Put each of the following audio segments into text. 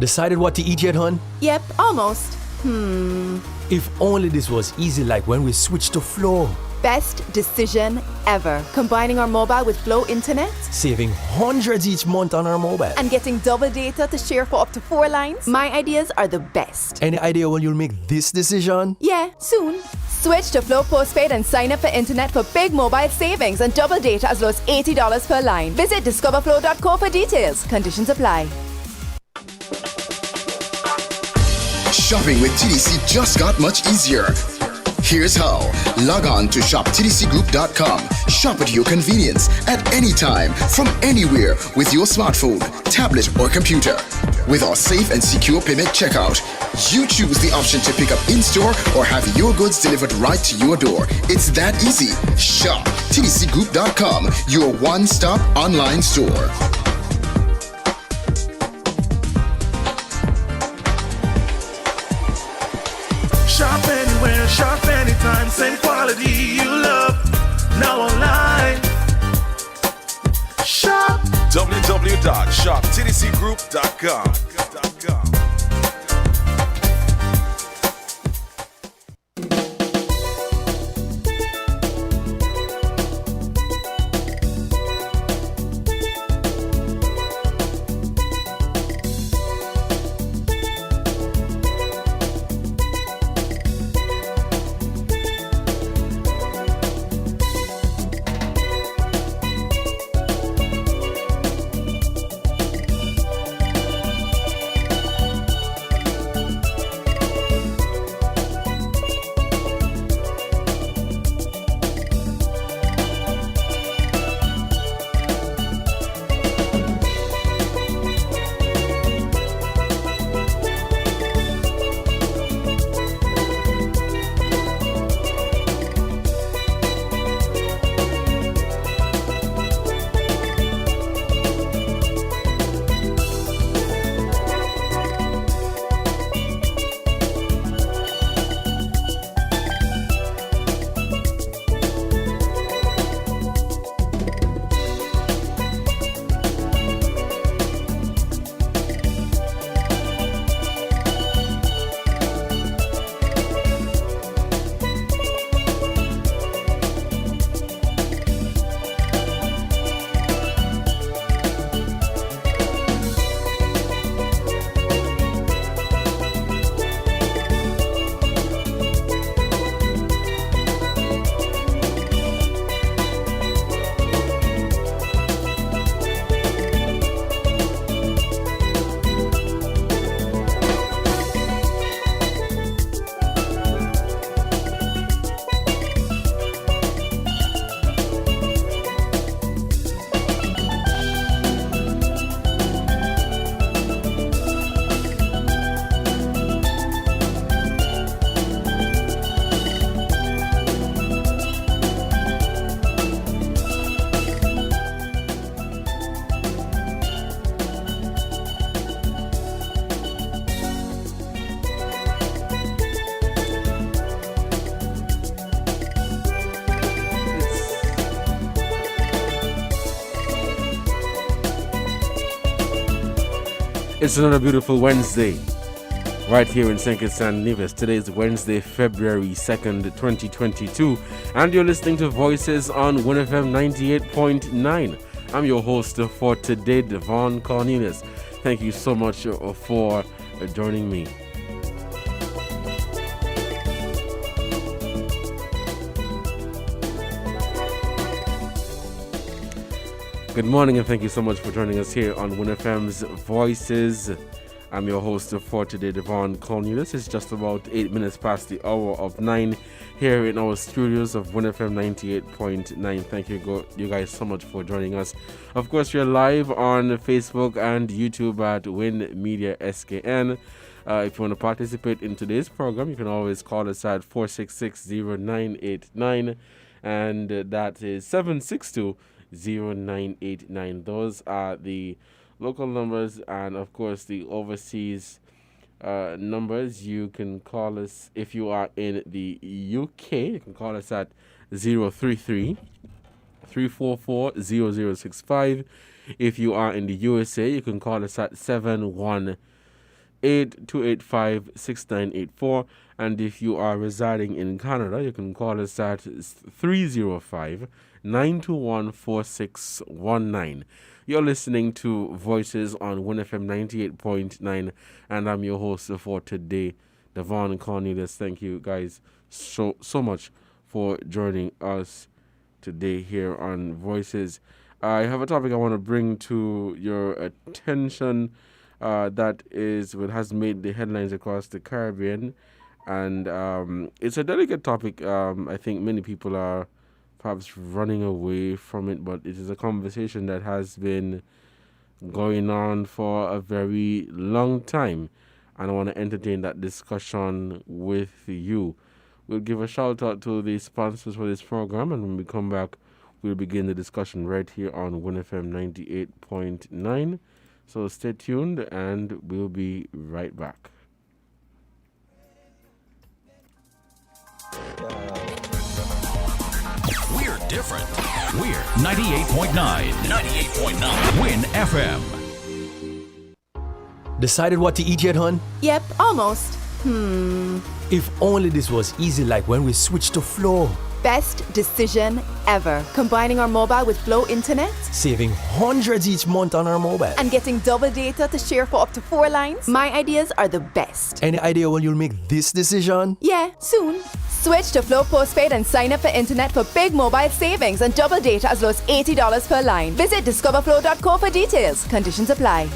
Decided what to eat yet, hun? Yep, almost. If only this was easy like when we switched to Flow. Best decision ever. Combining our mobile with Flow Internet Saving hundreds each month on our mobile. and getting double data to share for up to 4 lines. My ideas are the best. Any idea when you'll make this decision? Yeah, soon. Switch to Flow Postpaid and sign up for internet for big mobile savings and double data as low as $80 per line. Visit discoverflow.co for details. Conditions apply. Shopping with TDC just got much easier. Here's how. Log on to shoptdcgroup.com. Shop at your convenience at any time, from anywhere, with your smartphone, tablet, or computer. With our safe and secure payment checkout, you choose the option to pick up in-store or have your goods delivered right to your door. It's that easy. Shop tdcgroup.com, your one-stop online store. Shop anywhere, shop anytime, same quality you love. Now online. Shop www.shoptdcgroup.com. It's another beautiful Wednesday right here in St. Kitts and Nevis. Today is Wednesday, February 2nd, 2022, and you're listening to Voices on WINNFM 98.9. I'm your host for today, Devon Cornelius. Thank you so much for joining me. Good morning and thank you so much for joining us here on WINNFM's Voices. I'm your host for today, Devon Cornelius. It's just about 8 minutes past the hour of 9 here in our studios of WINNFM 98.9. Thank you guys so much for joining us. Of course, we're live on Facebook and YouTube at WINNMedia SKN. If you want to participate in today's program, you can always call us at 466-0989, and that is 762-0989. Those are the local numbers, and of course the overseas numbers. You can call us if you are in the UK. You can call us at 033-344-0065. If you are in the USA, you can call us at 717-4 8285-6984. And if you are residing in Canada, you can call us at 305-921-4619. You're listening to Voices on WINNFM 98.9, and I'm your host for today, Devon Cornelius. Thank you guys so much for joining us today here on Voices. I have a topic I want to bring to your attention that has made the headlines across the Caribbean, and it's a delicate topic. I think many people are perhaps running away from it, but it is a conversation that has been going on for a very long time, and I want to entertain that discussion with you. We'll give a shout out to the sponsors for this program, and when we come back, we'll begin the discussion right here on WINNFM 98.9. So stay tuned, and we'll be right back. We're different. We're 98.9. 98.9. Win FM. Decided what to eat yet, hon? Yep, almost. If only this was easy like when we switched to Flow. Best decision ever. Combining our mobile with Flow Internet Saving hundreds each month on our mobile. and getting double data to share for up to 4 lines. My ideas are the best. Any idea when you'll make this decision? Yeah, soon. Switch to Flow Postpaid and sign up for internet for big mobile savings and double data as low as $80 per line. Visit discoverflow.co for details. Conditions apply.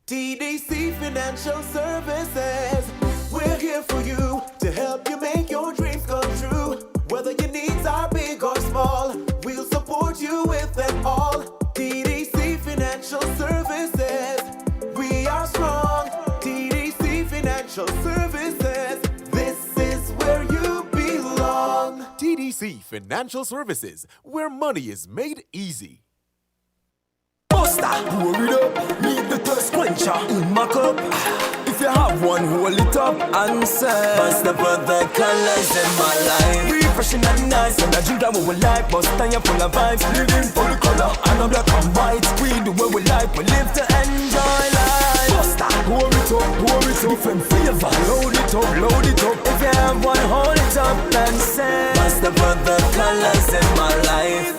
TDC Financial Services. We're here for you to help you make your dreams come true. Whether your needs are big or small, we'll support you with them all. TDC Financial Services. We are strong. TDC Financial Services. This is where you belong. TDC Financial Services, where money is made easy. Buster, pour it up, need the thirst quencher in my cup. If you have one, hold it up and say, Buster put the colors in my life. Refreshing and nice, and I drink that what we like. Buster, you're full of vibes, living for the color. And I'm black and white, we do what we like. We live to enjoy life. Buster, pour it up, different flavor. Load it up. If you have one, hold it up and say, Buster put the colors in my life.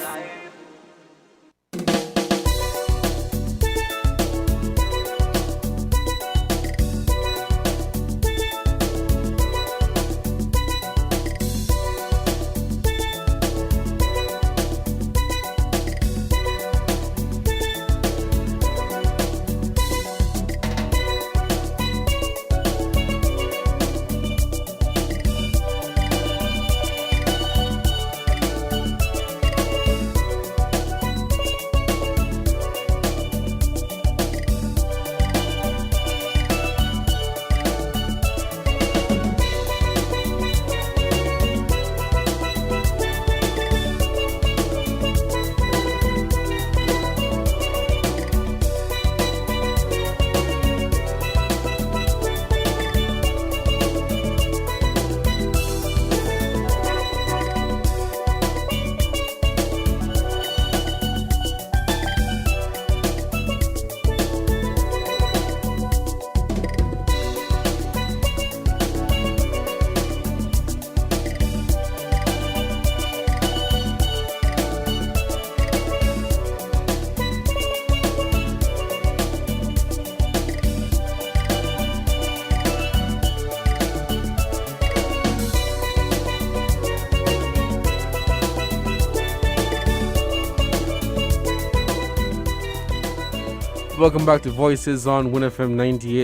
Welcome back to Voices on WINNFM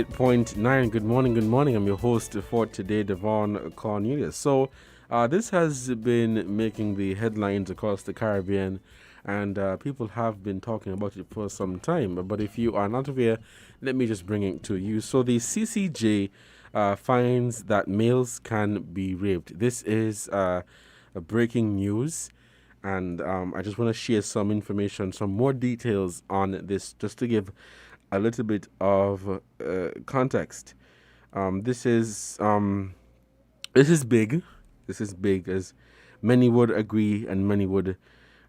98.9. Good morning. I'm your host for today, Devon Cornelius. So, this has been making the headlines across the Caribbean, and people have been talking about it for some time. But if you are not aware, let me just bring it to you. So, the CCJ finds that males can be raped. This is a breaking news. And I just want to share some information, some more details on this, just to give a little bit of context. This is big. This is big, as many would agree and many would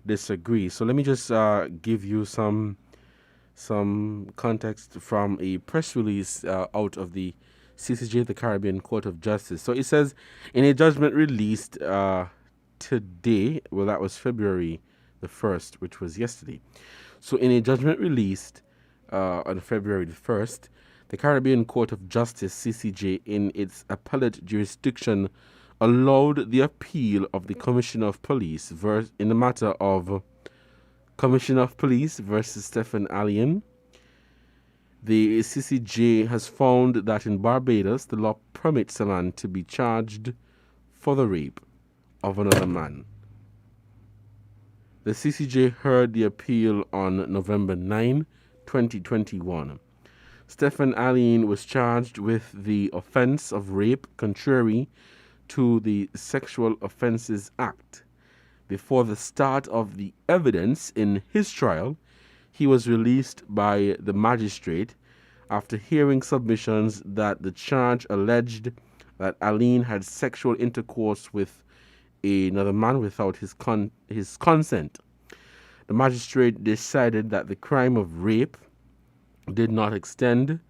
disagree. So let me just give you some some context from a press release out of the CCJ, the Caribbean Court of Justice. So it says, in a judgment released today, well, that was February the 1st, which was yesterday. So in a judgment released on February the 1st, the Caribbean Court of Justice, CCJ, in its appellate jurisdiction, allowed the appeal of the Commissioner of Police in the matter of Commissioner of Police versus Stephen Allen. The CCJ has found that in Barbados, the law permits a man to be charged for the rape of another man. The CCJ heard the appeal on November 9, 2021. Stephen Allen was charged with the offense of rape contrary to the Sexual Offences Act. Before the start of the evidence in his trial, he was released by the magistrate after hearing submissions that the charge alleged that Allen had sexual intercourse with another man without his consent. The magistrate decided that the crime of rape did not extend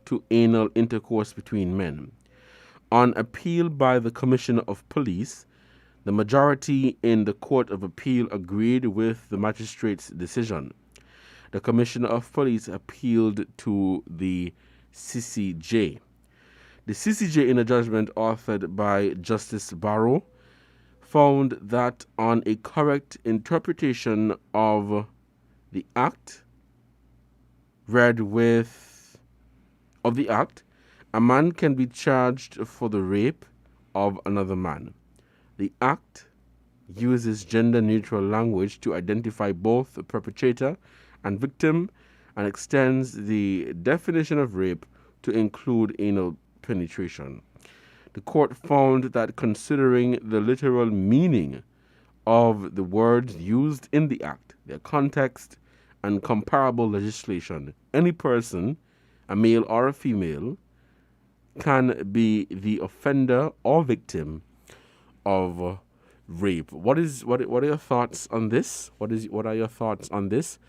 to anal intercourse between men. On appeal by the Commissioner of Police, the majority in the Court of Appeal agreed with the magistrate's decision. The Commissioner of Police appealed to the CCJ. The CCJ, in a judgment authored by Justice Barrow, found that on a correct interpretation of the Act, a man can be charged for the rape of another man. The Act uses gender-neutral language to identify both the perpetrator and victim and extends the definition of rape to include anal penetration. The court found that considering the literal meaning of the words used in the Act, their context, and comparable legislation, any person, a male or a female, can be the offender or victim of rape. What are your thoughts on this? What are your thoughts on this?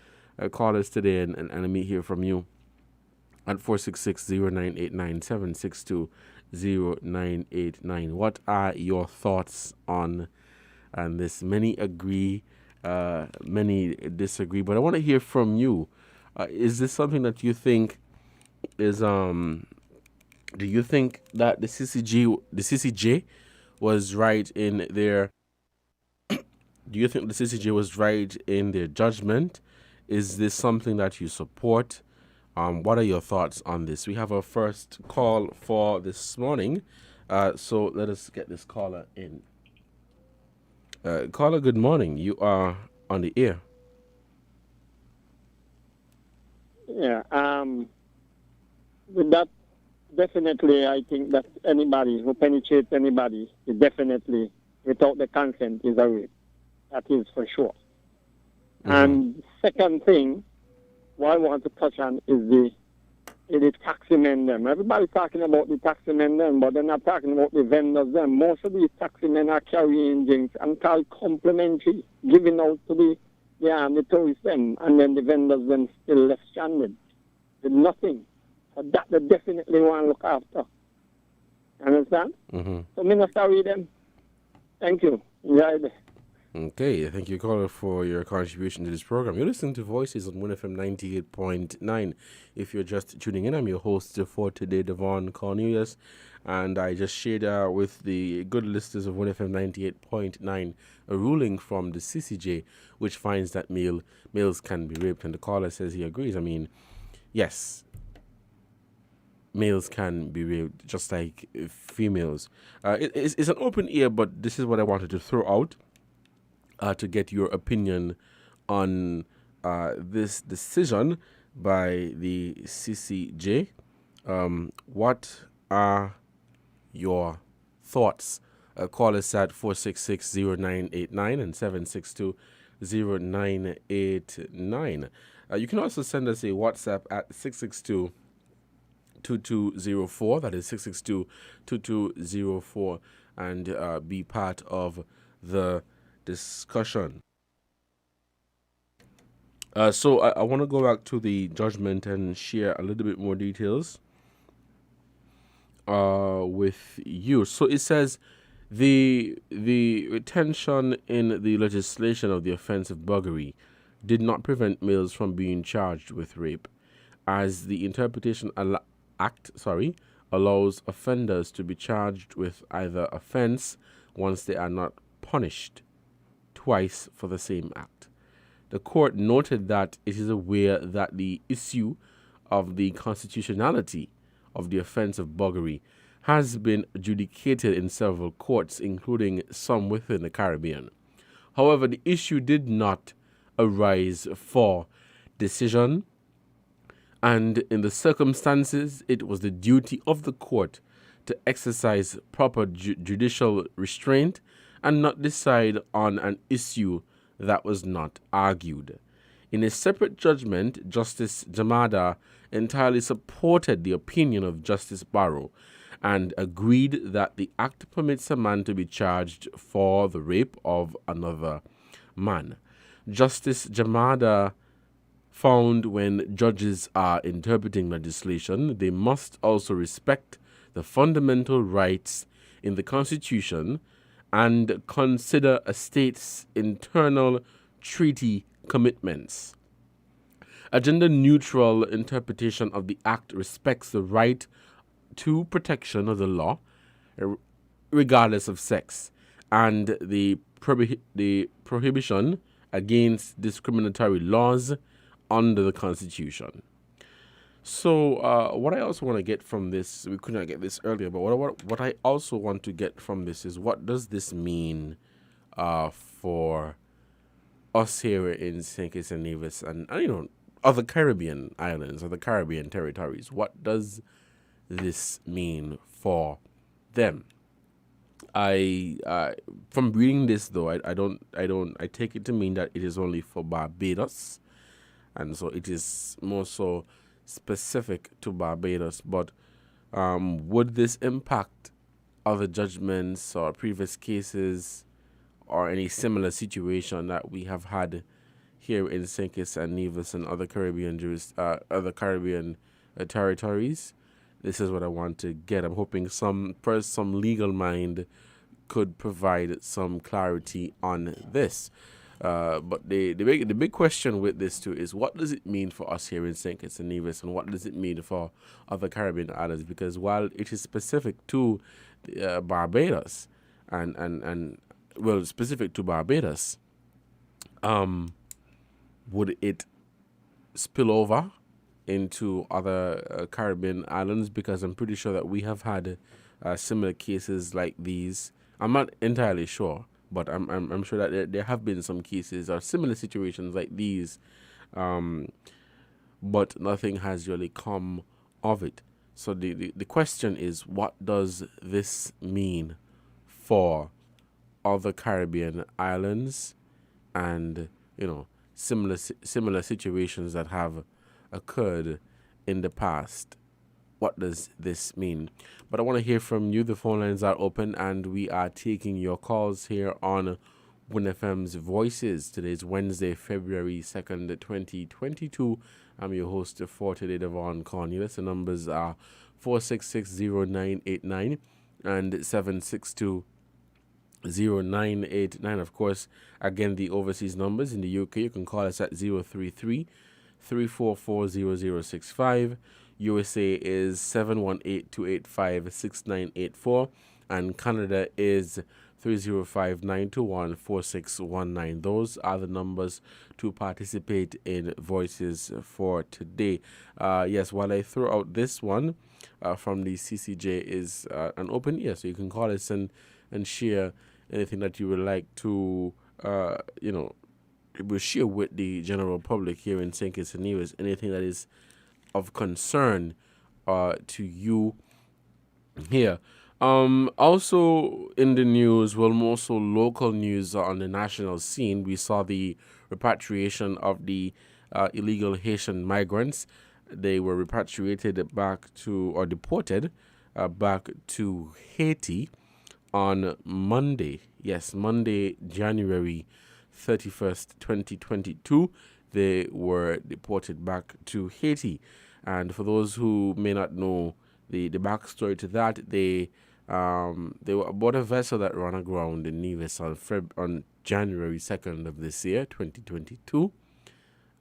Call us today and let me hear from you at 466-0989 762-0989. What are your thoughts on this? Many agree, many disagree, but I want to hear from you. Is this something that you think is do you think that the CCJ was right in their do you think the CCJ was right in their judgment? Is this something that you support? What are your thoughts on this? We have our first call for this morning, so let us get this caller in. Caller, good morning. You are on the air. Yeah, with that, definitely, I think that anybody who penetrates anybody is definitely, without the consent, is a rape. That is for sure. Mm-hmm. And second thing, what I want to touch on is the taxi men them. Everybody's talking about the taxi men them, but they're not talking about the vendors them. Most of these taxi men are carrying drinks and called complimentary, giving out to the tourists them, and then the vendors them still left stranded with nothing. So that they definitely want to look after. Understand? Mm-hmm. So I'm not sorry them. Thank you. Enjoy it. Okay, thank you, caller, for your contribution to this program. You're listening to Voices on WINNFM 98.9. If you're just tuning in, I'm your host for today, Devon Cornelius, and I just shared with the good listeners of WINNFM 98.9 a ruling from the CCJ which finds that males can be raped, and the caller says he agrees. I mean, yes, males can be raped just like females. It's an open ear, but this is what I wanted to throw out. To get your opinion on this decision by the CCJ. What are your thoughts? Call us at 466-0989 and 762-0989. You can also send us a WhatsApp at 662-2204. That is 662-2204, and be part of the discussion. So I want to go back to the judgment and share a little bit more details with you. So it says the retention in the legislation of the offense of buggery did not prevent males from being charged with rape, as the Interpretation Act allows offenders to be charged with either offense once they are not punished twice for the same act. The court noted that it is aware that the issue of the constitutionality of the offense of buggery has been adjudicated in several courts, including some within the Caribbean. However, the issue did not arise for decision, and in the circumstances, it was the duty of the court to exercise proper judicial restraint and not decide on an issue that was not argued. In a separate judgment, Justice Jamada entirely supported the opinion of Justice Barrow and agreed that the act permits a man to be charged for the rape of another man. Justice Jamada found when judges are interpreting legislation, they must also respect the fundamental rights in the Constitution and consider a state's internal treaty commitments. A gender-neutral interpretation of the Act respects the right to protection of the law, regardless of sex, and the prohibition against discriminatory laws under the Constitution. So what I also want to get from this, we could not get this earlier, but what I also want to get from this is, what does this mean for us here in St. Kitts and Nevis and other Caribbean islands, other Caribbean territories? What does this mean for them? I from reading this though, I take it to mean that it is only for Barbados, and so it is more so specific to Barbados. But would this impact other judgments or previous cases or any similar situation that we have had here in St. Kitts and Nevis and other Caribbean territories? This is what I want to get. I'm hoping some legal mind could provide some clarity on this. But the big question with this too is, what does it mean for us here in St. Kitts and Nevis, and what does it mean for other Caribbean islands? Because while it is specific to Barbados and specific to Barbados, would it spill over into other Caribbean islands? Because I'm pretty sure that we have had similar cases like these. I'm not entirely sure, but I'm sure that there have been some cases or similar situations like these, but nothing has really come of it. So the question is, what does this mean for other Caribbean islands and similar situations that have occurred in the past? What does this mean? But I want to hear from you. The phone lines are open, and we are taking your calls here on WINNFM's Voices. Today is Wednesday, February 2nd, 2022. I'm your host for today, Devon Cornelius. The numbers are 4660989 and 7620989. Of course, again, the overseas numbers in the UK, you can call us at 033-344-0065. USA is 718-285-6984, and Canada is 305-921-4619. Those are the numbers to participate in Voices for today. Yes, while I throw out this one from the CCJ is an open ear, so you can call us and share anything that you would like to, we'll share with the general public here in St. Kitts and Nevis, anything that is of concern to you here. Also in the news, more so local news on the national scene, we saw the repatriation of the illegal Haitian migrants. They were repatriated back to, or deported back to Haiti on Monday. Yes, Monday, January 31st, 2022. they were deported back to Haiti. And for those who may not know the backstory to that, they were aboard a vessel that ran aground in Nevis on January 2nd of this year, 2022.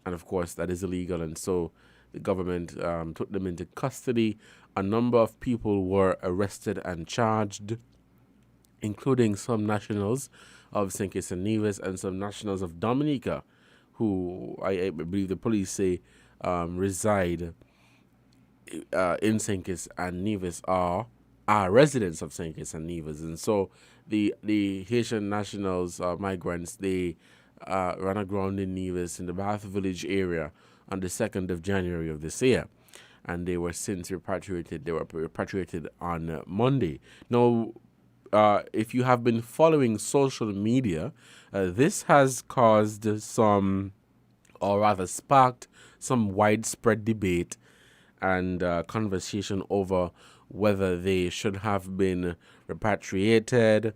And of course, that is illegal. And so the government took them into custody. A number of people were arrested and charged, including some nationals of St. Kitts and Nevis and some nationals of Dominica, who I believe the police say reside in St. Kitts and Nevis are residents of St. Kitts and Nevis. And so the Haitian nationals, migrants, they ran aground in Nevis in the Bath Village area on the 2nd of January of this year. And they were since repatriated. They were repatriated on Monday. Now, if you have been following social media, this has caused some, or rather sparked some widespread debate and conversation over whether they should have been repatriated.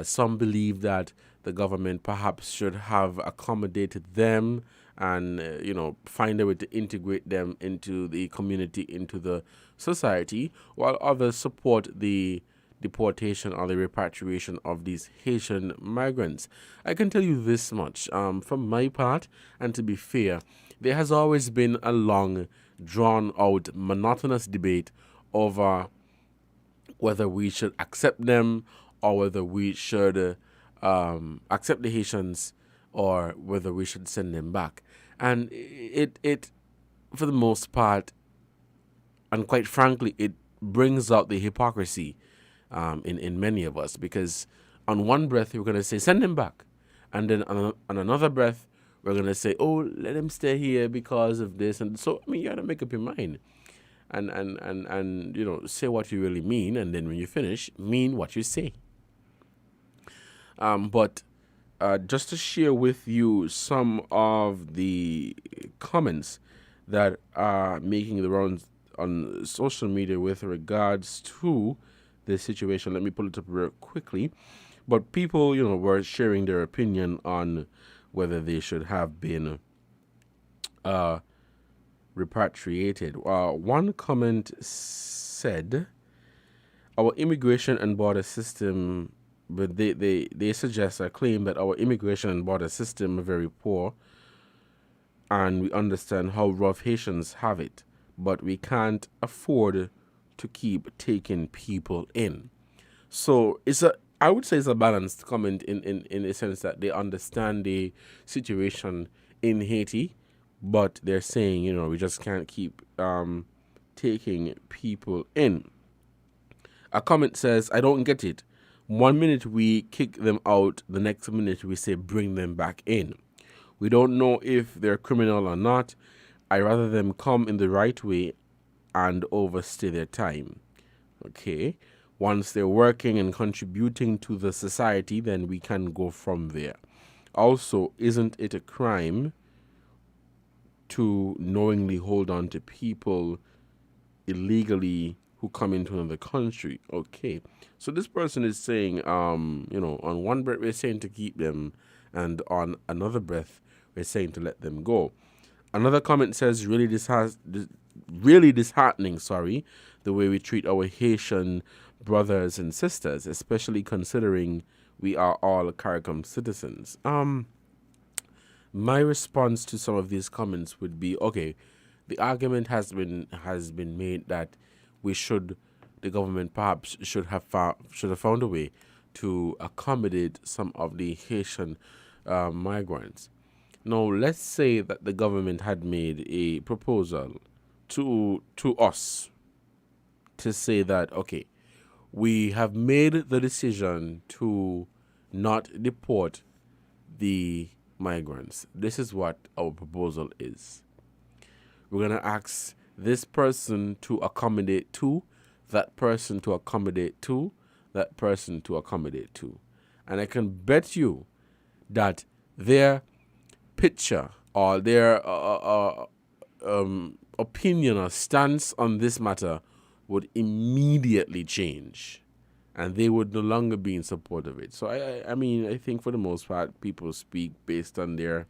Some believe that the government perhaps should have accommodated them and, find a way to integrate them into the community, into the society, while others support the deportation or the repatriation of these Haitian migrants. I can tell you this much, from my part, and to be fair, there has always been a long, drawn-out, monotonous debate over whether we should accept them or whether we should accept the Haitians or whether we should send them back. And it for the most part, and quite frankly, it brings out the hypocrisy in many of us, because on one breath we're going to say send them back, and then on another breath we're going to say, oh, let them stay here because of this. And so, you got to make up your mind and say what you really mean, and then when you finish, mean what you say. But just to share with you some of the comments that are making the rounds on social media with regards to this situation. Let me pull it up real quickly. But people, were sharing their opinion on whether they should have been repatriated. One comment said, our immigration and border system, but they suggest a claim that our immigration and border system are very poor, and we understand how rough Haitians have it, but we can't afford to keep taking people in. So I would say it's a balanced comment in the sense that they understand the situation in Haiti, but they're saying, we just can't keep taking people in. A comment says, I don't get it. 1 minute we kick them out, the next minute we say bring them back in. We don't know if they're criminal or not. I rather them come in the right way and overstay their time. Okay. Once they're working and contributing to the society, then we can go from there. Also, isn't it a crime to knowingly hold on to people illegally who come into another country? Okay. So this person is saying, on one breath we're saying to keep them, and on another breath we're saying to let them go. Another comment says, really disheartening, the way we treat our Haitian brothers and sisters, especially considering we are all CARICOM citizens. My response to some of these comments would be, okay, the argument has been made that the government perhaps should have found a way to accommodate some of the Haitian migrants. Now, let's say that the government had made a proposal to us to say that, okay, we have made the decision to not deport the migrants. This is what our proposal is. We're going to ask this person to accommodate to, that person to accommodate to, that person to accommodate to. And I can bet you that their picture or their opinion or stance on this matter would immediately change, and they would no longer be in support of it. So I think for the most part, people speak based on their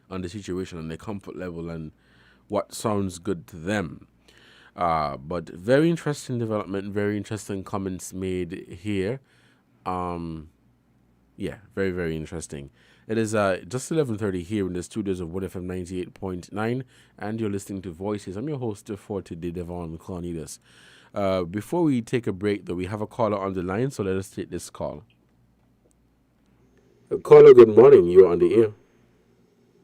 on the situation and their comfort level and what sounds good to them. But very interesting development, very interesting comments made here. Yeah, very, very interesting. It is just 11:30 here in the studios of 1FM 98.9, and you're listening to Voices. I'm your host for today, Devon Cornelius. Before we take a break, though, we have a caller on the line, so let us take this call. Caller, good morning. You're on the air.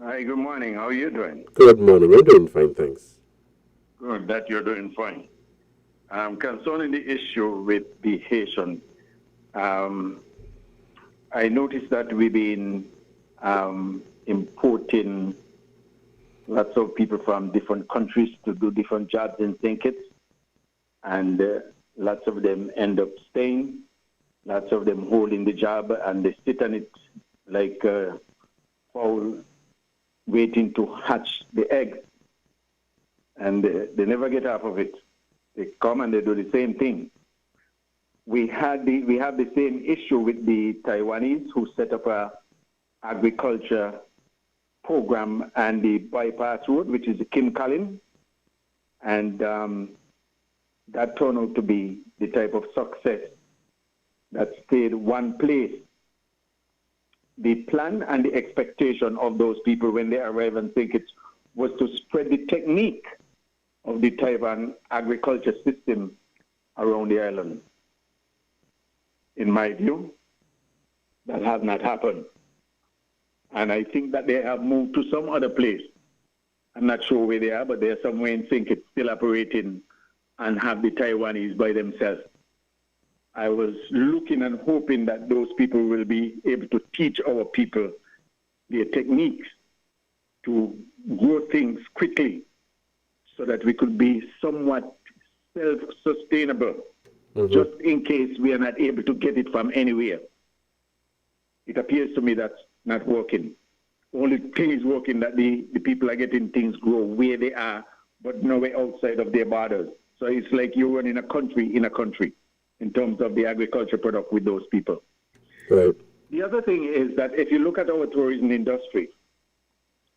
Hi, good morning. How are you doing? Good morning. I'm doing fine, thanks. Good, that you're doing fine. Concerning the issue with the Haitian, I noticed that we've been importing lots of people from different countries to do different jobs in Thinkits, and lots of them end up staying, lots of them holding the job, and they sit on it like fowl waiting to hatch the egg, and they never get off of it. They come and they do the same thing. We have the same issue with the Taiwanese who set up a agriculture program and the bypass road, which is the Kim Kalin, and that turned out to be the type of success that stayed one place. The plan and the expectation of those people when they arrive and think it was to spread the technique of the Taiwan agriculture system around the island. In my view, that has not happened. And I think that they have moved to some other place. I'm not sure where they are, but they're somewhere in Think it's still operating and have the Taiwanese by themselves. I was looking and hoping that those people will be able to teach our people their techniques to grow things quickly so that we could be somewhat self-sustainable, just in case we are not able to get it from anywhere. It appears to me that's not working. Only thing is working that the people are getting things grow where they are, but nowhere outside of their borders. So it's like you're running a country in terms of the agriculture product with those people. Right. The other thing is that if you look at our tourism industry,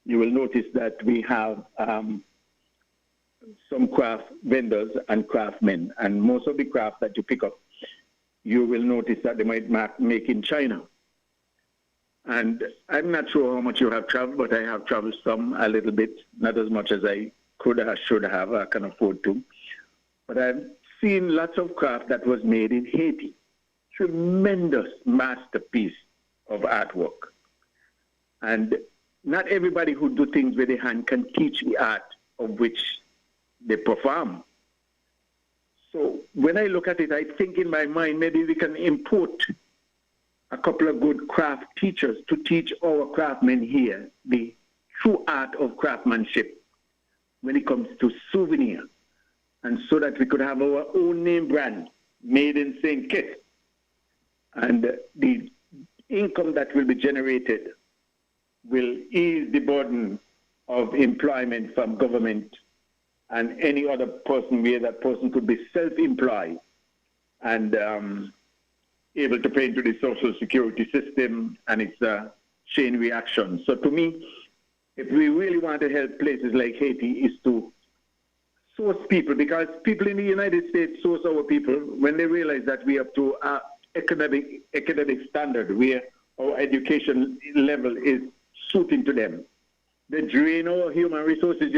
you will notice that we have some craft vendors and craftsmen, and most of the craft that you pick up, you will notice that they might make in China. And I'm not sure how much you have traveled, but I have traveled a little bit, not as much as I could or should have, I can afford to. But I've seen lots of craft that was made in Haiti. Tremendous masterpiece of artwork. And not everybody who do things with their hand can teach the art of which they perform. So when I look at it, I think in my mind, maybe we can import a couple of good craft teachers to teach our craftsmen here the true art of craftsmanship when it comes to souvenir, and so that we could have our own name brand made in St. Kitts. And the income that will be generated will ease the burden of employment from government and any other person where that person could be self-employed and able to pay into the social security system, and it's a chain reaction. So to me, if we really want to help places like Haiti, is to source people, because people in the United States source our people when they realize that we have to academic standard where our education level is suiting to them. They drain our human resources,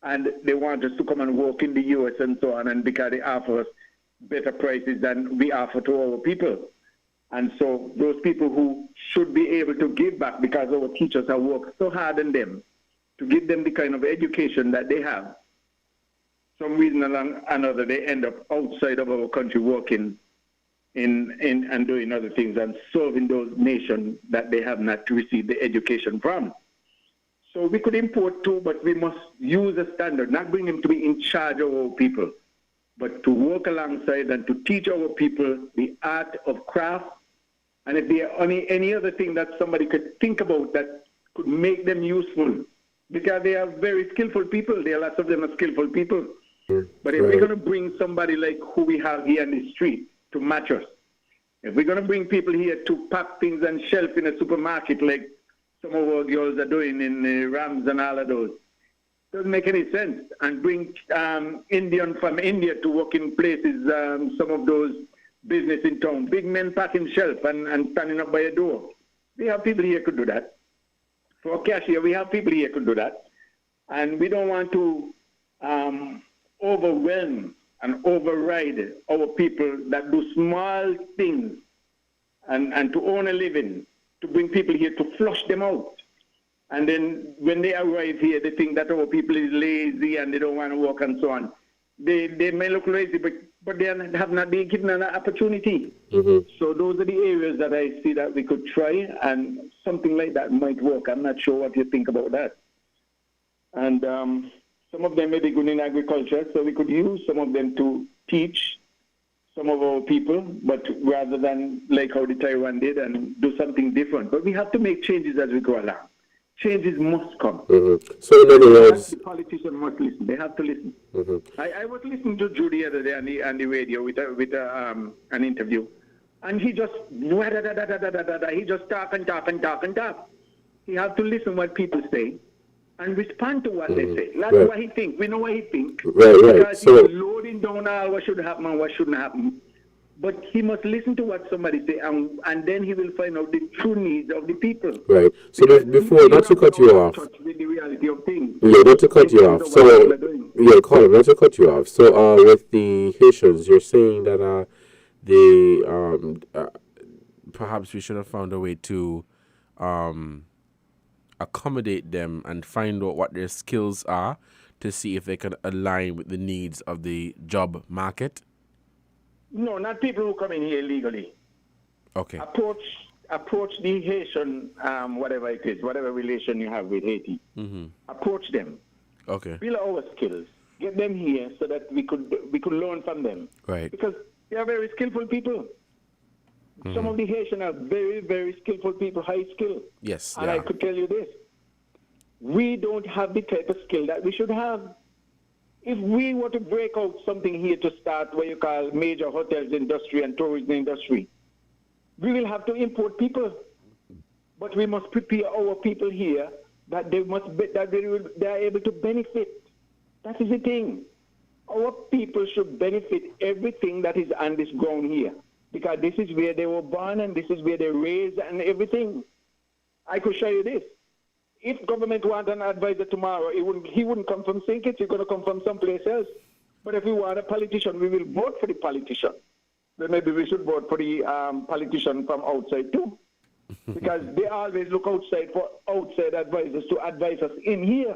and they want us to come and work in the U.S. and so on, and because they offer us better prices than we offer to our people. And so those people who should be able to give back, because our teachers have worked so hard on them to give them the kind of education that they have, some reason or another, they end up outside of our country working in and doing other things and serving those nations that they have not received the education from. So we could import too, but we must use a standard, not bring them to be in charge of our people, but to work alongside and to teach our people the art of craft. And if there are any other thing that somebody could think about that could make them useful, because they are very skillful people. There are lots of them are skillful people. But if we're going to bring somebody like who we have here on the street to match us, if we're going to bring people here to pack things and shelf in a supermarket like some of our girls are doing in Rams and all of those. Doesn't make any sense. And bring Indian from India to work in places, some of those business in town. Big men packing shelf and standing up by a door. We have people here could do that. For cashier, we have people here could do that. And we don't want to overwhelm and override our people that do small things and to earn a living, to bring people here to flush them out. And then when they arrive here, they think that our people is lazy and they don't want to work and so on. They may look lazy, but they have not been given an opportunity. So those are the areas that I see that we could try, and something like that might work. I'm not sure what you think about that. And some of them may be good in agriculture, so we could use some of them to teach some of our people, but rather than like how the Taiwan did and do something different. But we have to make changes as we go along. Changes must come. So in other words, the politicians must listen. They have to listen. I was listening to Judy the other day on the radio with an interview, and he just he just talk and talk and talk and talk. You have to listen what people say and respond to what they say. Not what he think. We know what he think. Because he's loading down all what should happen and what shouldn't happen. But he must listen to what somebody say, and then he will find out the true needs of the people. Right. So before, not to cut you off. With the reality of things. Yeah, not to cut you off. So, yeah, Colin, not to cut you off. So, with the Haitians, you're saying that perhaps we should have found a way to accommodate them and find out what their skills are to see if they can align with the needs of the job market. No, not people who come in here illegally. Okay. Approach the Haitian, whatever it is, whatever relation you have with Haiti. Approach them. Okay. Build our skills. Get them here so that we could learn from them. Right. Because they are very skillful people. Some of the Haitians are very, very skillful people, high skill. Yes. And I could tell you this. We don't have the type of skill that we should have. If we were to break out something here to start what you call major hotels industry and tourism industry, we will have to import people. But we must prepare our people here that they are able to benefit. That is the thing. Our people should benefit everything that is on this ground here, because this is where they were born and this is where they raised and everything. I could show you this. If government wants an advisor tomorrow, he wouldn't come from St. Kitts. He's going to come from someplace else. But if we want a politician, we will vote for the politician. Then maybe we should vote for the politician from outside too, because they always look outside for outside advisors to advise us in here.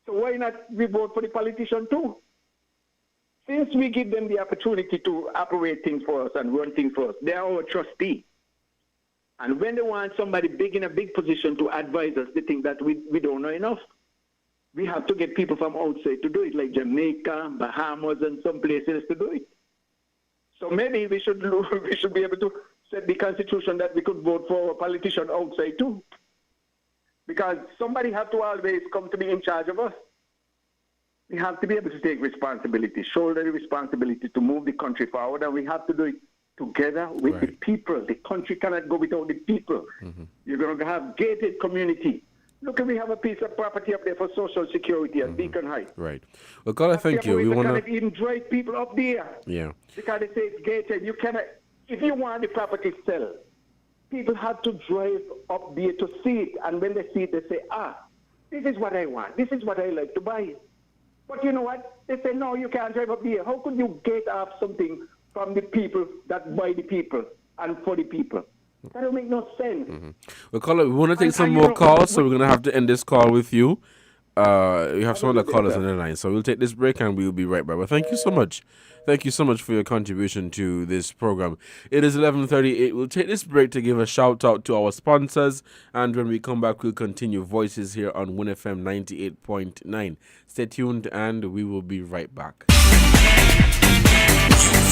So why not we vote for the politician too? Since we give them the opportunity to operate things for us and run things for us, they are our trustee. And when they want somebody big in a big position to advise us, they think that we don't know enough. We have to get people from outside to do it, like Jamaica, Bahamas, and some places to do it. So maybe we should be able to set the constitution that we could vote for a politician outside too. Because somebody has to always come to be in charge of us. We have to be able to take responsibility, shoulder the responsibility to move the country forward, and we have to do it together with the people. The country cannot go without the people. You're going to have gated community. Look, we have a piece of property up there for Social Security at Beacon Heights. Right. Well, God, I thank you. We cannot even drive people up there. Yeah. Because they say it's gated. You cannot. If you want the property sell, people have to drive up there to see it. And when they see it, they say, this is what I want. This is what I like to buy. But you know what? They say, no, you can't drive up there. How could you gate off something from the people that buy the people and for the people? That don't make no sense. Well, caller, we want to take some more calls, so we're going to have to end this call with you. We have some other callers on the line, so we'll take this break and we'll be right back. Well, thank you so much. Thank you so much for your contribution to this program. It is 11:38. We'll take this break to give a shout out to our sponsors, and when we come back, we'll continue Voices here on WINNFM 98.9. Stay tuned, and we will be right back. You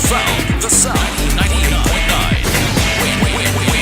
found the sound 98.9 WINNFM.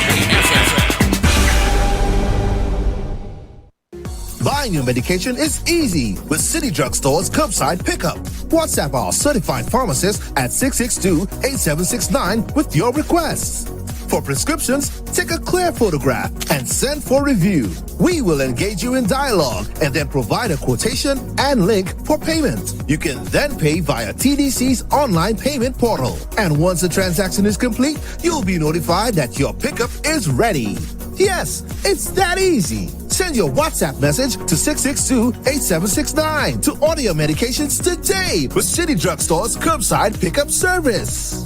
Buying your medication is easy with City Drugstore's curbside pickup. WhatsApp our certified pharmacist at 662-8769 with your requests. For prescriptions, take a clear photograph and send for review. We will engage you in dialogue and then provide a quotation and link for payment. You can then pay via TDC's online payment portal. And once the transaction is complete, you'll be notified that your pickup is ready. Yes, it's that easy. Send your WhatsApp message to 662-8769 to order your medications today with City Drugstore's curbside pickup service.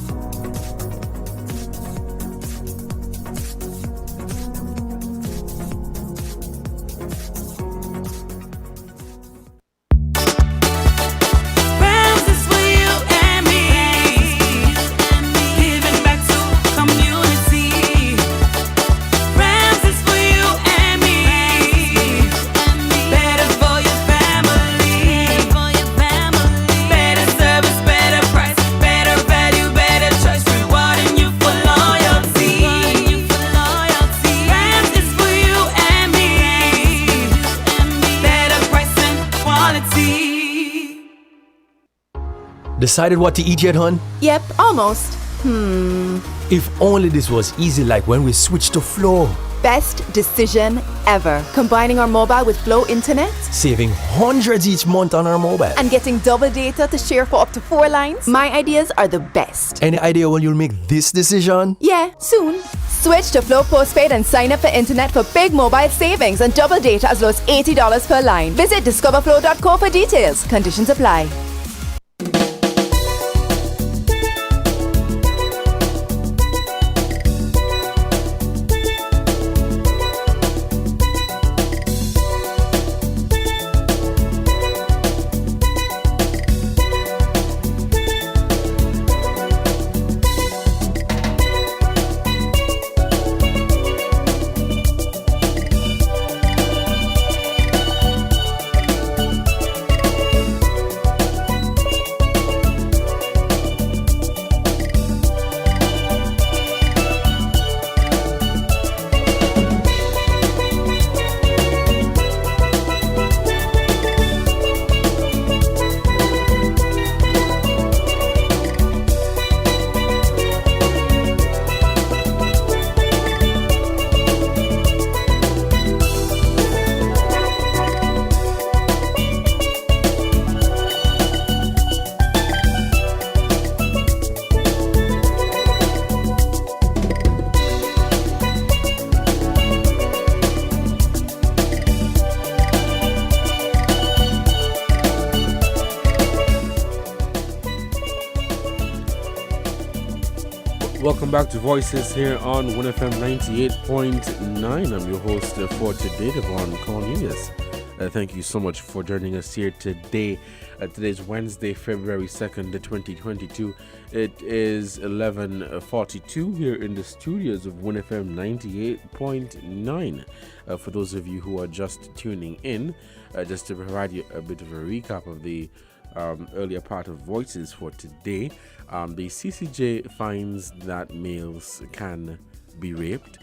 Decided what to eat yet, hun? Yep, almost. If only this was easy like when we switched to Flow. Best decision ever. Combining our mobile with Flow Internet Saving hundreds each month on our mobile. and getting double data to share for up to 4 lines. My ideas are the best. Any idea when you'll make this decision? Yeah, soon. Switch to Flow Postpaid and sign up for internet for big mobile savings and double data as low as $80 per line. Visit discoverflow.co for details. Conditions apply. Welcome back to Voices here on WINNFM 98.9. I'm your host for today, Devon Cornelius. Thank you so much for joining us here today. Today's Wednesday, February 2nd, 2022. It is 11:42 here in the studios of WINNFM 98.9. For those of you who are just tuning in, just to provide you a bit of a recap of the earlier part of Voices for today. The CCJ finds that males can be raped,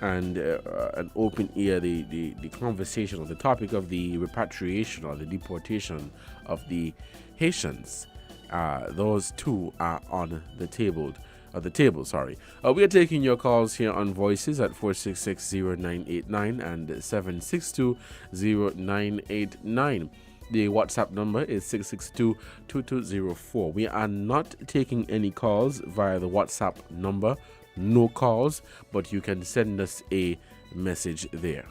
and an open ear, the conversation or the topic of the repatriation or the deportation of the Haitians. Those two are on the table. We are taking your calls here on Voices at 466-0989 and 762-0989. The WhatsApp number is 662-2204. We are not taking any calls via the WhatsApp number. No calls, but you can send us a message there.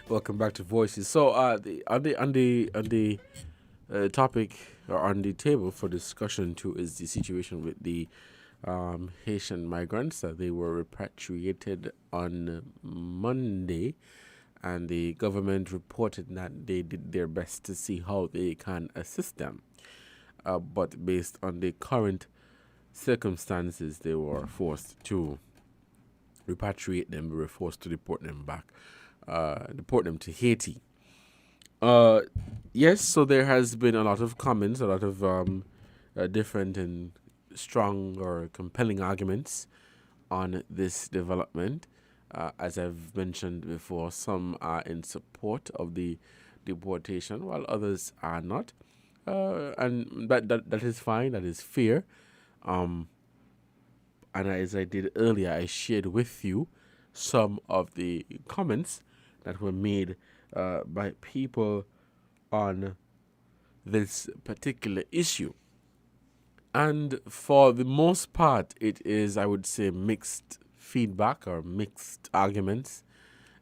Welcome back to Voices. So, on the topic or on the table for discussion too is the situation with the Haitian migrants. They were repatriated on Monday, and the government reported that they did their best to see how they can assist them. But based on the current circumstances, they were forced to repatriate them. They were forced to deport them back, deport them to Haiti. Yes, so there has been a lot of comments, a lot of different and strong or compelling arguments on this development. As I've mentioned before, some are in support of the deportation, while others are not. And that is fine, that is fair. And as I did earlier, I shared with you some of the comments that were made by people on this particular issue. And for the most part, it is, I would say, mixed feedback or mixed arguments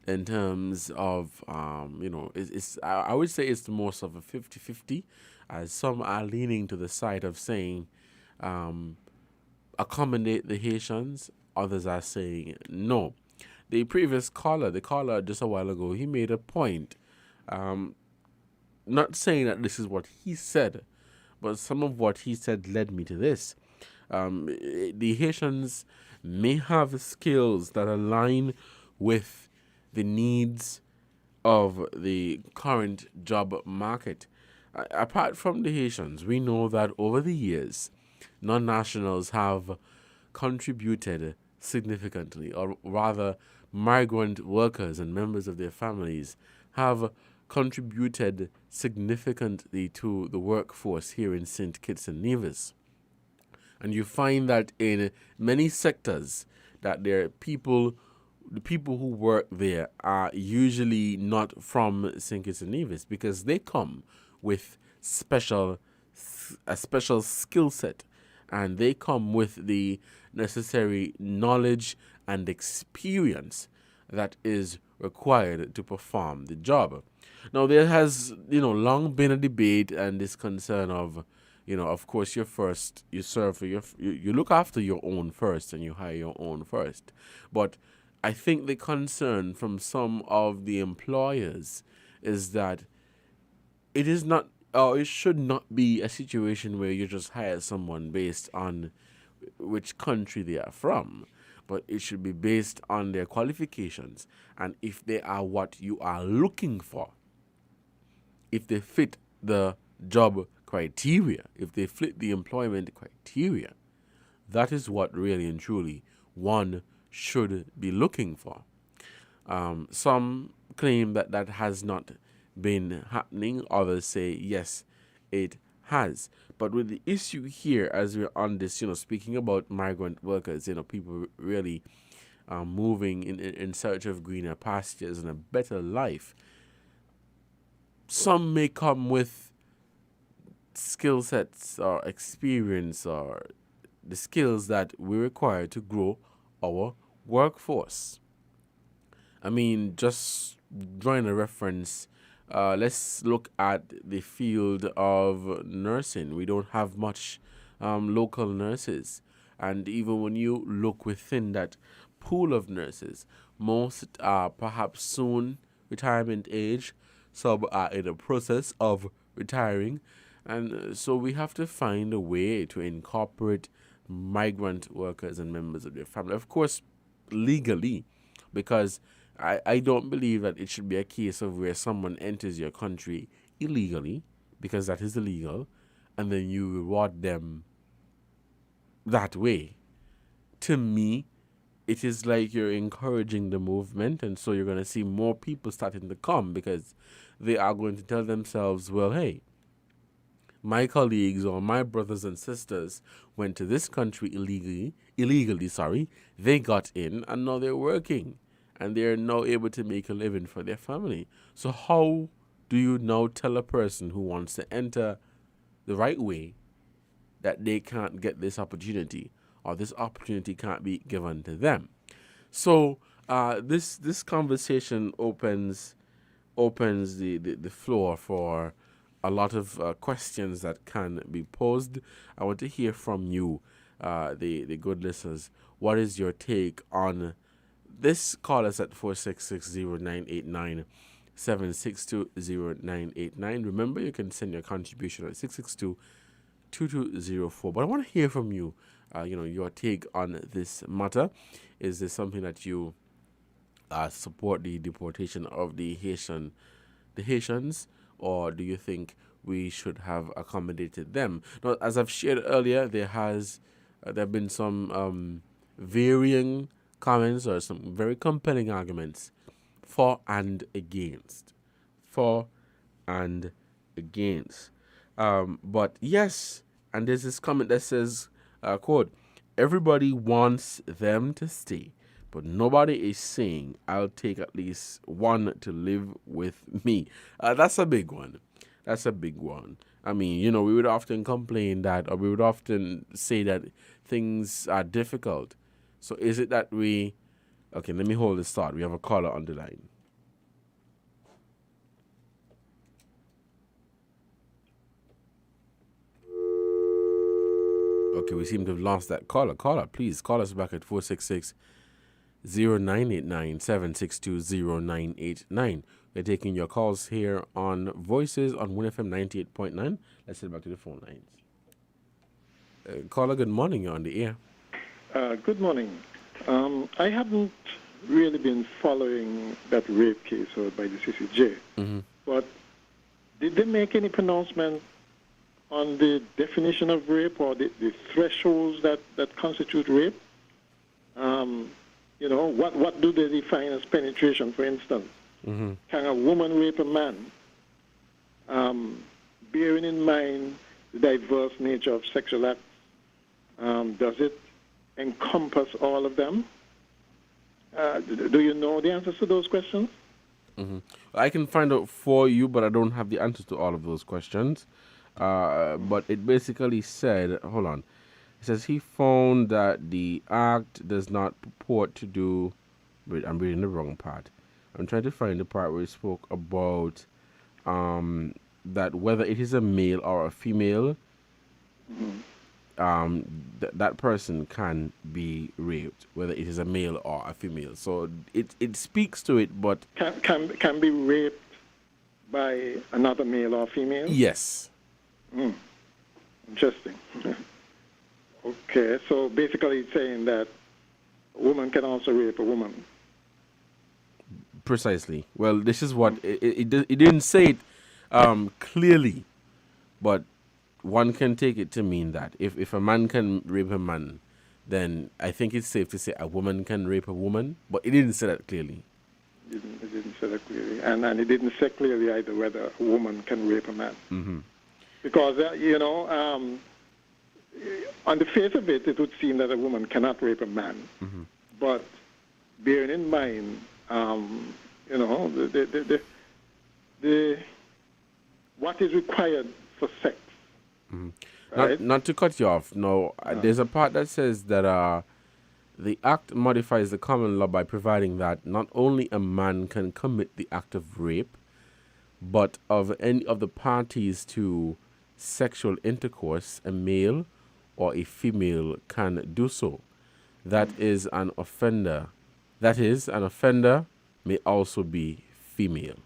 in terms of, I would say it's most of a 50-50, as some are leaning to the side of saying accommodate the Haitians, others are saying no. The previous caller, just a while ago, he made a point, not saying that this is what he said, but some of what he said led me to this. The Haitians may have skills that align with the needs of the current job market. Apart from the Haitians, we know that over the years, non-nationals have contributed significantly, or rather, migrant workers and members of their families have contributed significantly to the workforce here in St. Kitts and Nevis. And you find that in many sectors that there are the people who work there are usually not from St. Kitts and Nevis, because they come with a special skill set, and they come with the necessary knowledge and experience that is required to perform the job. Now, there has, long been a debate and this concern of, of course, you look after your own first and you hire your own first. But I think the concern from some of the employers is that it is not, or it should not be a situation where you just hire someone based on which country they are from, but it should be based on their qualifications and if they are what you are looking for. If they fit the job criteria, if they fit the employment criteria, that is what really and truly one should be looking for. Some claim that has not been happening. Others say, yes, it has. But with the issue here, as we're on this, speaking about migrant workers, people really moving in search of greener pastures and a better life, some may come with skill sets or experience or the skills that we require to grow our workforce. I mean, just drawing a reference, let's look at the field of nursing. We don't have much local nurses. And even when you look within that pool of nurses, most are perhaps soon retirement age. Some are in the process of retiring. And so we have to find a way to incorporate migrant workers and members of their family. Of course, legally, because I don't believe that it should be a case of where someone enters your country illegally, because that is illegal, and then you reward them that way. To me, it is like you're encouraging the movement, and so you're going to see more people starting to come because they are going to tell themselves, well, hey, my colleagues or my brothers and sisters went to this country illegally, they got in and now they're working and they're now able to make a living for their family. So how do you now tell a person who wants to enter the right way that they can't get this opportunity or this opportunity can't be given to them? So this conversation opens the floor for a lot of questions that can be posed. I want to hear from you, the good listeners. What is your take on This call us at 4660989 7620989. Remember, you can send your contribution at 662-2204. But I want to hear from you, your take on this matter. Is this something that you support the deportation of the Haitians, or do you think we should have accommodated them? Now, as I've shared earlier, there have been some varying comments or some very compelling arguments for and against. But yes, and there's this comment that says, quote, everybody wants them to stay, but nobody is saying I'll take at least one to live with me. That's a big one. I mean, we would often complain that, or we would often say that things are difficult. So is it that okay, let me hold this thought. We have a caller on the line. Okay, we seem to have lost that caller. Caller, please call us back at 466-0989 762-0989. We're taking your calls here on Voices on WINNFM 98.9. Let's head back to the phone lines. Caller, good morning. You're on the air. Good morning. I haven't really been following that rape case heard by the CCJ, but did they make any pronouncement on the definition of rape or the thresholds that constitute rape? What do they define as penetration, for instance? Can a woman rape a man? Bearing in mind the diverse nature of sexual acts, does it encompass all of them? Do you know the answers to those questions? I can find out for you, but I don't have the answers to all of those questions. But it basically said, hold on. It says he found that the act does not purport to do. Wait, I'm reading the wrong part. I'm trying to find the part where it spoke about that whether it is a male or a female, that person can be raped, whether it is a male or a female. So it speaks to it, but can be raped by another male or female? Yes. Interesting. Okay, so basically it's saying that a woman can also rape a woman. Precisely. Well, this is what it didn't say it clearly, but one can take it to mean that if a man can rape a man, then I think it's safe to say a woman can rape a woman, but it didn't say that clearly. It didn't say that clearly, and it didn't say clearly either whether a woman can rape a man. Because, on the face of it, it would seem that a woman cannot rape a man. But bearing in mind, what is required for sex. Right? Not to cut you off, no. There's a part that says that the act modifies the common law by providing that not only a man can commit the act of rape, but of any of the parties to sexual intercourse, a male or a female can do so. That is an offender. That is, an offender may also be female.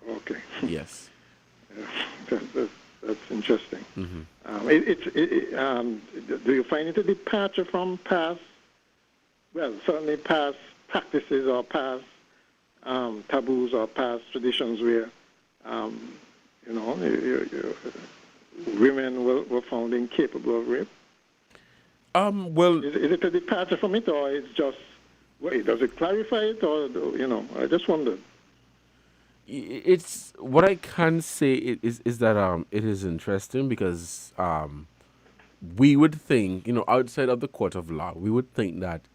Okay. Yes. That's interesting. Do you find it a departure from past, certainly past practices or past taboos or past traditions where, women were found incapable of rape? Is it a departure from it, or it's just, does it clarify it, or, I just wondered. It's what I can say is that it is interesting because we would think, outside of the court of law, we would think that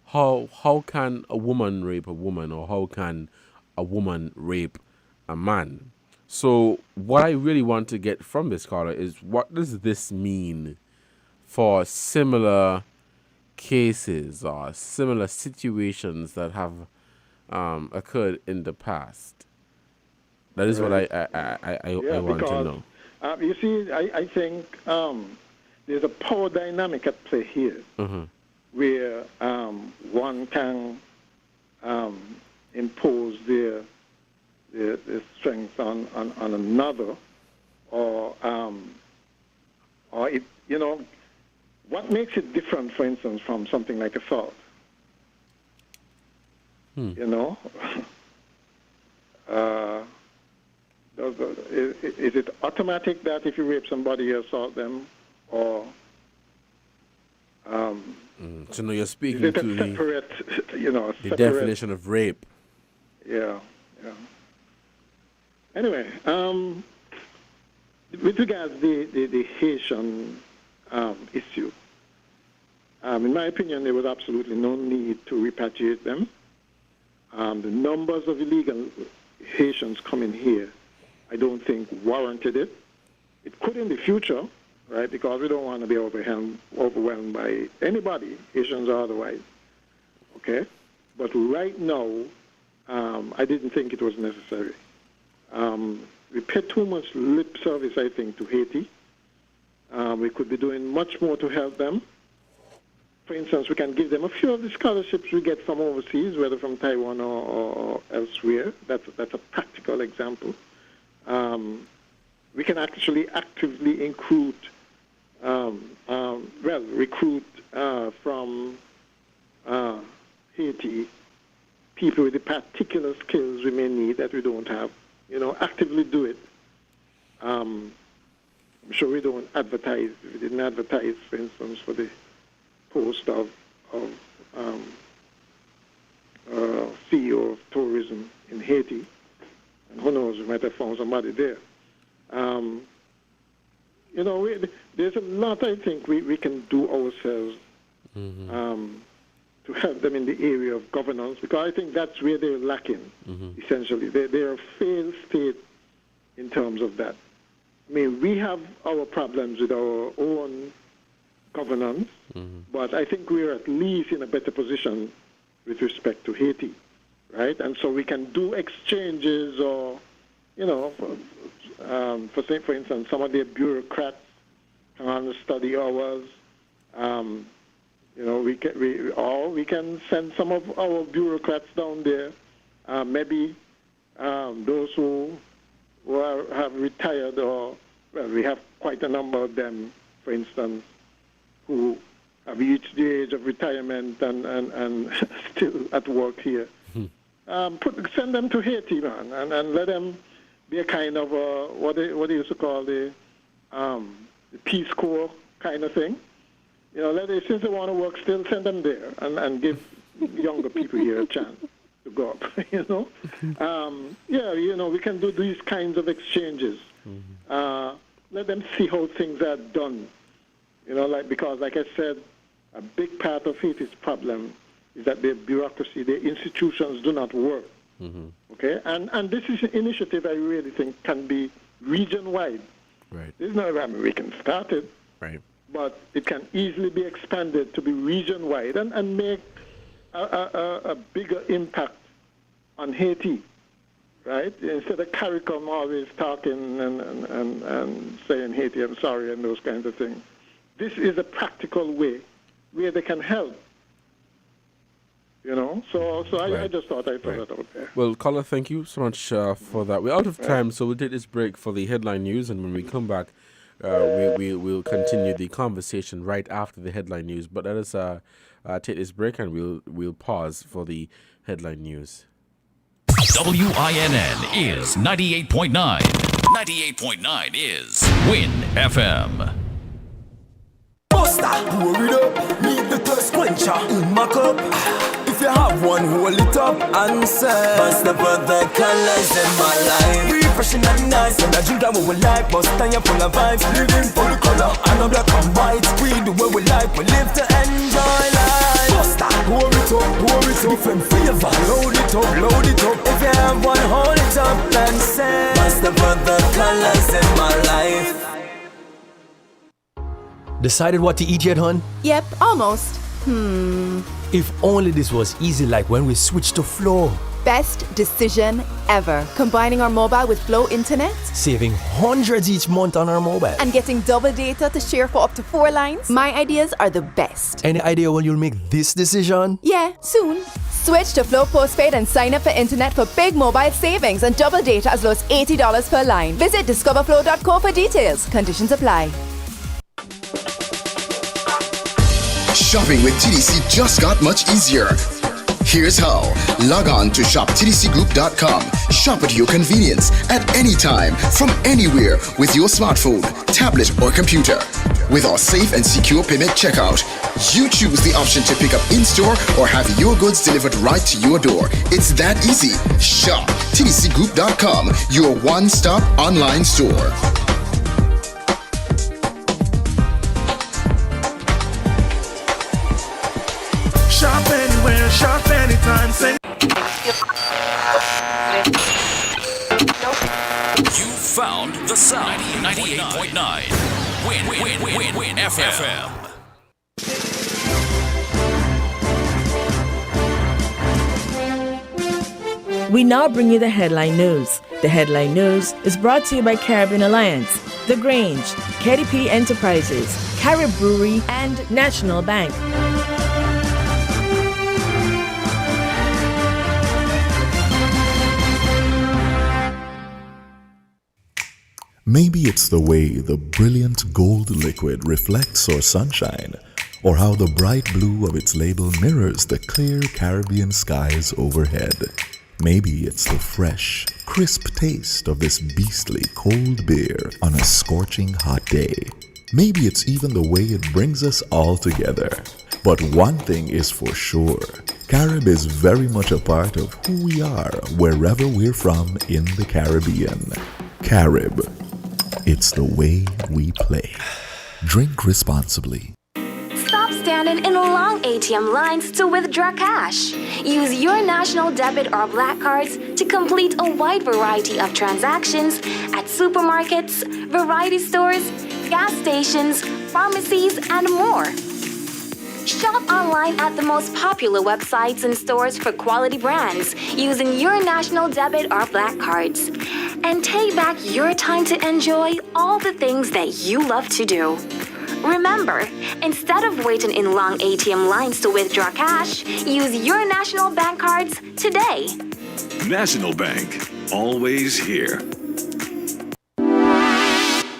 how can a woman rape a woman, or how can a woman rape a man? So what I really want to get from this caller is, what does this mean for similar cases or similar situations that have occurred in the past? That is what I want to know. You see, I think there's a power dynamic at play here. where one can impose their strength on another, or it, what makes it different, for instance, from something like assault? Is it automatic that if you rape somebody, you assault them, or so now you're speaking is it to a separate, the definition of rape? Yeah. Anyway, with regards to the Haitian issue, in my opinion, there was absolutely no need to repatriate them. The numbers of illegal Haitians coming here, I don't think warranted it. It could in the future, right, because we don't want to be overwhelmed by anybody, Haitians or otherwise, okay? But right now, I didn't think it was necessary. We paid too much lip service, I think, to Haiti. We could be doing much more to help them. For instance, we can give them a few of the scholarships we get from overseas, whether from Taiwan or elsewhere. That's a practical example. We can actually actively recruit from Haiti people with the particular skills we may need that we don't have. Actively do it. I'm sure we don't advertise. We didn't advertise, for instance, for the post of CEO of tourism in Haiti. And who knows, we might have found somebody there. There's a lot I think we can do ourselves to help them in the area of governance, because I think that's where they're lacking, essentially. They're a failed state in terms of that. I mean, we have our problems with our own governance, but I think we're at least in a better position with respect to Haiti, right? And so we can do exchanges, or, for instance, some of their bureaucrats can understudy ours. We can send some of our bureaucrats down there, maybe those who have retired, or, we have quite a number of them, for instance, who have reached the age of retirement and still at work here. Send them to Haiti, man, and let them be a kind of what they used to call the Peace Corps kind of thing. Since they want to work, still send them there and give younger people here a chance to go up. We can do these kinds of exchanges. Let them see how things are done. Because like I said, a big part of Haiti's problem is that their bureaucracy, their institutions do not work. Okay, and this is an initiative I really think can be region-wide. Right. This is not we can start it. Right. But it can easily be expanded to be region-wide and make a bigger impact on Haiti, right? Instead of CARICOM always talking and saying Haiti, I'm sorry, and those kinds of things. This is a practical way where they can help. So right. I just thought I'd throw that out there. Well, caller, thank you so much for that. We're out of time, so we'll take this break for the headline news, and when we come back, we'll continue the conversation right after the headline news. But let us take this break, and we'll pause for the headline news. WINN is 98.9. 98.9 is Win FM. Buster, pour it up, meet the thirst quencher in my cup. If you have one, hold it up and say, Buster put the colors in my life. Refreshing and nice, and I drink that what we like. Buster, you're full of vibes, living for the color. I know black and white, we do what we like. We live to enjoy life. Buster, pour it up, different flavor. Load it up. If you have one, hold it up and say, Buster put the colors in my life. Decided what to eat yet, hon? Yep, almost. If only this was easy like when we switched to flour. best decision ever. Combining our mobile with Flow Internet Saving hundreds each month on our mobile. and getting double data to share for up to 4 lines. My ideas are the best. Any idea when you'll make this decision? Yeah, soon. Switch to Flow Postpaid and sign up for internet for big mobile savings and double data as low as $80 per line. Visit discoverflow.co for details. Conditions apply. Shopping with TDC just got much easier. Here's how. Log on to shoptdcgroup.com. Shop at your convenience at any time, from anywhere, with your smartphone, tablet, or computer. With our safe and secure payment checkout, you choose the option to pick up in-store or have your goods delivered right to your door. It's that easy. Shop tdcgroup.com, your one-stop online store. Shop anywhere, shop anytime. You found the sound. 98.9. Win FM. We now bring you the headline news. The headline news is brought to you by Caribbean Alliance, The Grange, KDP Enterprises, Carib Brewery, and National Bank. Maybe it's the way the brilliant gold liquid reflects our sunshine, or how the bright blue of its label mirrors the clear Caribbean skies overhead. Maybe it's the fresh, crisp taste of this beastly cold beer on a scorching hot day. Maybe it's even the way it brings us all together. But one thing is for sure, Carib is very much a part of who we are wherever we're from in the Caribbean. Carib. It's the way we play. Drink responsibly. Stop standing in long ATM lines to withdraw cash. Use your national debit or black cards to complete a wide variety of transactions at supermarkets, variety stores, gas stations, pharmacies, and more. Shop online at the most popular websites and stores for quality brands using your national debit or black cards. And take back your time to enjoy all the things that you love to do. Remember, instead of waiting in long ATM lines to withdraw cash, use your National Bank cards today. National Bank, always here.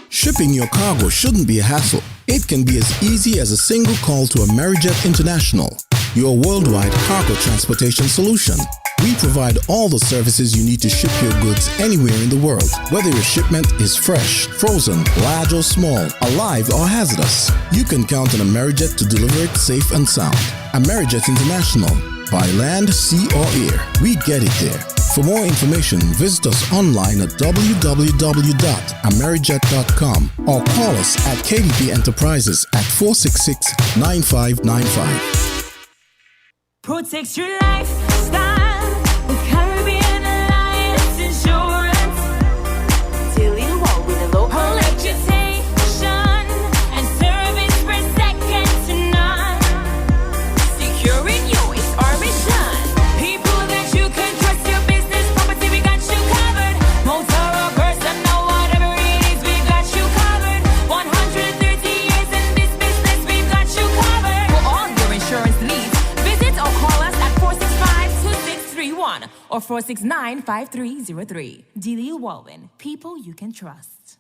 Shipping your cargo shouldn't be a hassle. It can be as easy as a single call to Amerijet International, your worldwide cargo transportation solution. We provide all the services you need to ship your goods anywhere in the world, whether your shipment is fresh, frozen, large or small, alive or hazardous. You can count on Amerijet to deliver it safe and sound. Amerijet International, by land, sea or air, we get it there. For more information, visit us online at www.amerijet.com or call us at KDP Enterprises at 466-9595. Protect your lifestyle with Caribbean Alliance Insurance. Dealing well with a low reputation and service for second to none. Securing you is our mission. People that you can trust, your business, property, we got you covered. Motor or personal, whatever it is, we got you covered. 130 years in this business, we've got you covered. For all your insurance needs, visit or call us at 465-2631 or 469-5303. Dealey Walwyn, people you can trust.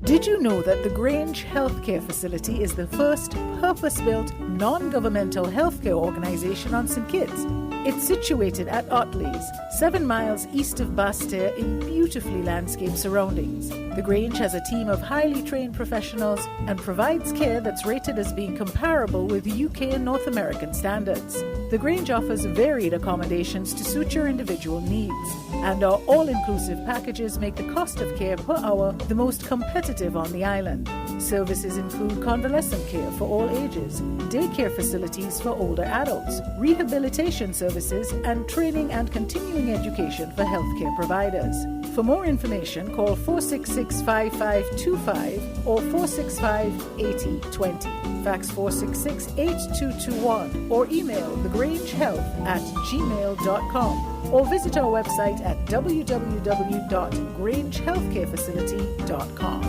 Did you know that the Grange Healthcare Facility is the first purpose-built, non-governmental healthcare organization on St. Kitts? It's situated at Otley's, 7 miles east of Basseterre in beautifully landscaped surroundings. The Grange has a team of highly trained professionals and provides care that's rated as being comparable with UK and North American standards. The Grange offers varied accommodations to suit your individual needs, and our all-inclusive packages make the cost of care per hour the most competitive on the island. Services include convalescent care for all ages, daycare facilities for older adults, rehabilitation services services, and training and continuing education for healthcare providers. For more information, call 466-5525 or 465-8020. Fax 466-8221 or email thegrangehealth@gmail.com or visit our website at www.grangehealthcarefacility.com.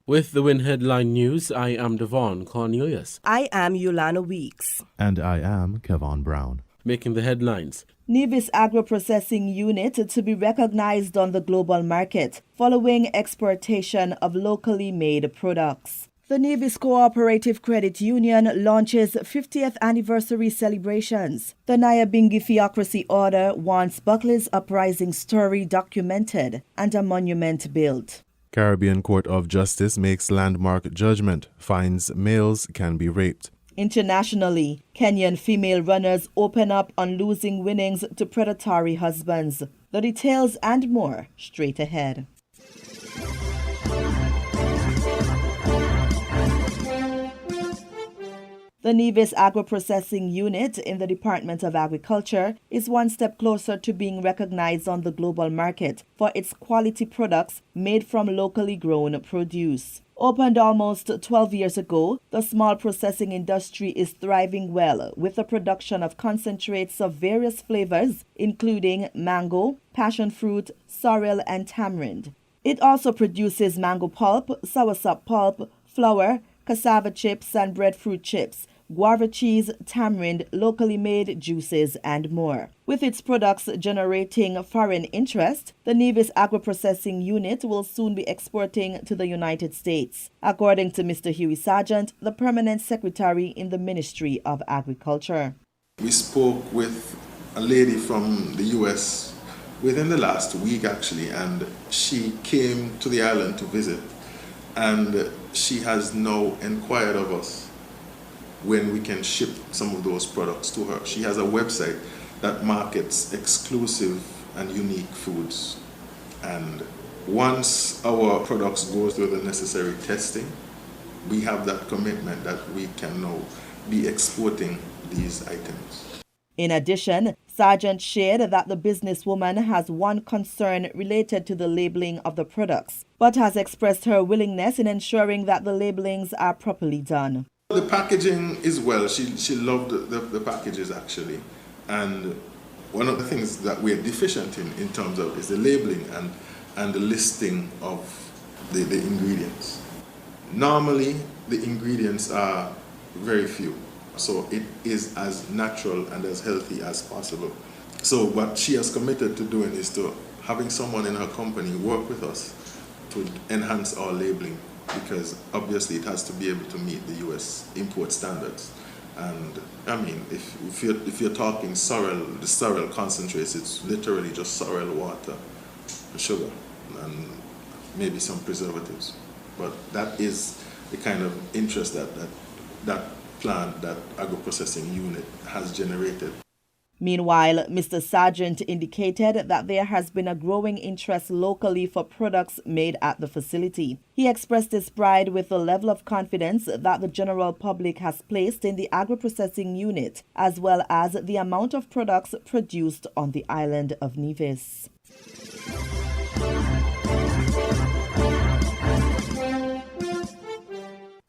With the Win Headline News, I am Devon Cornelius. I am Yolanda Weeks. And I am Kevon Brown. Making the headlines. Nevis Agro-Processing Unit to be recognized on the global market following exportation of locally made products. The Nevis Cooperative Credit Union launches 50th anniversary celebrations. The Nyabingi Theocracy Order wants Buckley's uprising story documented and a monument built. Caribbean Court of Justice makes landmark judgment, finds males can be raped. Internationally, Kenyan female runners open up on losing winnings to predatory husbands. The details and more straight ahead. The Nevis Agro-Processing Unit in the Department of Agriculture is one step closer to being recognized on the global market for its quality products made from locally grown produce. Opened almost 12 years ago, the small processing industry is thriving well with the production of concentrates of various flavors, including mango, passion fruit, sorrel, and tamarind. It also produces mango pulp, soursop pulp, flour, cassava chips, and breadfruit chips, guava cheese, tamarind, locally made juices, and more. With its products generating foreign interest, the Nevis Agro-Processing Unit will soon be exporting to the United States, according to Mr. Huey Sargent, the Permanent Secretary in the Ministry of Agriculture. We spoke with a lady from the U.S. within the last week, actually, and she came to the island to visit, and she has now inquired of us when we can ship some of those products to her. She has a website that markets exclusive and unique foods. And once our products go through the necessary testing, we have that commitment that we can now be exporting these items. In addition, Sargent shared that the businesswoman has one concern related to the labeling of the products, but has expressed her willingness in ensuring that the labelings are properly done. The packaging is well. She loved the packages, actually. And one of the things that we're deficient in terms of is the labeling and the listing of the ingredients. Normally, the ingredients are very few. So it is as natural and as healthy as possible. So what she has committed to doing is to having someone in her company work with us to enhance our labeling, because obviously it has to be able to meet the U.S. import standards. And I mean, if you're talking sorrel, the sorrel concentrates, it's literally just sorrel water, sugar, and maybe some preservatives. But that is the kind of interest that plant, that agro-processing unit has generated. Meanwhile, Mr. Sargent indicated that there has been a growing interest locally for products made at the facility. He expressed his pride with the level of confidence that the general public has placed in the agro-processing unit, as well as the amount of products produced on the island of Nevis.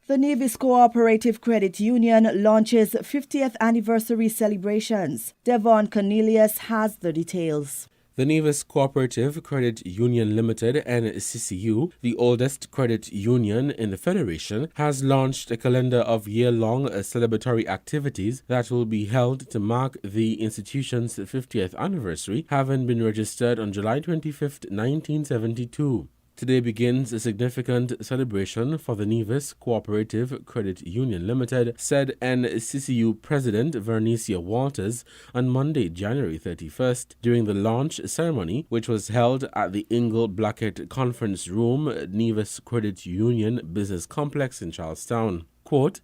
The Nevis Cooperative Credit Union launches 50th anniversary celebrations. Devon Cornelius has the details. The Nevis Cooperative Credit Union Limited, NCCU, the oldest credit union in the Federation, has launched a calendar of year-long celebratory activities that will be held to mark the institution's 50th anniversary, having been registered on July 25, 1972. Today begins a significant celebration for the Nevis Cooperative Credit Union Limited, said NCCU President Vernicia Walters on Monday, January 31st, during the launch ceremony, which was held at the Ingle Blackett Conference Room, Nevis Credit Union Business Complex in Charlestown. Quote,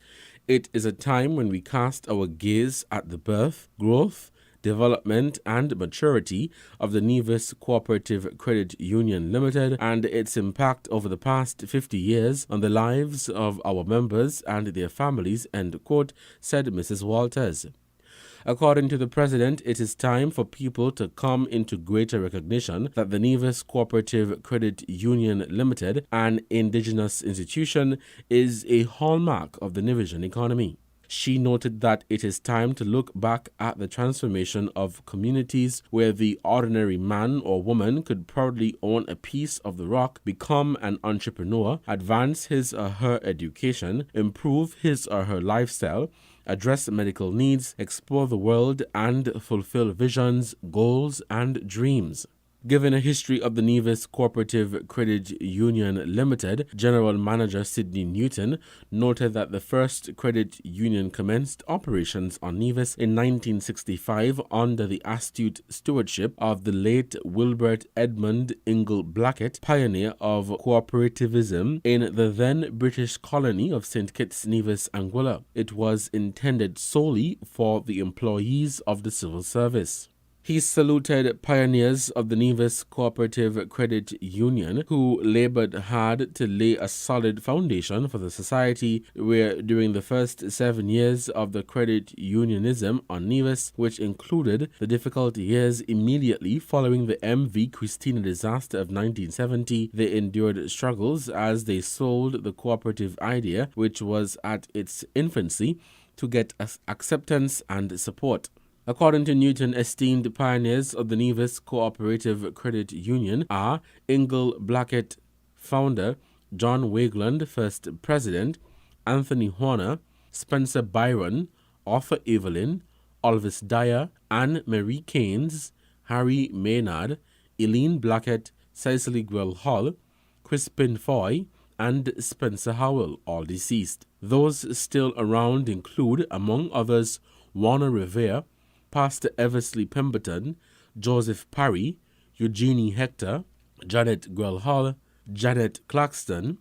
"It is a time when we cast our gaze at the birth, growth, development and maturity of the Nevis Cooperative Credit Union Limited and its impact over the past 50 years on the lives of our members and their families," end quote, said Mrs. Walters. According to the president, it is time for people to come into greater recognition that the Nevis Cooperative Credit Union Limited, an indigenous institution, is a hallmark of the Nevisian economy. She noted that it is time to look back at the transformation of communities where the ordinary man or woman could proudly own a piece of the rock, become an entrepreneur, advance his or her education, improve his or her lifestyle, address medical needs, explore the world, and fulfill visions, goals, and dreams. Given a history of the Nevis Cooperative Credit Union Limited, General Manager Sidney Newton noted that the first credit union commenced operations on Nevis in 1965 under the astute stewardship of the late Wilbert Edmund Ingle Blackett, pioneer of cooperativism in the then British colony of St. Kitts, Nevis, Anguilla. It was intended solely for the employees of the civil service. He saluted pioneers of the Nevis Cooperative Credit Union who labored hard to lay a solid foundation for the society where during the first 7 years of the credit unionism on Nevis, which included the difficult years immediately following the MV Christina disaster of 1970, they endured struggles as they sold the cooperative idea, which was at its infancy, to get acceptance and support. According to Newton, esteemed pioneers of the Nevis Cooperative Credit Union are Ingle Blackett, founder, John Wagland, first president, Anthony Horner, Spencer Byron, Arthur Evelyn, Olvis Dyer, Anne-Marie Keynes, Harry Maynard, Eileen Blackett, Cecily Gwell Hall, Crispin Foy, and Spencer Howell, all deceased. Those still around include, among others, Warner Revere, Pastor Eversley Pemberton, Joseph Parry, Eugenie Hector, Janet Gwell Hall, Janet Claxton,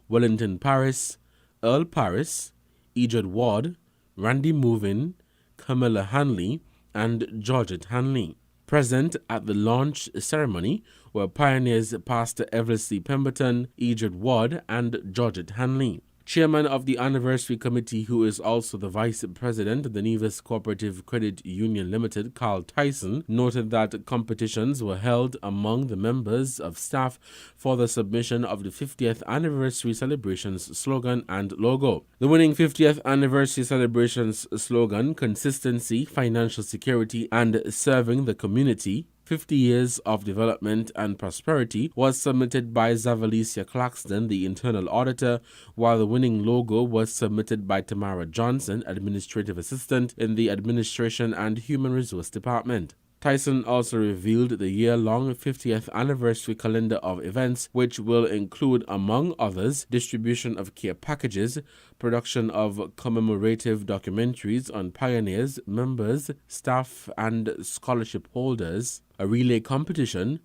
Wellington Paris, Earl Paris, Edred Ward, Randy Movin, Camilla Hanley, and Georgette Hanley. Present at the launch ceremony were pioneers Pastor Eversley Pemberton, Edred Ward, and Georgette Hanley. Chairman of the Anniversary Committee, who is also the Vice President of the Nevis Cooperative Credit Union Limited, Carl Tyson, noted that competitions were held among the members of staff for the submission of the 50th Anniversary Celebrations slogan and logo. The winning 50th Anniversary Celebrations slogan, Consistency, Financial Security, and Serving the Community, 50 Years of Development and Prosperity, was submitted by Zavalicia Claxton, the internal auditor, while the winning logo was submitted by Tamara Johnson, administrative assistant in the Administration and Human Resource Department. Tyson also revealed the year-long 50th anniversary calendar of events, which will include, among others, distribution of care packages, production of commemorative documentaries on pioneers, members, staff, and scholarship holders, a relay competition,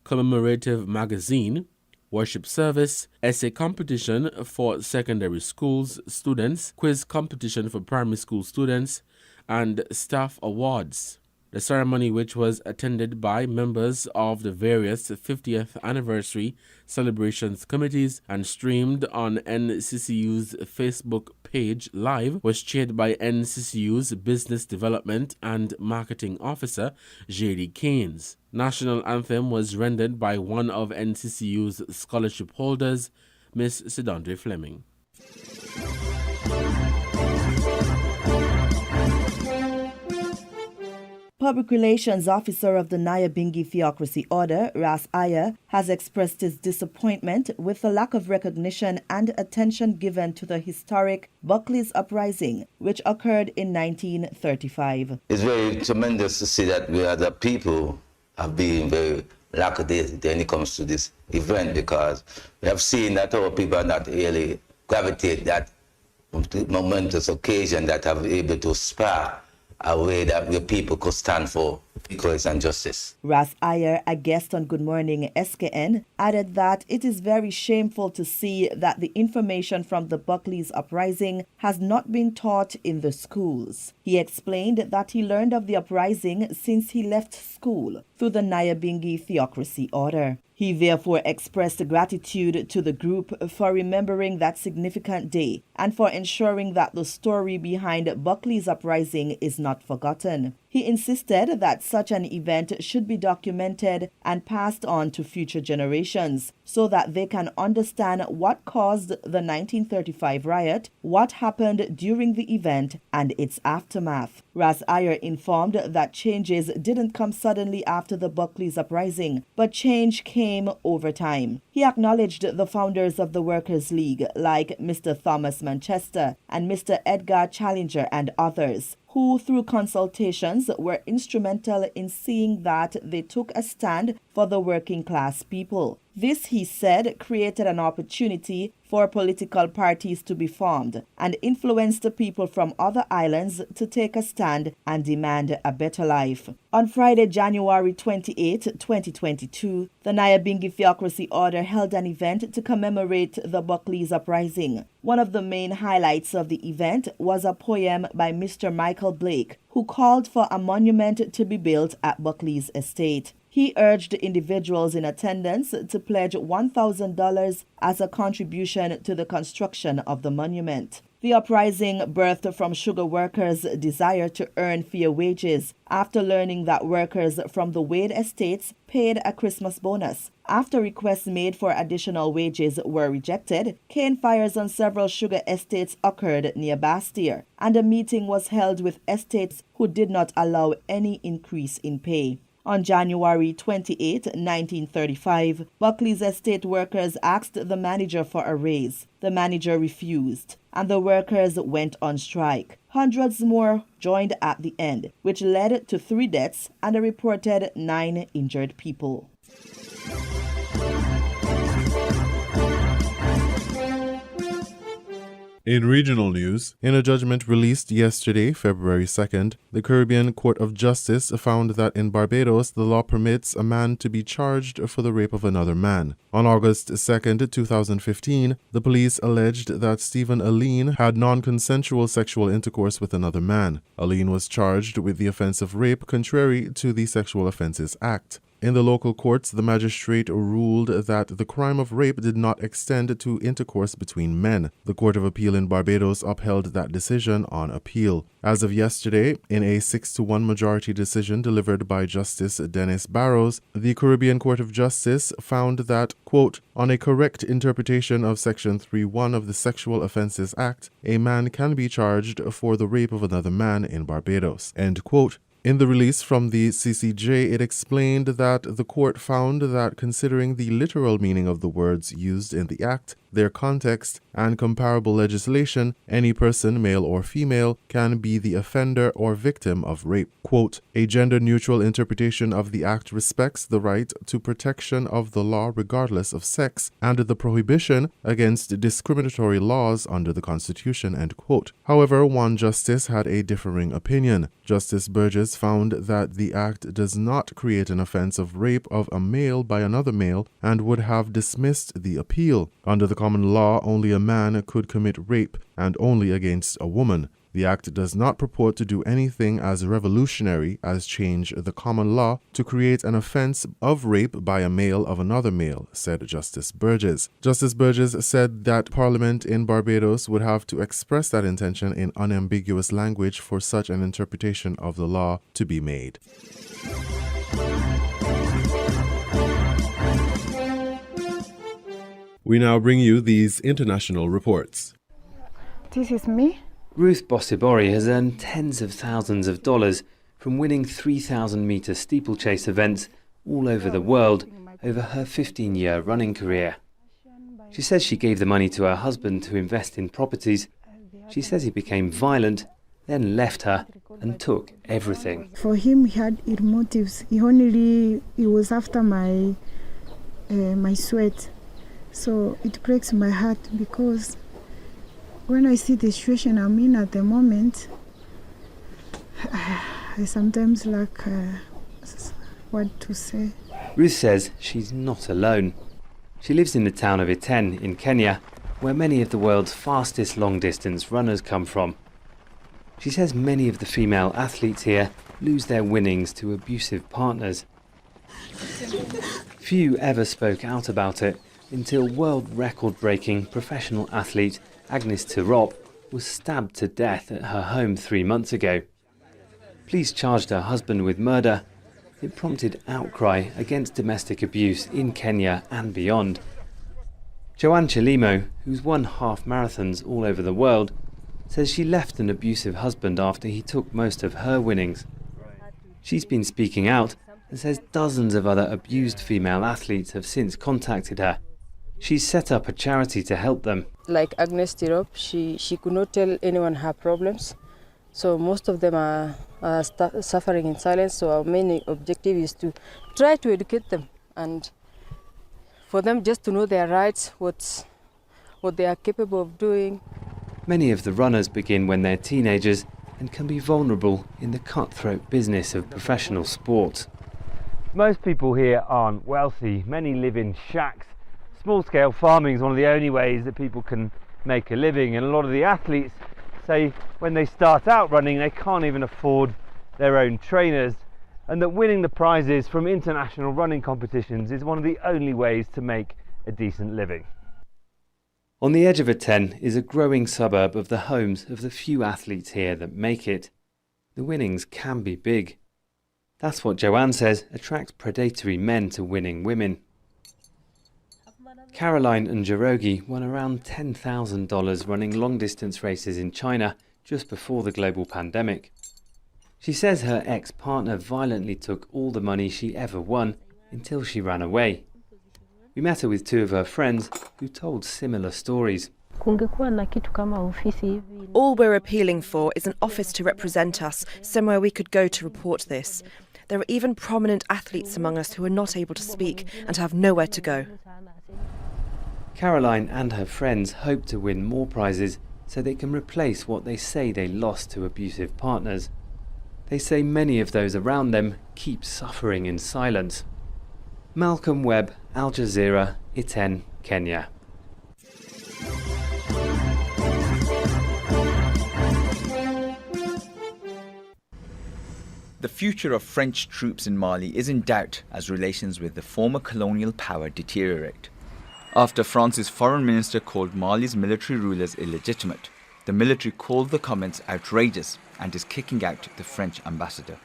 commemorative magazine, worship service, essay competition for secondary schools students, quiz competition for primary school students, and staff awards. The ceremony, which was attended by members of the various 50th anniversary celebrations committees and streamed on NCCU's Facebook page live, was chaired by NCCU's Business Development and Marketing Officer, J.D. Keynes. National Anthem was rendered by one of NCCU's scholarship holders, Miss Sidondre Fleming. Public Relations Officer of the Nyabingi Theocracy Order, Ras Iyer, has expressed his disappointment with the lack of recognition and attention given to the historic Buckley's Uprising, which occurred in 1935. It's very tremendous to see that we as a people have been very lackadaisical when it comes to this event, because we have seen that our people are not really gravitate that momentous occasion that have been able to spark a way that the people could stand for equality and justice. Ras Iyer, a guest on Good Morning SKN, added that it is very shameful to see that the information from the Buckley's Uprising has not been taught in the schools. He explained that he learned of the uprising since he left school through the Nyabingi Theocracy Order. He therefore expressed gratitude to the group for remembering that significant day and for ensuring that the story behind Buckley's uprising is not forgotten. He insisted that such an event should be documented and passed on to future generations so that they can understand what caused the 1935 riot, what happened during the event, and its aftermath. Ras Iyer informed that changes didn't come suddenly after the Buckley's uprising, but change came over time. He acknowledged the founders of the Workers' League, like Mr. Thomas Manchester and Mr. Edgar Challenger and others, who through consultations were instrumental in seeing that they took a stand for the working class people. This, he said, created an opportunity for political parties to be formed and influenced the people from other islands to take a stand and demand a better life. On Friday, January 28, 2022, the Nyabingi Theocracy Order held an event to commemorate the Buckley's uprising. One of the main highlights of the event was a poem by Mr. Michael Blake, who called for a monument to be built at Buckley's estate. He urged individuals in attendance to pledge $1,000 as a contribution to the construction of the monument. The uprising birthed from sugar workers' desire to earn fair wages after learning that workers from the Wade estates paid a Christmas bonus. After requests made for additional wages were rejected, cane fires on several sugar estates occurred near Bastyr, and a meeting was held with estates who did not allow any increase in pay. On January 28, 1935, Buckley's estate workers asked the manager for a raise. The manager refused, and the workers went on strike. Hundreds more joined at the end, which led to 3 deaths and a reported 9 injured people. In regional news, in a judgment released yesterday, February 2nd, the Caribbean Court of Justice found that in Barbados, the law permits a man to be charged for the rape of another man. On August 2nd, 2015, the police alleged that Stephen Aline had non-consensual sexual intercourse with another man. Aline was charged with the offense of rape contrary to the Sexual Offences Act. In the local courts, the magistrate ruled that the crime of rape did not extend to intercourse between men. The Court of Appeal in Barbados upheld that decision on appeal. As of yesterday, in a 6-1 majority decision delivered by Justice Dennis Barrows, the Caribbean Court of Justice found that, quote, on a correct interpretation of Section 3.1 of the Sexual Offences Act, a man can be charged for the rape of another man in Barbados, end quote. In the release from the CCJ, it explained that the court found that considering the literal meaning of the words used in the act, their context, and comparable legislation, any person, male or female, can be the offender or victim of rape. Quote, a gender-neutral interpretation of the act respects the right to protection of the law regardless of sex and the prohibition against discriminatory laws under the Constitution, end quote. However, one justice had a differing opinion. Justice Burgess found that the act does not create an offense of rape of a male by another male and would have dismissed the appeal. Under the common law, only a man could commit rape and only against a woman. The act does not purport to do anything as revolutionary as change the common law to create an offense of rape by a male of another male, said Justice Burgess. Justice Burgess said that Parliament in Barbados would have to express that intention in unambiguous language for such an interpretation of the law to be made. We now bring you these international reports. This is me. Ruth Bossibori has earned tens of thousands of dollars from winning 3,000-metre steeplechase events all over the world over her 15-year running career. She says she gave the money to her husband to invest in properties. She says he became violent, then left her and took everything. For him, he had motives. He was after my sweat. So it breaks my heart because when I see the situation I'm in at the moment, I sometimes lack what to say. Ruth says she's not alone. She lives in the town of Iten in Kenya, where many of the world's fastest long-distance runners come from. She says many of the female athletes here lose their winnings to abusive partners. Few ever spoke out about it until world record-breaking professional athlete Agnes Tirop was stabbed to death at her home 3 months ago. Police charged her husband with murder. It prompted outcry against domestic abuse in Kenya and beyond. Joanne Chelimo, who's won half marathons all over the world, says she left an abusive husband after he took most of her winnings. She's been speaking out and says dozens of other abused female athletes have since contacted her. She's set up a charity to help them. Like Agnes Tirop, she could not tell anyone her problems. So most of them are suffering in silence. So our main objective is to try to educate them and for them just to know their rights, what they are capable of doing. Many of the runners begin when they're teenagers and can be vulnerable in the cutthroat business of professional sport. Most people here aren't wealthy. Many live in shacks. Small-scale farming is one of the only ways that people can make a living, and a lot of the athletes say when they start out running they can't even afford their own trainers, and that winning the prizes from international running competitions is one of the only ways to make a decent living. On the edge of a 10 is a growing suburb of the homes of the few athletes here that make it. The winnings can be big. That's what Joanne says attracts predatory men to winning women. Caroline and Njoroge won around $10,000 running long-distance races in China just before the global pandemic. She says her ex-partner violently took all the money she ever won until she ran away. We met her with two of her friends who told similar stories. All we're appealing for is an office to represent us, somewhere we could go to report this. There are even prominent athletes among us who are not able to speak and have nowhere to go. Caroline and her friends hope to win more prizes so they can replace what they say they lost to abusive partners. They say many of those around them keep suffering in silence. Malcolm Webb, Al Jazeera, Iten, Kenya. The future of French troops in Mali is in doubt as relations with the former colonial power deteriorate. After France's foreign minister called Mali's military rulers illegitimate, the military called the comments outrageous and is kicking out the French ambassador.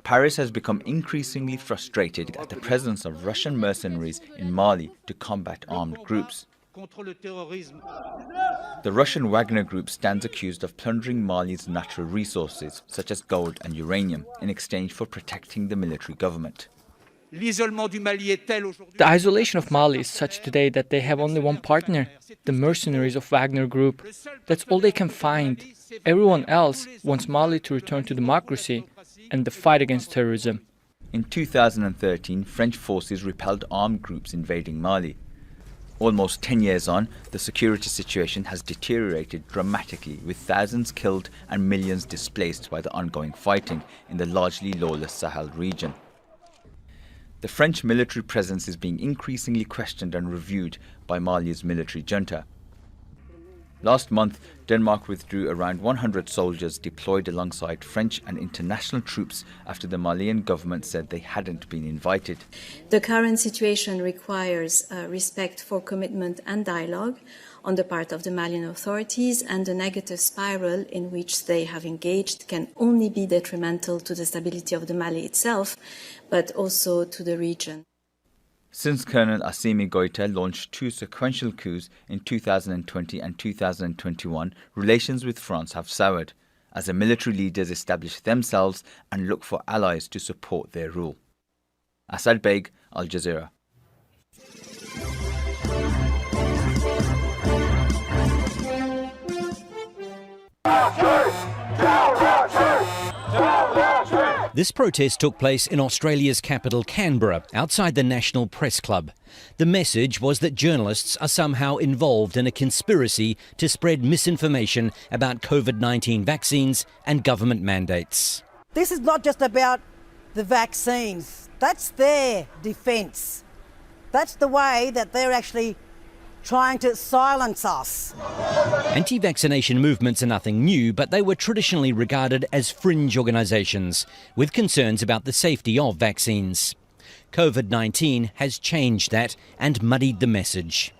Paris has become increasingly frustrated at the presence of Russian mercenaries in Mali to combat armed groups. The Russian Wagner Group stands accused of plundering Mali's natural resources, such as gold and uranium, in exchange for protecting the military government. The isolation of Mali is such today that they have only one partner, the mercenaries of Wagner Group. That's all they can find. Everyone else wants Mali to return to democracy and the fight against terrorism. In 2013, French forces repelled armed groups invading Mali. Almost 10 years on, the security situation has deteriorated dramatically, with thousands killed and millions displaced by the ongoing fighting in the largely lawless Sahel region. The French military presence is being increasingly questioned and reviewed by Mali's military junta. Last month, Denmark withdrew around 100 soldiers deployed alongside French and international troops after the Malian government said they hadn't been invited. The current situation requires respect for commitment and dialogue on the part of the Malian authorities, and the negative spiral in which they have engaged can only be detrimental to the stability of the Mali itself, but also to the region. Since Colonel Assimi Goïta launched two sequential coups in 2020 and 2021, relations with France have soured, as the military leaders establish themselves and look for allies to support their rule. Asad Beg, Al Jazeera. This protest took place in Australia's capital, Canberra, outside the National Press Club. The message was that journalists are somehow involved in a conspiracy to spread misinformation about COVID-19 vaccines and government mandates. This is not just about the vaccines. That's their defence. That's the way that they're actually trying to silence us. Anti-vaccination movements are nothing new, but they were traditionally regarded as fringe organisations with concerns about the safety of vaccines. COVID-19 has changed that and muddied the message.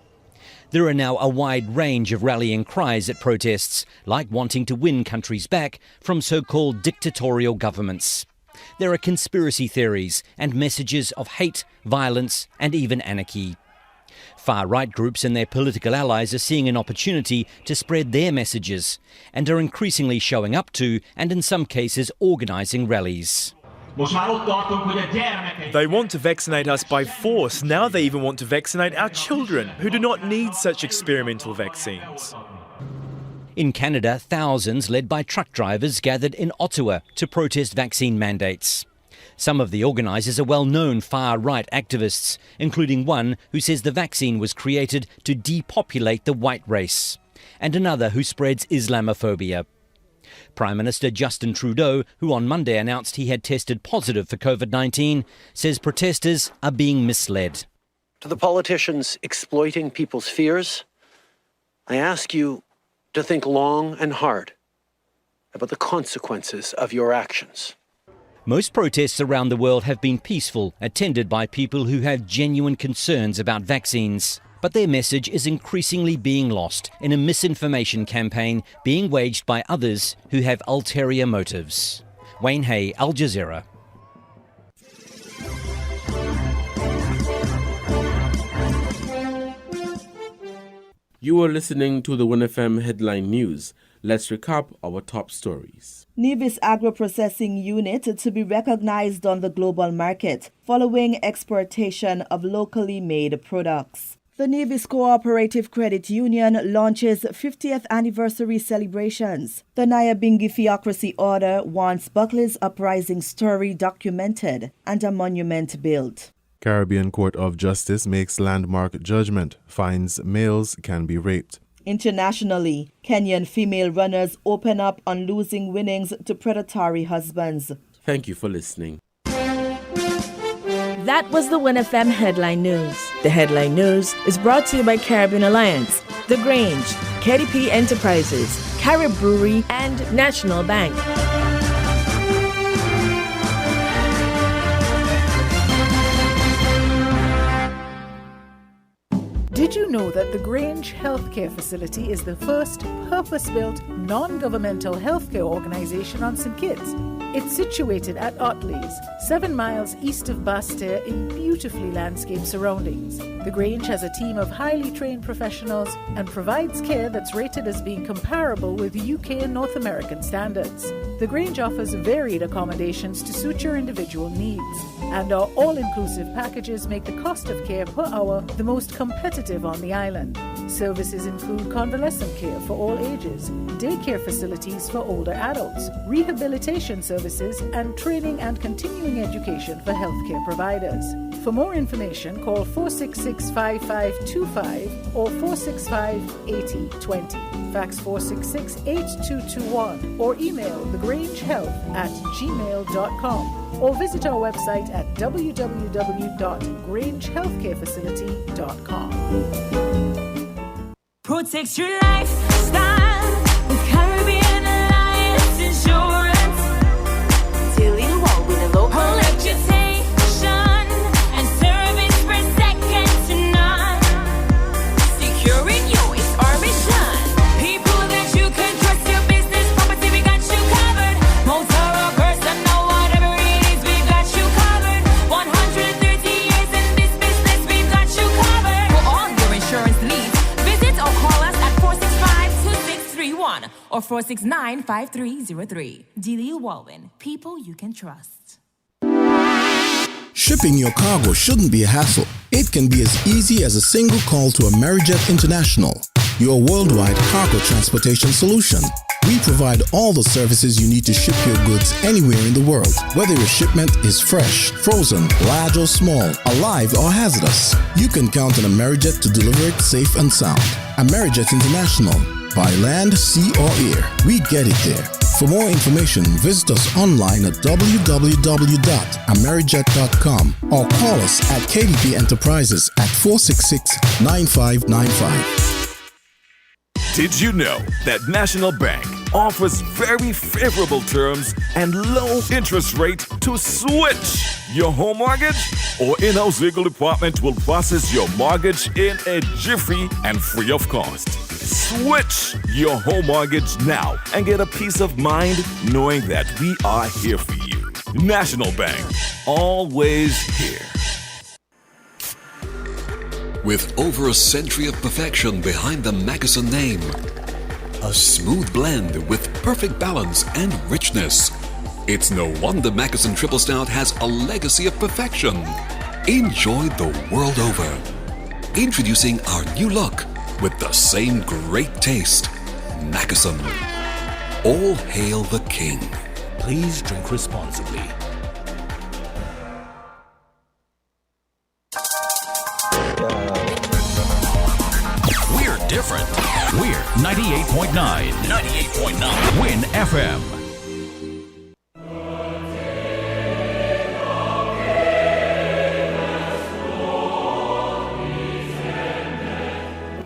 There are now a wide range of rallying cries at protests, like wanting to win countries back from so-called dictatorial governments. There are conspiracy theories and messages of hate, violence and even anarchy. Far-right groups and their political allies are seeing an opportunity to spread their messages and are increasingly showing up to, and in some cases organising rallies. They want to vaccinate us by force. Now they even want to vaccinate our children, who do not need such experimental vaccines. In Canada, thousands led by truck drivers gathered in Ottawa to protest vaccine mandates. Some of the organisers are well-known far-right activists, including one who says the vaccine was created to depopulate the white race, and another who spreads Islamophobia. Prime Minister Justin Trudeau, who on Monday announced he had tested positive for COVID-19, says protesters are being misled. To the politicians exploiting people's fears, I ask you to think long and hard about the consequences of your actions. Most protests around the world have been peaceful, attended by people who have genuine concerns about vaccines. But their message is increasingly being lost in a misinformation campaign being waged by others who have ulterior motives. Wayne Hay, Al Jazeera. You are listening to the WINNFM Headline News. Let's recap our top stories. Nevis agro-processing unit to be recognized on the global market following exportation of locally made products. The Nevis Cooperative Credit Union launches 50th anniversary celebrations. The Nyabingi Theocracy Order wants Buckley's uprising story documented and a monument built. Caribbean Court of Justice makes landmark judgment, finds males can be raped. Internationally, Kenyan female runners open up on losing winnings to predatory husbands. Thank you for listening. That was the WINNFM Headline News. The Headline News is brought to you by Caribbean Alliance, The Grange, KDP Enterprises, Carib Brewery, and National Bank. Did you know that the Grange Healthcare Facility is the first purpose-built, non-governmental healthcare organization on St. Kitts? It's situated at Otley's, 7 miles east of Basseterre in beautifully landscaped surroundings. The Grange has a team of highly trained professionals and provides care that's rated as being comparable with UK and North American standards. The Grange offers varied accommodations to suit your individual needs, and our all-inclusive packages make the cost of care per hour the most competitive on the island. Services include convalescent care for all ages, daycare facilities for older adults, rehabilitation services, and training and continuing education for healthcare providers. For more information, call 466-5525 or 465-8020. Fax 466-8221 or email thegrangehealth@gmail.com or visit our website at www.grangehealthcarefacility.com. Protect your lifestyle with Caribbean Alliance Insurance. Dealing well with a local reputation and service for second to none. Securing you is our mission. People that you can trust, your business, property, we got you covered. Motor or personal, whatever it is, we got you covered. 130 years in this business, we got you covered. For all your insurance needs, visit or call us at 465-2631 or 469-5303. Dealey Walwyn, people you can trust. Shipping your cargo shouldn't be a hassle. It can be as easy as a single call to Amerijet International, your worldwide cargo transportation solution. We provide all the services you need to ship your goods anywhere in the world, whether your shipment is fresh, frozen, large or small, alive or hazardous. You can count on Amerijet to deliver it safe and sound. Amerijet International, by land, sea or air, we get it there. For more information, visit us online at www.amerijet.com or call us at KDP Enterprises at 466-9595. Did you know that National Bank offers very favorable terms and low interest rate to switch your home mortgage, or in-house legal department will process your mortgage in a jiffy and free of cost. Switch your home mortgage now and get a peace of mind knowing that we are here for you. National Bank, always here. With over a century of perfection behind the Mackeson name, a smooth blend with perfect balance and richness, it's no wonder Mackeson Triple Stout has a legacy of perfection. Enjoyed the world over. Introducing our new look with the same great taste. Mackeson. All hail the king. Please drink responsibly. We're different. We're 98.9. 98.9. Win FM.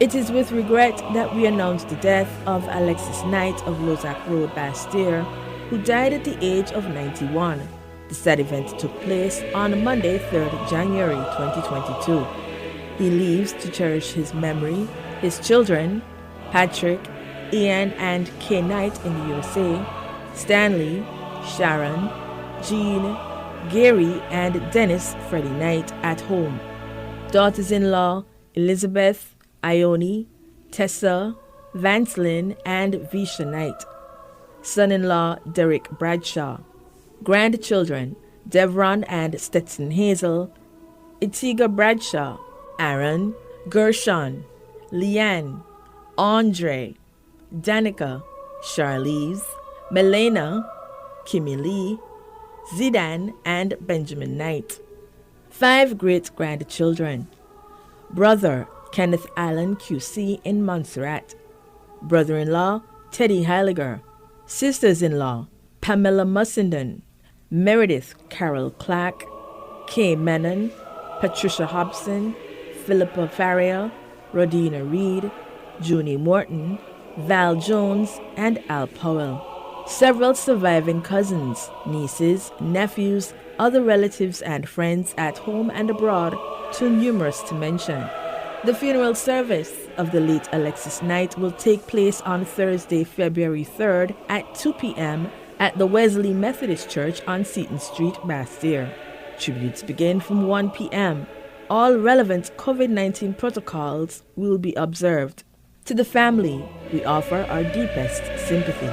It is with regret that we announce the death of Alexis Knight of Lozac Road, Bastille, who died at the age of 91. The sad event took place on Monday, 3rd January 2022. He leaves to cherish his memory, his children, Patrick, Ian and Kay Knight in the USA, Stanley, Sharon, Jean, Gary and Dennis Freddie Knight at home, daughters-in-law Elizabeth, Ione, Tessa, Vancelyn and Visha Knight, son-in-law Derek Bradshaw, grandchildren Devron and Stetson Hazel, Itiga Bradshaw, Aaron, Gershon, Leanne, Andre, Danica, Charlize, Melena, Kimmy Lee, Zidane and Benjamin Knight. 5 great-grandchildren: brother Kenneth Allen QC in Montserrat, brother-in-law Teddy Heiliger, sisters-in-law Pamela Mussenden, Meredith Carol Clark, Kay Menon, Patricia Hobson, Philippa Faria, Rodina Reed, Junie Morton, Val Jones, and Al Powell. Several surviving cousins, nieces, nephews, other relatives and friends at home and abroad, too numerous to mention. The funeral service of the late Alexis Knight will take place on Thursday, February 3rd at 2 p.m. at the Wesley Methodist Church on Seaton Street, Bastille. Tributes begin from 1 p.m. All relevant COVID-19 protocols will be observed. To the family, we offer our deepest sympathy.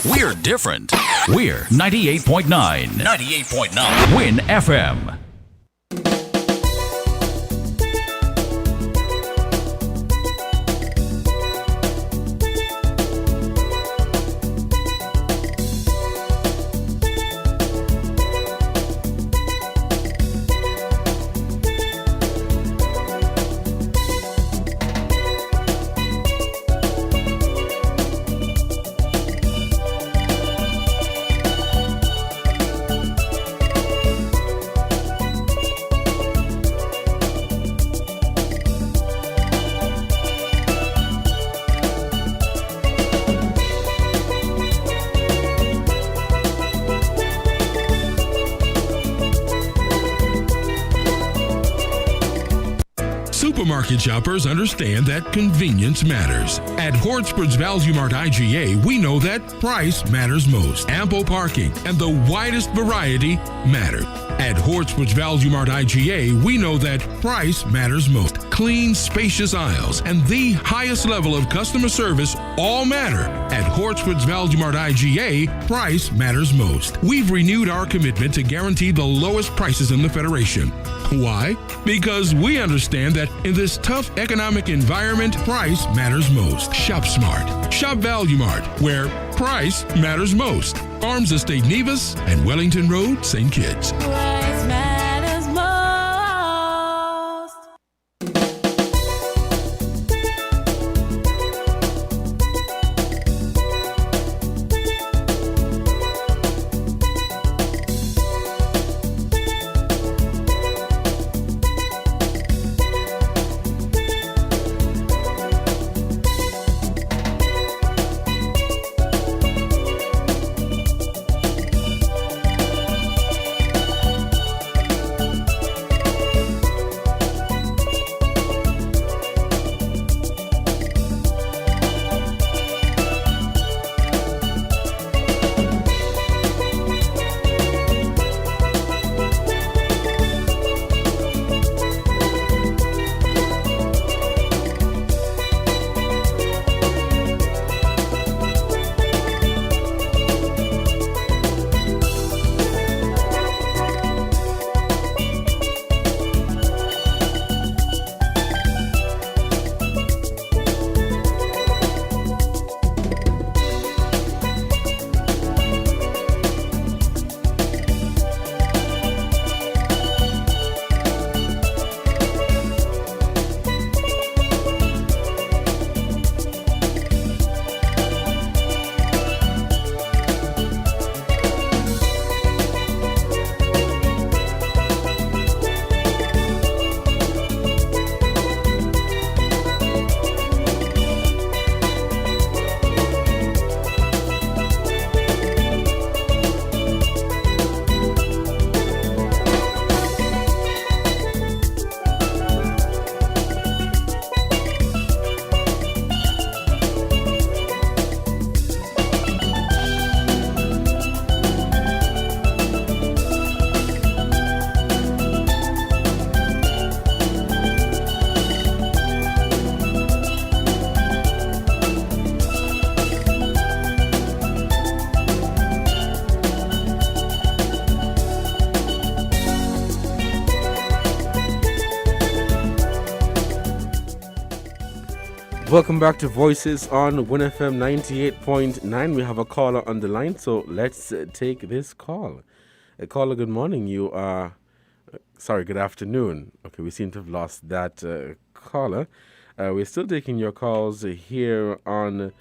We're different. We're 98.9. 98.9. Win FM. Supermarket shoppers understand that convenience matters. At Hortsports Value Mart IGA, we know that price matters most. Ample parking and the widest variety matter. At Hortsports Value Mart IGA, we know that price matters most. Clean, spacious aisles and the highest level of customer service all matter. At Hortsports Value Mart IGA, price matters most. We've renewed our commitment to guarantee the lowest prices in the Federation. Why? Because we understand that in this tough economic environment, price matters most. Shop smart. Shop Value Mart, where price matters most. Farms Estate Nevis and Wellington Road, St. Kitts. Price matters most. Welcome back to Voices on WINNFM 98.9. We have a caller on the line, so let's take this call. Caller, good morning. You are... Sorry, good afternoon. Okay, we seem to have lost that caller. We're still taking your calls here on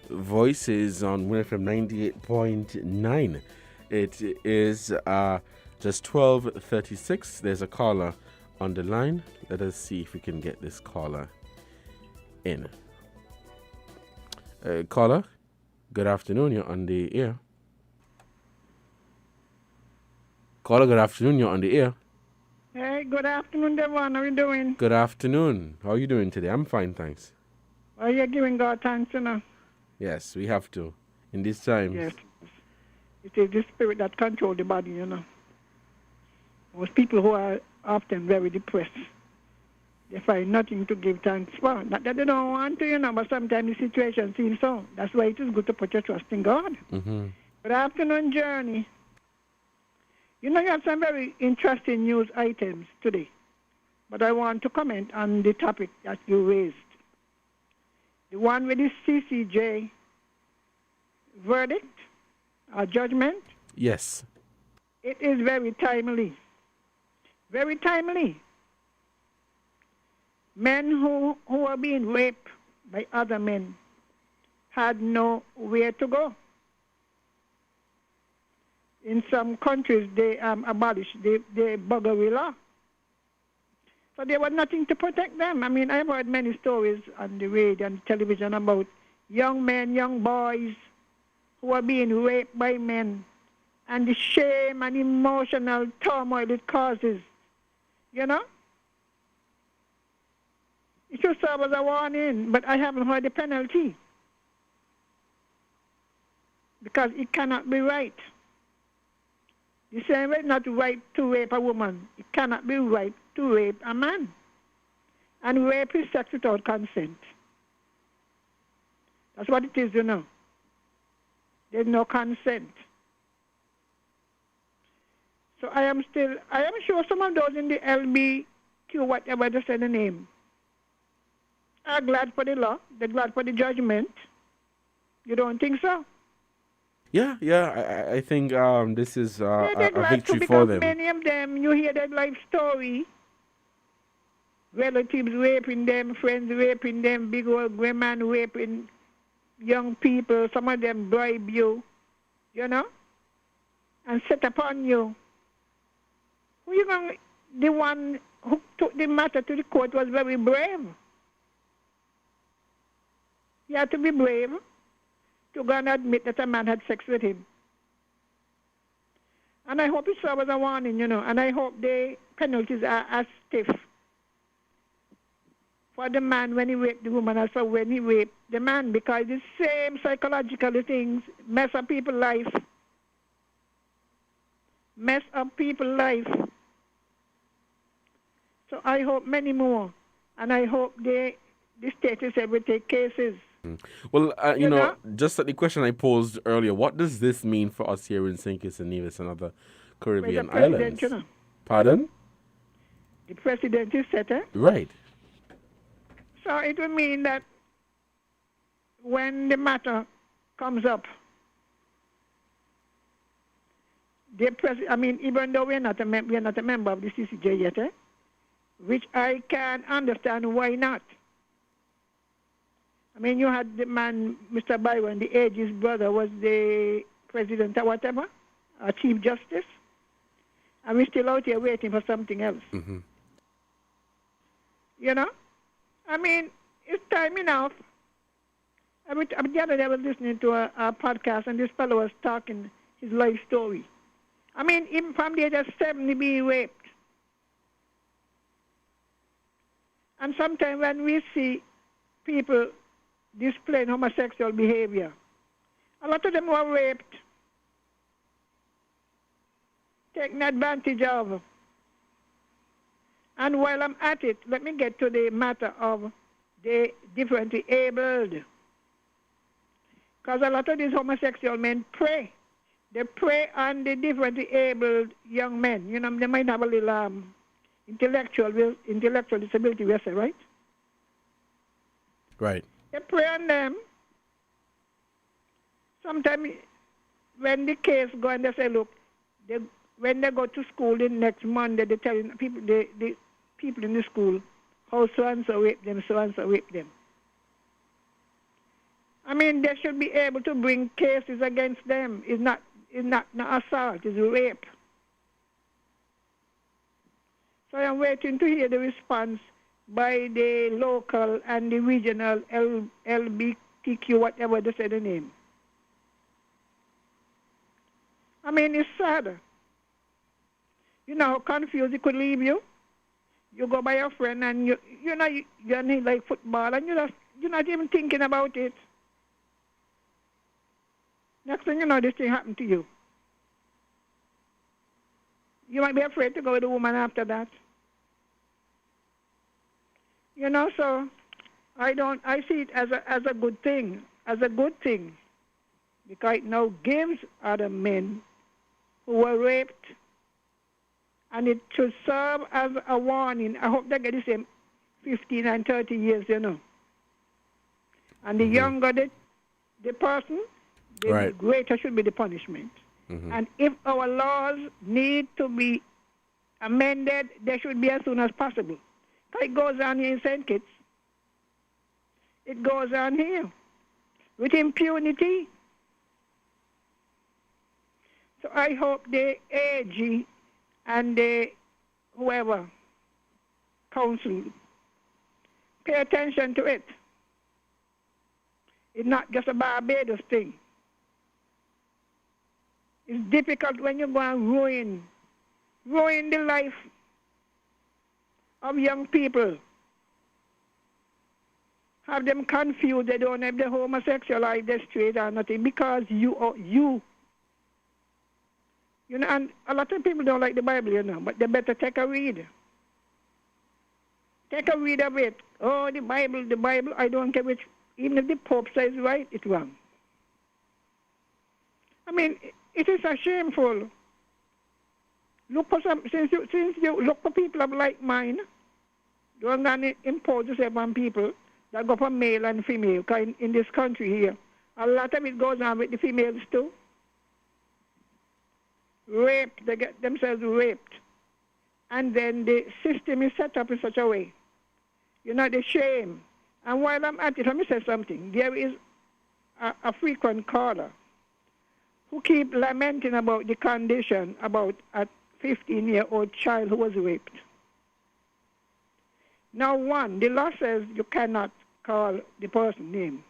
Voices on WINNFM 98.9. It is just 12:36. There's a caller on the line. Let us see if we can get this caller in. Caller, good afternoon. You're on the air. Caller, good afternoon. You're on the air. Hey, good afternoon, Devon. How are you doing? Good afternoon. How are you doing today? I'm fine, thanks. Well, you're giving God thanks, you know. Yes, we have to. In these times. Yes. It is the spirit that controls the body, you know. Most people who are often very depressed, they find nothing to give thanks for. Not that they don't want to, you know, but sometimes the situation seems so. That's why it is good to put your trust in God. Mm-hmm. Good afternoon, Journey. You know, you have some very interesting news items today, but I want to comment on the topic that you raised. The one with the CCJ verdict or judgment. Yes. It is very timely. Very timely. Men who are being raped by other men had nowhere to go. In some countries, they abolished the buggery law. So there was nothing to protect them. I mean, I've heard many stories on the radio and television about young men, young boys who are being raped by men and the shame and emotional turmoil it causes. You know? It should serve as a warning, but I haven't heard the penalty. Because it cannot be right. The same way it's not right to rape a woman, it cannot be right to rape a man. And rape is sex without consent. That's what it is, you know. There's no consent. So I am sure some of those in the LBQ, whatever they say the name, are glad for the law. They're glad for the judgment. You don't think so? Yeah, I think this is a victory for because them. Many of them, you hear their life story. Relatives raping them, friends raping them, big old women raping young people. Some of them bribe you, you know, and set upon you. Who you going? The one who took the matter to the court was very brave. He had to be brave to go and admit that a man had sex with him. And I hope it serves as a warning, you know, and I hope the penalties are as stiff for the man when he raped the woman as for when he raped the man, because the same psychological things mess up people's life. Mess up people's life. So I hope many more, and I hope the state is able to take cases. Well, you know, just like the question I posed earlier, what does this mean for us here in St. Kitts and Nevis and other Caribbean islands? You know, Pardon? the president is set, eh? Right. So it will mean that when the matter comes up, even though we're not a member of the CCJ yet, eh? Which I can understand why not. I mean, you had the man, Mr. Byron, the age his brother was the president or whatever, or Chief Justice, and we're still out here waiting for something else. Mm-hmm. You know? I mean, it's time enough. The other day I was listening to a podcast, and this fellow was talking his life story. I mean, even from the age of 70 being raped. And sometimes when we see people displaying homosexual behavior, a lot of them were raped, taken advantage of. And while I'm at it, let me get to the matter of the differently abled. Because a lot of these homosexual men prey. They prey on the differently abled young men. You know, they might have a little intellectual disability, we say, right? Right. They prey on them. Sometimes when the case go and they say, look, when they go to school the next Monday, they tell people, the people in the school how so-and-so raped them, so-and-so raped them. I mean, they should be able to bring cases against them. It's not assault, it's rape. So I'm waiting to hear the response by the local and the regional LBTQ, whatever they say the name. I mean, it's sad. You know how confused it could leave you? You go by your friend and you need like football and you're not even thinking about it. Next thing you know, this thing happened to you. You might be afraid to go with a woman after that. You know, so I see it as a good thing, because it now gives other men who were raped, and it should serve as a warning. I hope they get the same 15 and 30 years, you know. And the younger the person, the greater should be the punishment. And if our laws need to be amended, they should be as soon as possible. It goes on here in St. Kitts. It goes on here with impunity. So I hope the AG and the whoever council pay attention to it. It's not just a Barbados thing. It's difficult when you go and ruin the life of young people. Have them confused. They don't have the homosexual life, they're straight or nothing, because you are you. You know, and a lot of people don't like the Bible, you know, but they better take a read. Take a read of it. Oh, the Bible, I don't care which, even if the Pope says right, it's wrong. I mean, it is a shameful. Look for since you look for people of like mind, don't impose yourself on people that go for male and female. Because in this country here, a lot of it goes on with the females too. Raped, they get themselves raped. And then the system is set up in such a way. You know, the shame. And while I'm at it, let me say something. There is a frequent caller who keep lamenting about the condition about a 15-year-old child who was raped. Now, one, the law says you cannot call the person's name.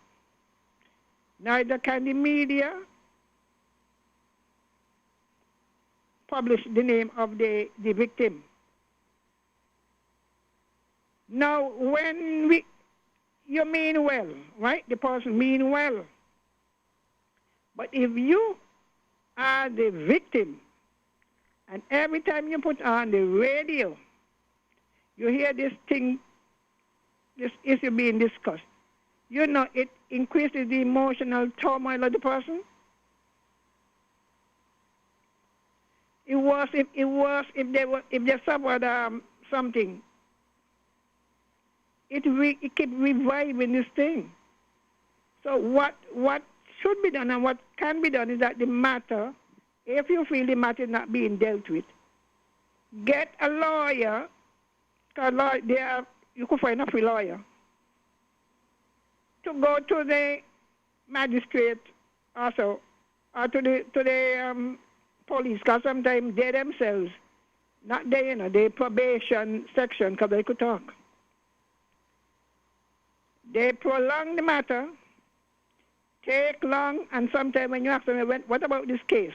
Neither can the media publish the name of the victim. Now, when you mean well, right? The person mean well. But if you are the victim, and every time you put on the radio, you hear this issue being discussed, you know it increases the emotional turmoil of the person. It was if they suffered something. It kept reviving this thing. So what should be done and what can be done is that the matter, if you feel the matter is not being dealt with, get a lawyer. Because you could find a free lawyer to go to the magistrate also, or to the police, because sometimes they themselves, not they, you know, the probation section, because they could talk. They prolong the matter, take long, and sometimes when you ask them, what about this case?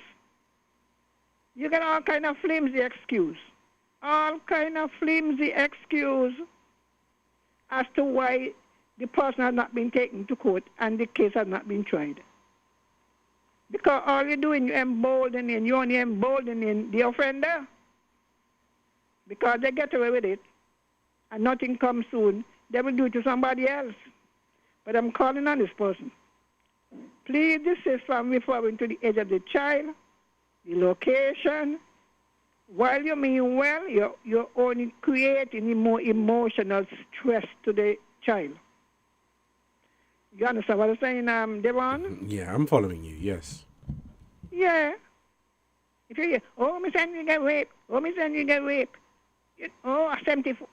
You get all kind of flimsy excuse. All kind of flimsy excuse as to why the person has not been taken to court and the case has not been tried. Because all you're doing, you're emboldening, you're only emboldening the offender. Because they get away with it and nothing comes soon, they will do it to somebody else. But I'm calling on this person. Please desist from referring to the age of the child, the location. While you mean well, you're only creating more emotional stress to the child. You understand what I'm saying, Devon? Yeah, I'm following you, yes. Yeah. If you hear, oh, Miss Henry get raped, oh, Miss Henry get raped, oh, 74,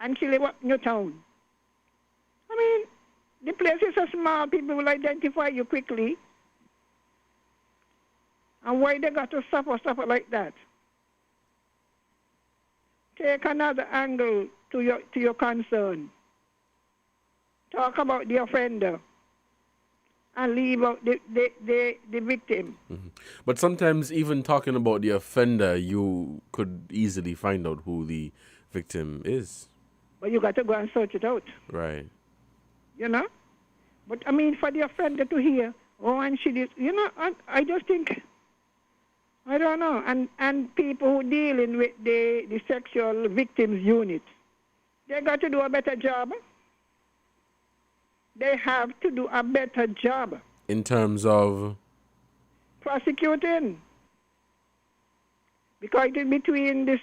and she live up in your town. I mean, the place is so small, people will identify you quickly. And why they got to suffer like that? Take another angle to your concern. Talk about the offender and leave out the victim. Mm-hmm. But sometimes even talking about the offender, you could easily find out who the victim is. But you got to go and search it out. Right. You know? But, I mean, for the offender to hear, oh, and she did, you know, I just think, I don't know. And people who dealing with the sexual victims unit, they got to do a better job. They have to do a better job. In terms of? Prosecuting. Because it is between the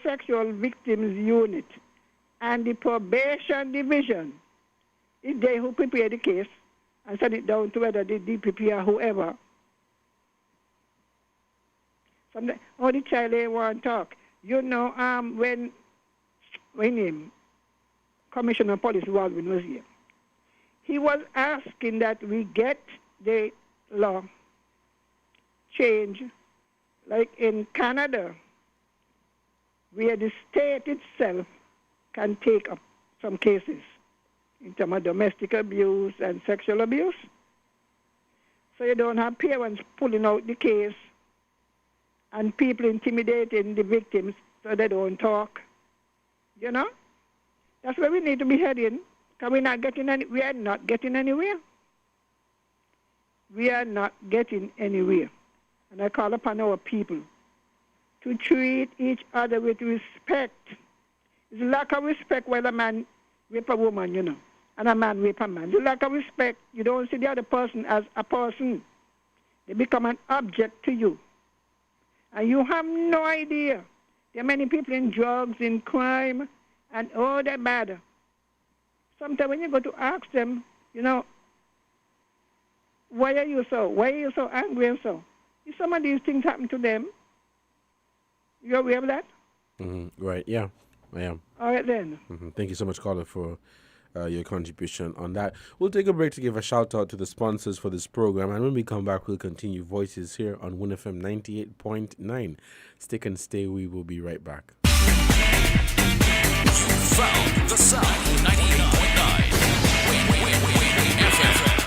sexual victims unit and the probation division. It's they who prepare the case and send it down to whether the DPP or whoever. Sometimes, oh, the child they want to talk. You know, when Commissioner of Police Baldwin was here, he was asking that we get the law changed, like in Canada, where the state itself can take up some cases in terms of domestic abuse and sexual abuse. So you don't have parents pulling out the case and people intimidating the victims so they don't talk. You know? That's where we need to be heading. Because we are not getting anywhere. We are not getting anywhere. And I call upon our people to treat each other with respect. It's a lack of respect when a man rape a woman, you know, and a man rape a man. It's a lack of respect. You don't see the other person as a person. They become an object to you. And you have no idea. There are many people in drugs, in crime, and oh, they're bad. Sometimes when you go to ask them, you know, why are you so angry and so? If some of these things happen to them, you're aware of that? Mm-hmm. Right, yeah, I am. All right, then. Mm-hmm. Thank you so much, caller, for your contribution on that. We'll take a break to give a shout-out to the sponsors for this program, and when we come back, we'll continue Voices here on WINNFM 98.9. Stick and stay. We will be right back. Found the sound 98.9 WINNMedia FM.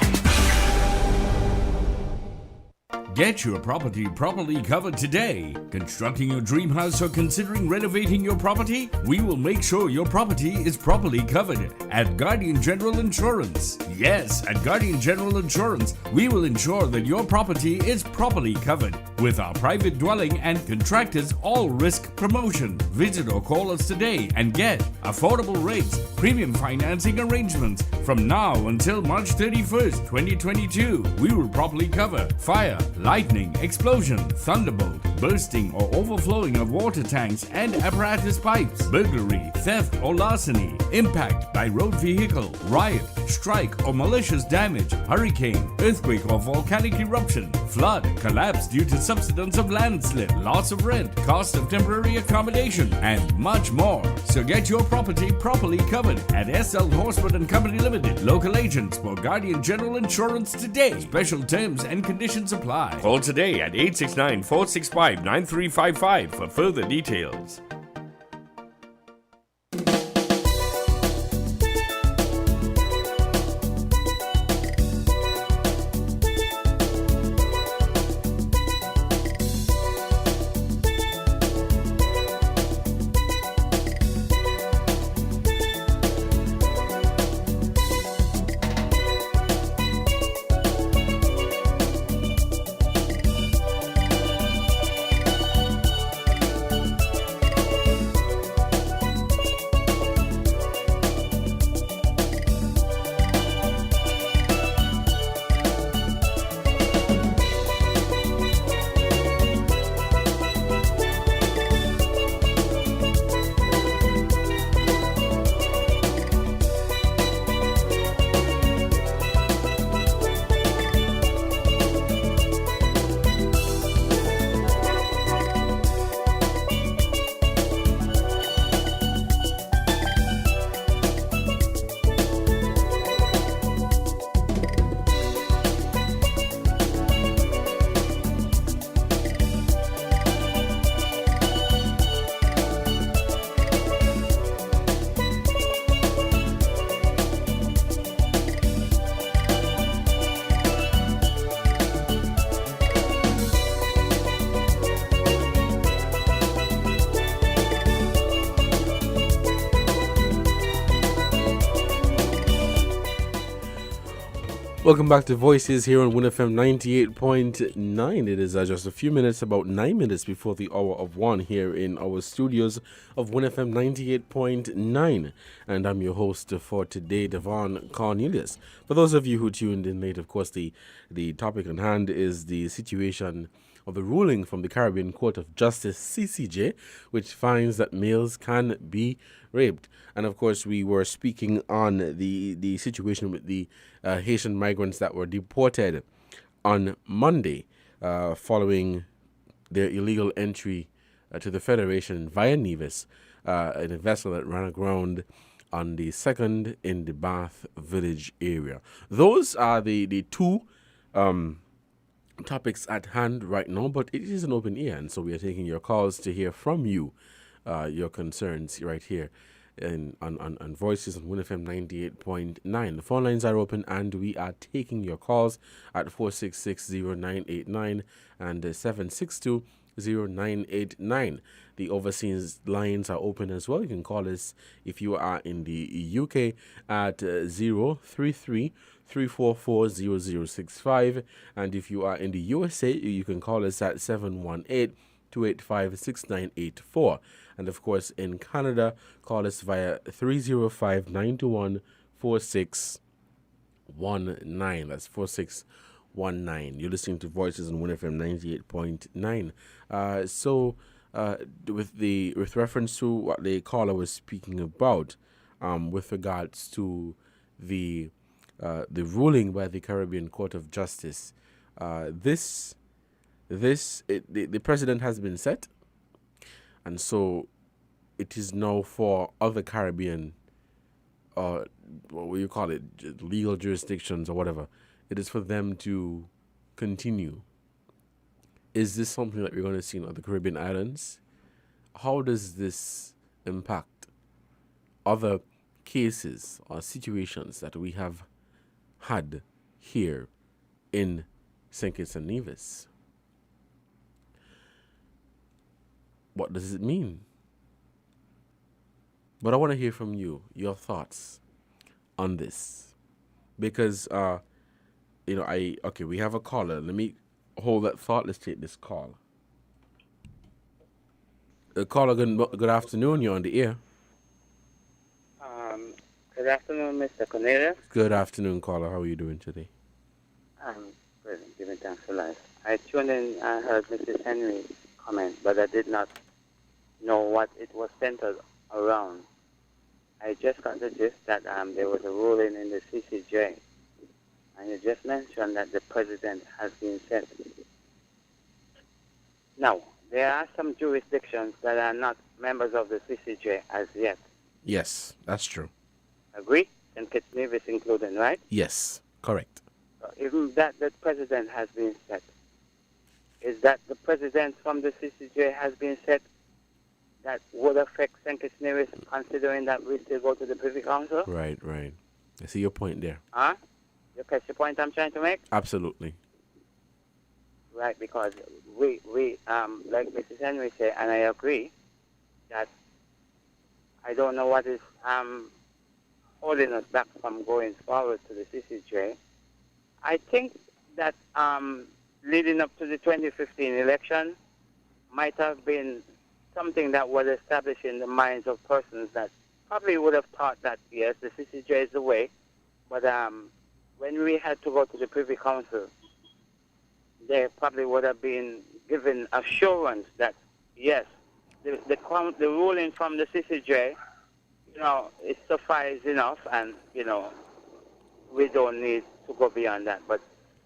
Get your property properly covered today. Constructing your dream house or considering renovating your property? We will make sure your property is properly covered at Guardian General Insurance. Yes, at Guardian General Insurance, we will ensure that your property is properly covered with our private dwelling and contractors all-risk promotion. Visit or call us today and get affordable rates, premium financing arrangements. From now until March 31st, 2022, we will properly cover fire, lightning, explosion, thunderbolt, bursting or overflowing of water tanks and apparatus pipes, burglary, theft or larceny, impact by road vehicle, riot, strike or malicious damage, hurricane, earthquake or volcanic eruption, flood, collapse due to subsidence of landslip, loss of rent, cost of temporary accommodation, and much more. So get your property properly covered at SL Horsford and Company Limited, local agents for Guardian General Insurance today. Special terms and conditions apply. Call today at 869-465-9355 for further details. Welcome back to Voices here on WINNFM 98.9. It is just a few minutes, about 9 minutes before the hour of 1 here in our studios of WINNFM 98.9. And I'm your host for today, Devon Cornelius. For those of you who tuned in late, of course, the topic on hand is the situation of the ruling from the Caribbean Court of Justice, CCJ, which finds that males can be raped. And of course, we were speaking on the situation with the Haitian migrants that were deported on Monday following their illegal entry to the Federation via Nevis in a vessel that ran aground on the 2nd in the Bath Village area. Those are the two topics at hand right now, but it is an open ear, and so we are taking your calls to hear from you, your concerns right here on Voices on WINNFM 98.9. The phone lines are open, and we are taking your calls at 466-0989 and 762-0989. The overseas lines are open as well. You can call us if you are in the UK at 033-344-0065, and if you are in the USA, you can call us at 718-285-6984. And of course, in Canada, call us via 305-921-4619. That's 4619. You're listening to Voices on WINNFM 98.9. With reference to what the caller was speaking about, with regards to the ruling by the Caribbean Court of Justice, the precedent has been set. And so it is now for other Caribbean, what will you call it, legal jurisdictions or whatever, it is for them to continue. Is this something that we're going to see in other Caribbean islands? How does this impact other cases or situations that we have had here in St. Kitts and Nevis? What does it mean? But I want to hear from you, your thoughts on this. Because, we have a caller. Let me hold that thought. Let's take this call. Caller, good afternoon. You're on the air. Good afternoon, Mr. Cornelius. Good afternoon, caller. How are you doing today? I'm good. Giving thanks for life. I tuned in and heard Mrs. Henry's comment, but I did not know what it was centered around. I just got the gist that there was a ruling in the CCJ, and you just mentioned that the president has been set. Now, there are some jurisdictions that are not members of the CCJ as yet. Yes, that's true. Agree? And Kitts Nevis included, right? Yes, correct. Even that the president has been set. Is that the president from the CCJ has been set that would affect St. Kitts Nevis, considering that we still go to the Privy Council? Right. I see your point there. Huh? You catch the point I'm trying to make? Absolutely. Right, because we like Mrs. Henry said, and I agree, that I don't know what is holding us back from going forward to the CCJ. I think that leading up to the 2015 election might have been something that was established in the minds of persons that probably would have thought that, yes, the CCJ is the way. But when we had to go to the Privy Council, they probably would have been given assurance that, yes, the ruling from the CCJ, it suffices enough, and, we don't need to go beyond that. But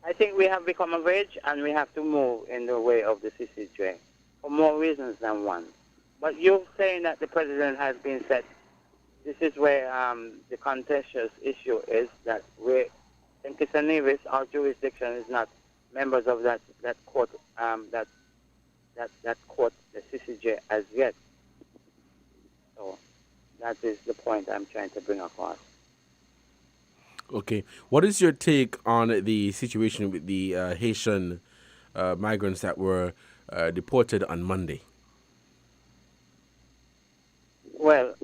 I think we have become of age, and we have to move in the way of the CCJ for more reasons than one. But you're saying that the president has been set. This is where the contentious issue is, that in Kitts and Nevis, our jurisdiction is not members of that court, that court, the CCJ, as yet. So that is the point I'm trying to bring across. Okay. What is your take on the situation with the Haitian migrants that were deported on Monday? Well,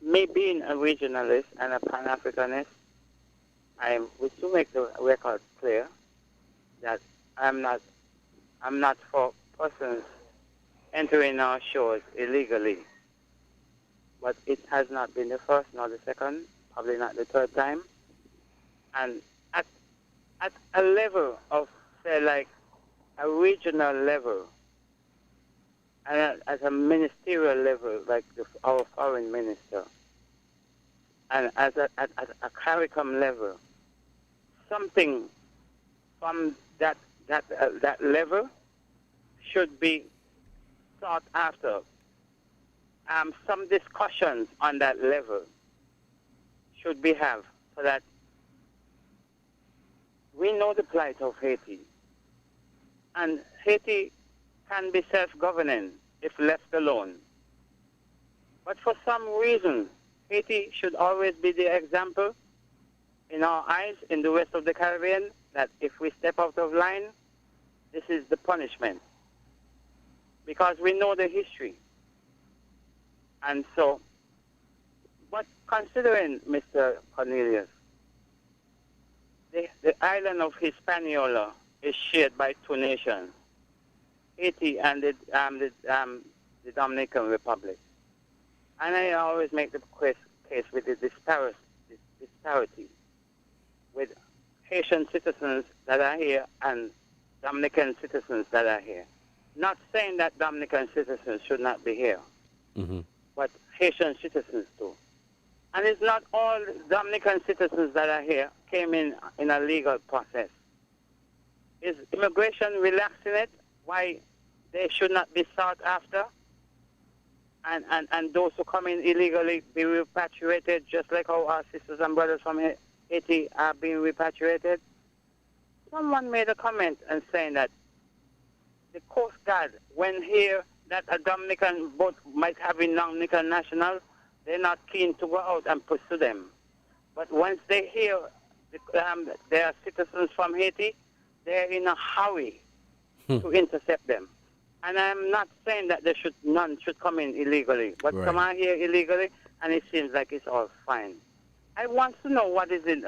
me being a regionalist and a Pan-Africanist, I wish to make the record clear that I'm not for persons entering our shores illegally. But it has not been the first nor the second, probably not the third time. And at a level of, say, like a regional level, and at a ministerial level, like our foreign minister, and at a CARICOM level, something from that level should be sought after. Some discussions on that level should be have, so that we know the plight of Haiti. And Haiti can be self-governing if left alone. But for some reason, Haiti should always be the example in our eyes in the rest of the Caribbean that if we step out of line, this is the punishment. Because we know the history. And so, but considering, Mr. Cornelius, the island of Hispaniola is shared by two nations, Haiti and the Dominican Republic. And I always make the case with the disparity with Haitian citizens that are here and Dominican citizens that are here. Not saying that Dominican citizens should not be here, but Haitian citizens too. And it's not all Dominican citizens that are here came in a legal process. Is immigration relaxing it? Why they should not be sought after? And those who come in illegally be repatriated, just like how our sisters and brothers from Haiti are being repatriated? Someone made a comment and saying that the Coast Guard, when here that a Dominican boat might have a Dominican national, they're not keen to go out and pursue them. But once they hear they are citizens from Haiti, they're in a hurry to intercept them. And I'm not saying that none should come in illegally, but come out here illegally, and it seems like it's all fine. I want to know what is in,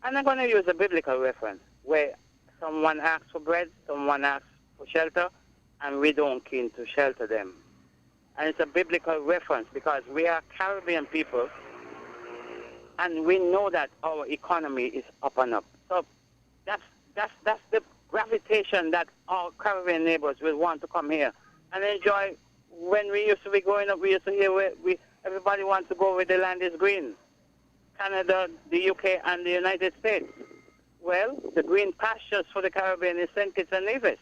and I'm going to use a biblical reference, where someone asks for bread, someone asks for shelter, and we don't keen to shelter them. And it's a biblical reference because we are Caribbean people, and we know that our economy is up and up. So that's the gravitation that our Caribbean neighbors will want to come here and enjoy. When we used to be growing up, we used to hear everybody wants to go where the land is green. Canada, the UK, and the United States. Well, the green pastures for the Caribbean is St. Kitts and Nevis.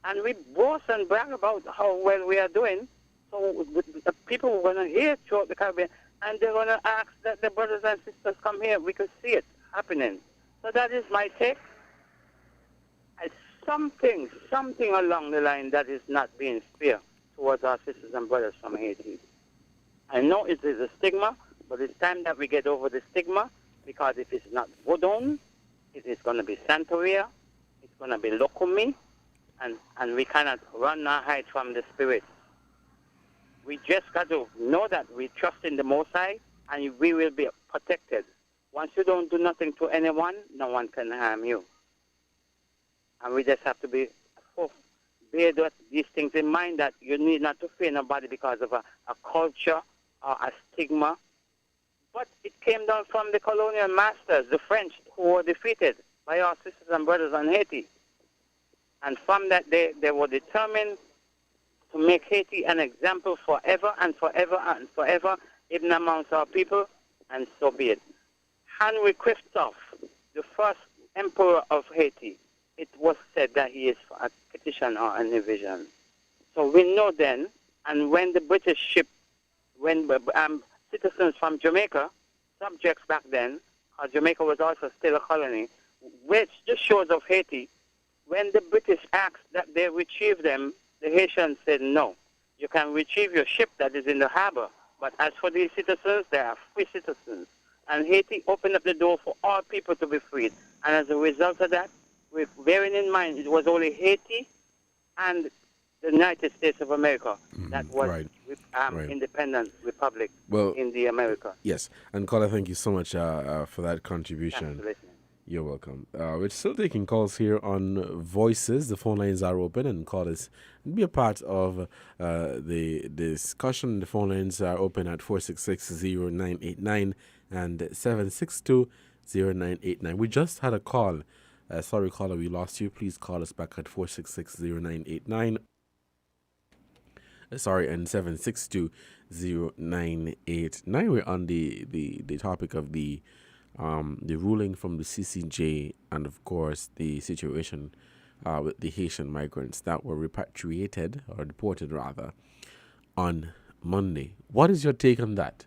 And we boast and brag about how well we are doing. So the people are going to hear throughout the Caribbean, and they're going to ask that the brothers and sisters come here. We could see it happening. So that is my take. Something along the line that is not being fair towards our sisters and brothers from Haiti. I know it is a stigma, but it's time that we get over the stigma, because if it's not Vodun, it is going to be Santeria, it's going to be Lokumi, and we cannot run or hide from the spirit. We just got to know that we trust in the Most High, and we will be protected. Once you don't do nothing to anyone, no one can harm you. And we just have to bear these things in mind, that you need not to fear nobody because of a culture or a stigma. But it came down from the colonial masters, the French, who were defeated by our sisters and brothers on Haiti. And from that, they were determined to make Haiti an example forever and forever and forever, even amongst our people, and so be it. Henry Christophe, the first emperor of Haiti, it was said that he is a petition or an evasion. So we know then, and when the British ship, when citizens from Jamaica, subjects back then, because Jamaica was also still a colony, which the shores of Haiti, when the British asked that they retrieve them, the Haitians said, no, you can retrieve your ship that is in the harbor. But as for these citizens, they are free citizens. And Haiti opened up the door for all people to be freed. And as a result of that, with bearing in mind it was only Haiti and the United States of America that was independent republic Well, in the America. Yes, and caller, thank you so much for that contribution. Thanks for listening. You're welcome. We're still taking calls here on Voices. The phone lines are open, and callers be a part of the discussion. The phone lines are open at 466-0989 and 762-0989. We just had a call. Sorry, caller, we lost you. Please call us back at 466-0989. Sorry, and 762-0989. We're on the topic of the ruling from the CCJ and, of course, the situation with the Haitian migrants that were repatriated, or deported rather, on Monday. What is your take on that?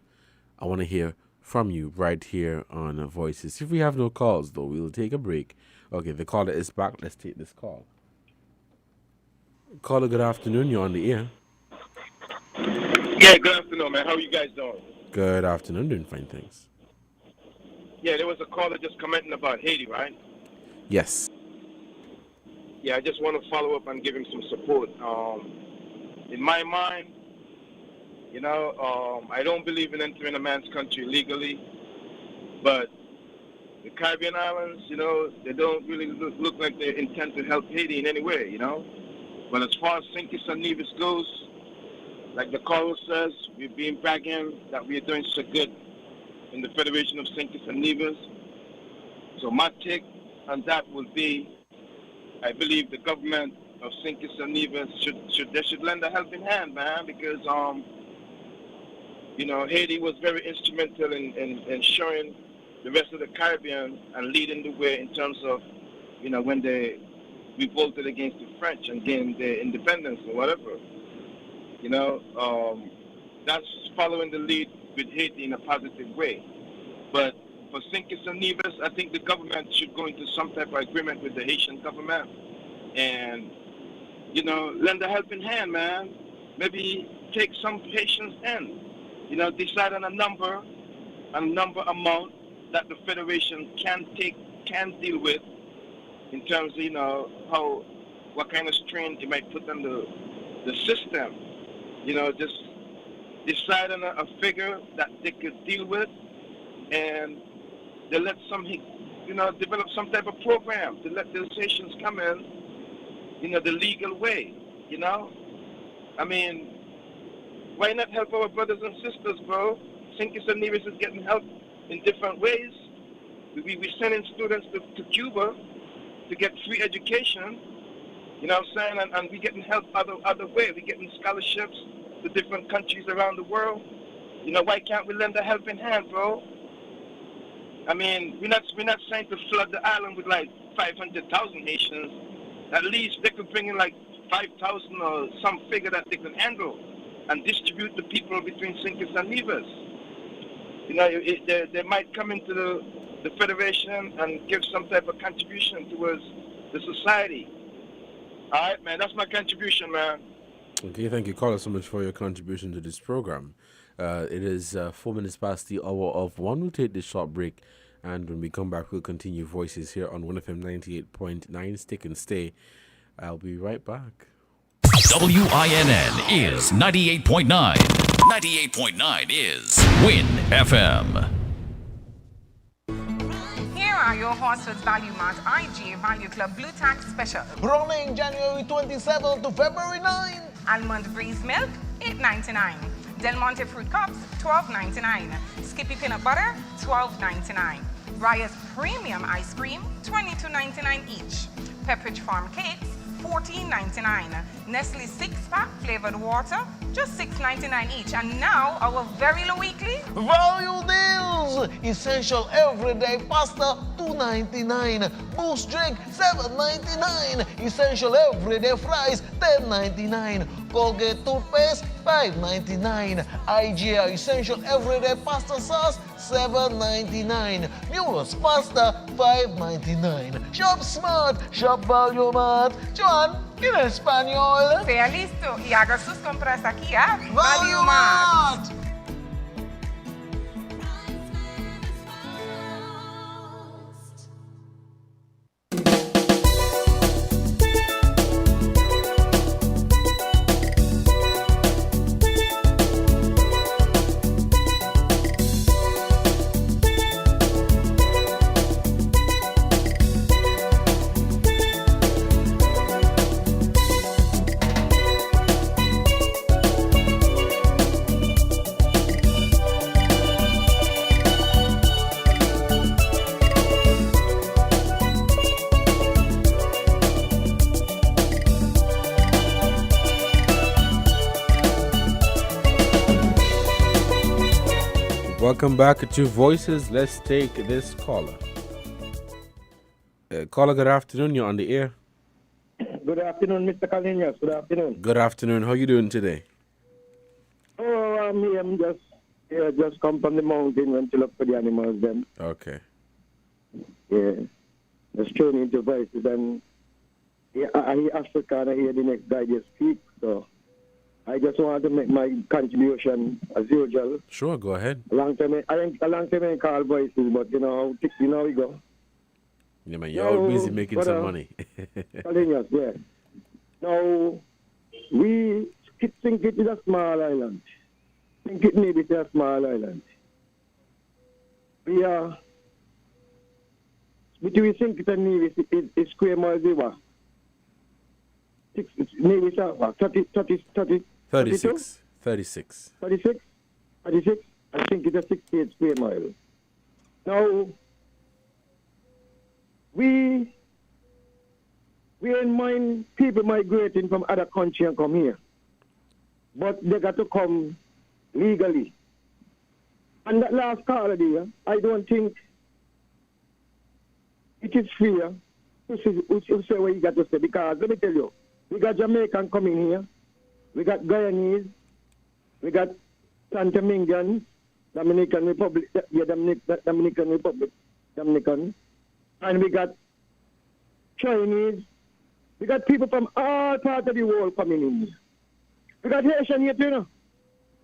I want to hear from you right here on Voices. If we have no calls, though, we'll take a break. Okay, the caller is back. Let's take this call. Caller, good afternoon. You're on the air. Yeah, good afternoon, man. How are you guys doing? Good afternoon. Doing fine, thanks. Yeah, there was a caller just commenting about Haiti, right? Yes. Yeah, I just want to follow up and give him some support. In my mind, I don't believe in entering a man's country legally, but the Caribbean islands, they don't really look like they intend to help Haiti in any way, But as far as St. Kitts and Nevis goes, like the caller says, we've been bragging that we're doing so good in the Federation of St. Kitts and Nevis. So my take on that would be, I believe the government of St. Kitts and Nevis should lend a helping hand, man, because Haiti was very instrumental in showing the rest of the Caribbean and leading the way in terms of, when they revolted against the French and gained their independence or whatever. That's following the lead with Haiti in a positive way. But for St. Kitts and Nevis, I think the government should go into some type of agreement with the Haitian government and, lend a helping hand, man. Maybe take some Haitians in, decide on a number amount that the Federation can deal with in terms of, what kind of strain it might put on the system. Just decide on a figure that they could deal with, and they let develop some type of program to let those Haitians come in, the legal way, I mean, why not help our brothers and sisters, bro? St. Kitts and Nevis is getting help in different ways. We're sending students to Cuba to get free education, what I'm saying? And we're getting help other way. We're getting scholarships to different countries around the world. Why can't we lend a helping hand, bro? I mean, we're not saying to flood the island with like 500,000 Haitians. At least they could bring in like 5,000 or some figure that they can handle and distribute the people between St. Kitts and Nevis. They might come into the Federation and give some type of contribution towards the society. All right, man, that's my contribution, man. Okay, thank you, caller, so much for your contribution to this program. It is 4 minutes past the hour of 1. We'll take this short break, and when we come back, we'll continue Voices here on 1FM 98.9. Stick and stay. I'll be right back. WINN is 98.9. 98.9 is WIN FM. Here are your Horsford's Value Mart IG Value Club Blue Tax Special. Running January 27th to February 9th. Almond Breeze Milk, $8.99. Del Monte Fruit Cups, $12.99. Skippy Peanut Butter, $12.99. Riot Premium Ice Cream, $22.99 each. Pepperidge Farm Cakes, $14.99. Nestle 6-pack flavored water, just $6.99 each. And now our very low weekly value deals. Essential everyday pasta, $2.99. Boost drink, $7.99. Essential everyday fries, $10.99. Colgate toothpaste, $5.99. IGA essential everyday pasta sauce, $7.99. Mueller's pasta, $5.99. Shop smart, shop Value Mart. Joan, en español. Sea listo y haga sus compras aquí a Value Mart. Welcome back to Voices. Let's take this caller. Caller, good afternoon. You're on the air. Good afternoon, Mr. Kalinius. Good afternoon. Good afternoon. How are you doing today? Oh, I'm here. I'm just come from the mountain and to look for the animals then. Okay. Yeah. Just tuning into voices and I hear Africa and I hear the next guy just speak. So I just want to make my contribution as usual. Sure, go ahead. A long time I call voices, but you know how we go. Yeah, man, you're all busy making some money. Kalinius, yeah. Now, we think it is a small island. Think it maybe it's a small island. We are, between think it and Nevis, it's square miles over. Nevis are what? 36. 36. 36? I think it's a 68 square mile. Now, we in mind people migrating from other countries and come here. But they got to come legally. And that last call there, I don't think it is fair to say what you got to say. Because let me tell you, we got Jamaican coming here, we got Guyanese, we got Santo Dominican, Dominican Republic, Dominican Republic, and we got Chinese. We got people from all parts of the world coming in here. We got Haitian here too, you know.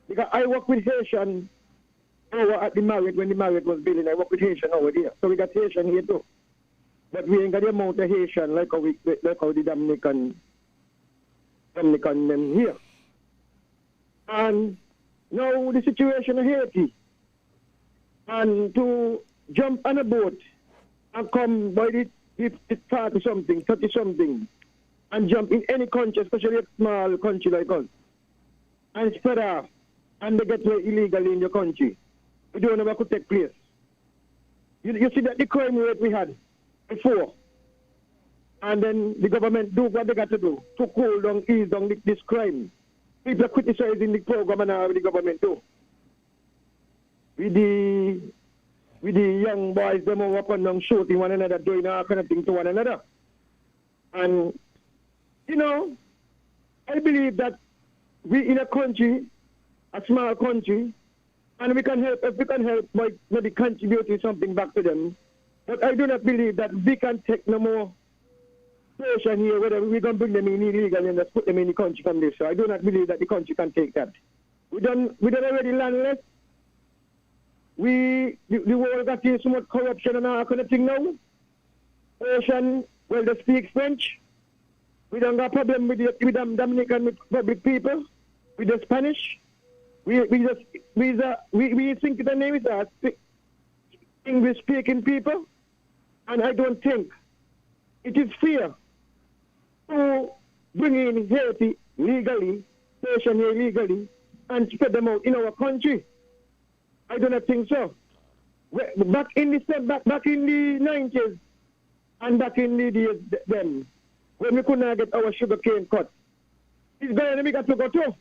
Because I work with Haitian over at the Marriott when the Marriott was building. I work with Haitian over there. So we got Haitian here too. But we ain't got the amount of Haitian like how the Dominican them here. And now the situation in Haiti. And to jump on a boat and come by the 40-something, 30-something, and jump in any country, especially a small country like us, and spread off, and they get illegally in your country. We don't know what could take place. You see that the crime rate we had before, and then the government do what they got to do to cool down, ease down this crime. People are criticizing the program and how the government do. With the young boys, them all up and down shooting one another, doing all kind of thing to one another. And, you know, I believe that we in a country, a small country, and we can help, if we can help by maybe contributing something back to them. But I do not believe that we can take no more person here, whether we're going to bring them in illegally and just put them in the country from this. So I do not believe that the country can take that. We done already landless. The world got in so much corruption and all kind of thing now. Asian, well, they speak French. We don't got problem with the Dominican Republic people, with the Spanish. We think the name is English speaking people, and I don't think it is fair to bring in Haiti legally, Haitian here legally, and spread them out in our country. I do not think so. Back in the 90s and back in the days then, when we could not get our sugar cane cut, it's Guyana we got to go to.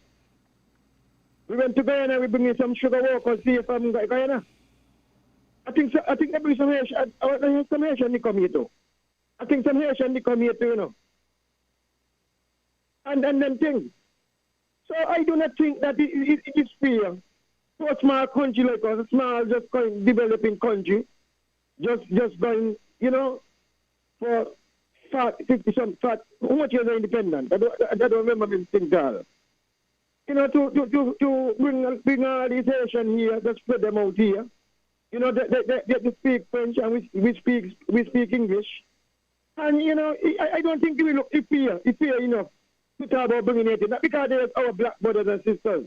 We went to Guyana, we bring in some sugar workers here from Guyana. I think there be some Haitian they come here too. I think some Haitian they come here too, you know. And then things. So I do not think that it is fair. So a small country like us, a small, just going developing country, just going, you know, for 50-some, how much years are independent? I don't remember this thing all. You know, to bring all these Haitians here, just spread them out here. You know, they speak French and we speak English. And, you know, I don't think we look it's fair enough to talk about bringing it in. Not because they're our black brothers and sisters.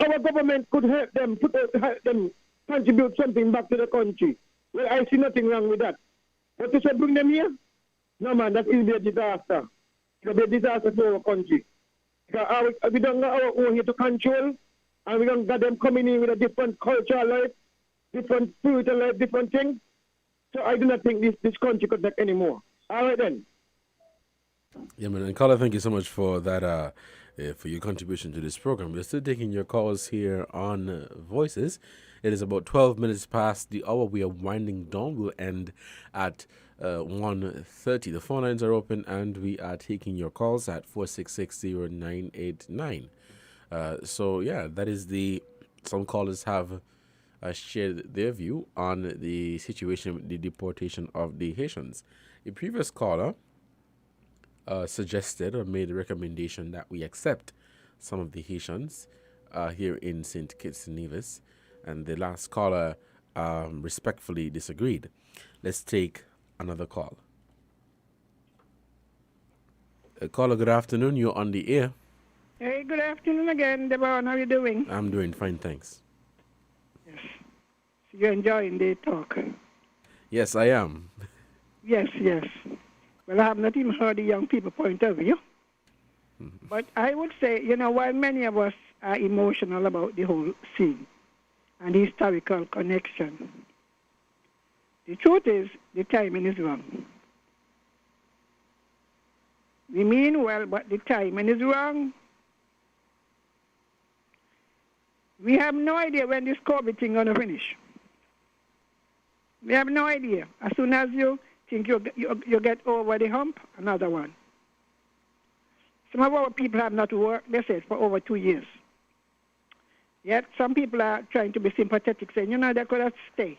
Our government could help them, help them contribute something back to the country. Well, I see nothing wrong with that. But to say bring them here? No, man, that will be a disaster. It will be a disaster for our country. Because we don't got our own here to control, and we don't got them coming in with a different cultural life, different spiritual life, different things. So I do not think this country could take anymore. All right, then. Yeah, man. And Carla, thank you so much for that. For your contribution to this program. We're still taking your calls here on Voices. It is about 12 minutes past the hour. We are winding down. We'll end at 1:30. The phone lines are open, and we are taking your calls at 4660989. So, yeah, that is some callers have shared their view on the situation with the deportation of the Haitians. A previous caller suggested or made a recommendation that we accept some of the Haitians here in St. Kitts and Nevis, and the last caller respectfully disagreed. Let's take another call. Caller, good afternoon. You're on the air. Hey, good afternoon again, Devon. How are you doing? I'm doing fine, thanks. Yes. So you're enjoying the talk? Yes, I am. Yes. Well, I have not even heard the young people point of view. But I would say, while many of us are emotional about the whole scene and the historical connection, the truth is the timing is wrong. We mean well, but the timing is wrong. We have no idea when this COVID thing going to finish. We have no idea. As soon as you think you get over the hump, another one. Some of our people have not worked, they said, for over 2 years. Yet some people are trying to be sympathetic, saying, they could have stay.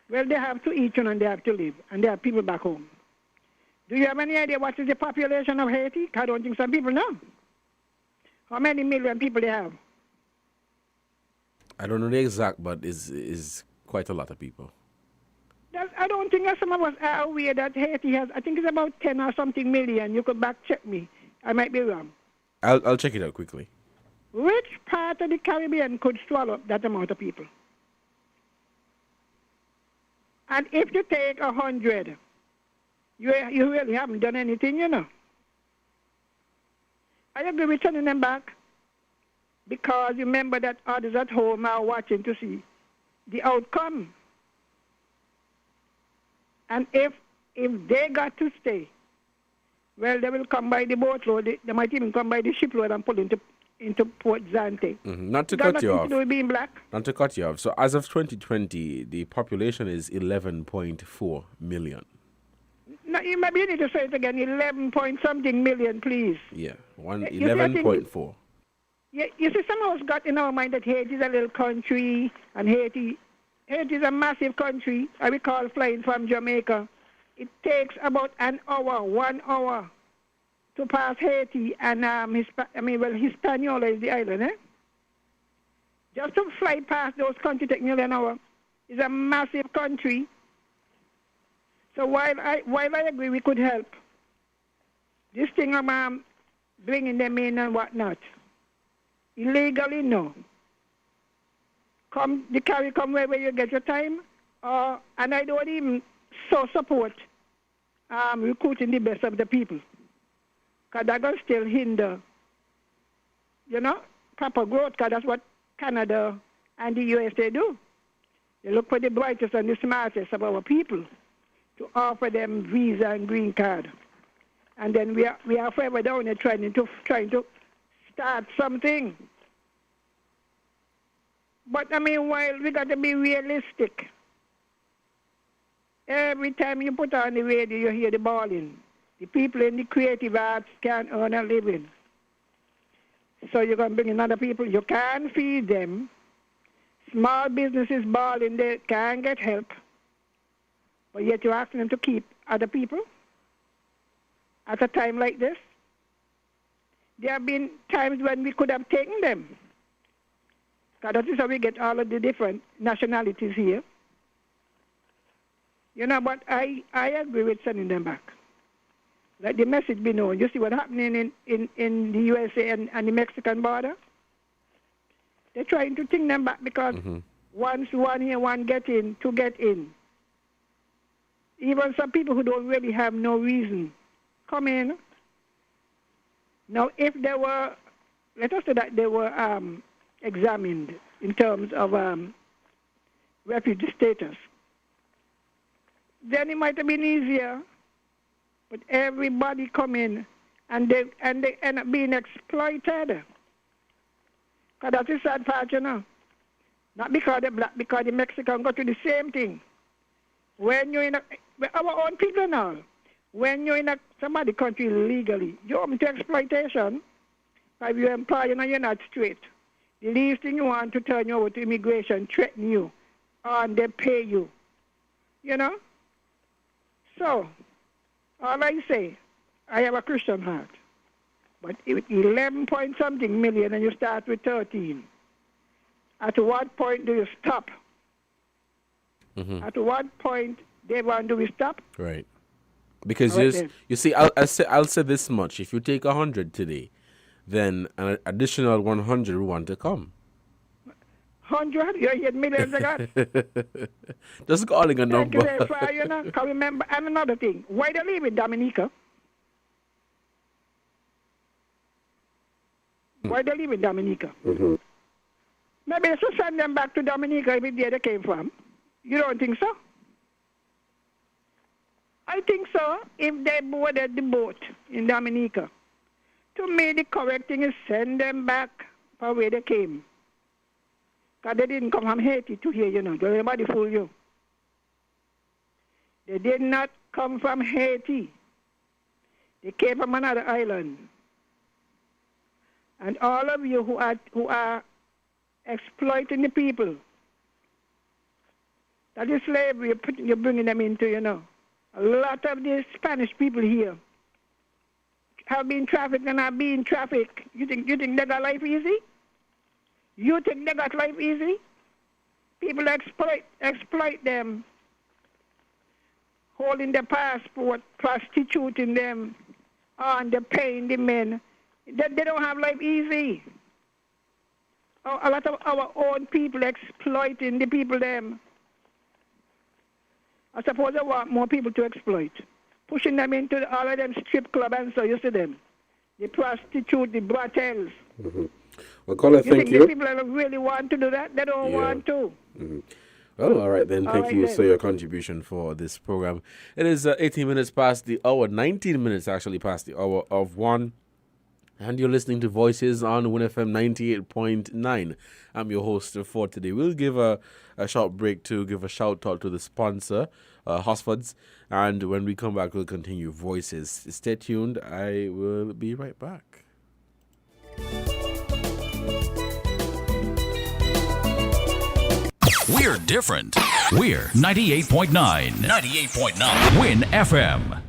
Well, they have to eat and they have to live, and there are people back home. Do you have any idea what is the population of Haiti? I don't think some people know. How many million people they have? I don't know the exact, but is quite a lot of people. I don't think that some of us are aware that Haiti has, I think it's about 10 or something million. You could back check me. I might be wrong. I'll check it out quickly. Which part of the Caribbean could swallow up that amount of people? And if you take 100, you really haven't done anything, I agree with sending them back because remember that others at home are watching to see the outcome. And if they got to stay, well, they will come by the boatload. They might even come by the shipload and pull into Port Zante. Not to cut you off. To do with being black. Not to cut you off. So as of 2020, the population is 11.4 million. No, you need to say it again. 11 point something million, please. Yeah, 11.4. Yeah, you see, some of us got in our mind that Haiti is a little country, and Haiti is a massive country. I recall flying from Jamaica. It takes about 1 hour, to pass Haiti, and Hispaniola is the island, Just to fly past those countries takes nearly an hour. It's a massive country. So while I agree we could help, this thing of bringing them in and whatnot, illegally, no. Come where you get your time, and I don't even support recruiting the best of the people, because that going to still hinder, proper growth, because that's what Canada and the USA do. They look for the brightest and the smartest of our people to offer them visa and green card, and then we are forever down there trying to start something. But while we got to be realistic. Every time you put on the radio, you hear the bawling. The people in the creative arts can't earn a living. So you're going to bring in other people. You can't feed them. Small businesses bawling, they can't get help. But yet you're asking them to keep other people at a time like this. There have been times when we could have taken them. Because that is how we get all of the different nationalities here. But I agree with sending them back. Let the message be known. You see what's happening in the USA and the Mexican border? They're trying to take them back because once one here, one get in, to get in. Even some people who don't really have no reason come in. Now, if they were, let us say that they were examined in terms of refugee status, then it might have been easier. But everybody come in and they end up being exploited. Because that's the sad part, Not because they're black, because the Mexican go through the same thing. When you're in our own people now, when you're in somebody country legally, you're into exploitation. If you're employed and you're not straight, the least thing you want to turn you over to immigration, threaten you, and they pay you. You know? So, all I say, I have a Christian heart. But with 11 point something million and you start with 13, at what point do you stop? At what point, Devon, do we stop? Right. Because Right you see, I'll say this much. If you take 100 today, then an additional 100 will want to come. 100? You get millions of God. Just calling a number. You know, can remember, and another thing. Why they live in Dominica? Why they live in Dominica? Maybe they should send them back to Dominica if it's where they came from. You don't think so? I think so, if they boarded the boat in Dominica. To me, the correct thing is send them back from where they came. Because they didn't come from Haiti to here, you know. Don't anybody fool you. They did not come from Haiti. They came from another island. And all of you who are exploiting the people, that is slavery you're bringing them into, you know. A lot of the Spanish people here have been trafficked and are being trafficked. You think they got life easy? You think they got life easy? People exploit them, holding their passport, prostituting them, and they're paying the men. They don't have life easy. A lot of our own people exploiting the people them. I suppose they want more people to exploit. Pushing them into all of them strip club and so you see them. The prostitute, the brothels. Well, caller, thank you. The people that really want to do that, they don't want to. Well, all right then. Thank you then. for your contribution for this program. It is 18 minutes past the hour, 19 minutes actually past the hour of 1. And you're listening to Voices on WINNFM 98.9. I'm your host for today. We'll give a short break to give a shout out to the sponsor, Hosfords. And when we come back, we'll continue Voices. Stay tuned. I will be right back. We're different. We're 98.9. 98.9. Win FM.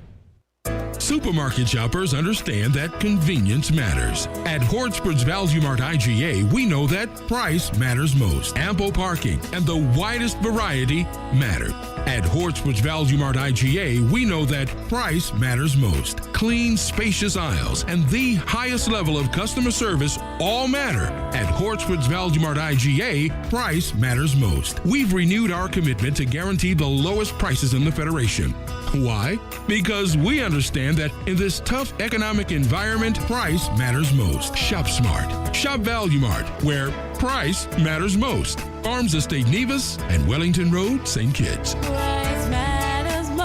Supermarket shoppers understand that convenience matters. At Hortsford's Value Mart IGA, we know that price matters most. Ample parking and the widest variety matter. At Hortsford's Value Mart IGA, we know that price matters most. Clean, spacious aisles and the highest level of customer service all matter. At Hortsford's Value Mart IGA, price matters most. We've renewed our commitment to guarantee the lowest prices in the Federation. Why? Because we understand that in this tough economic environment, price matters most. Shop smart. Shop Value Mart, where price matters most. Farms Estate Nevis and Wellington Road, St. Kitts. Price matters most.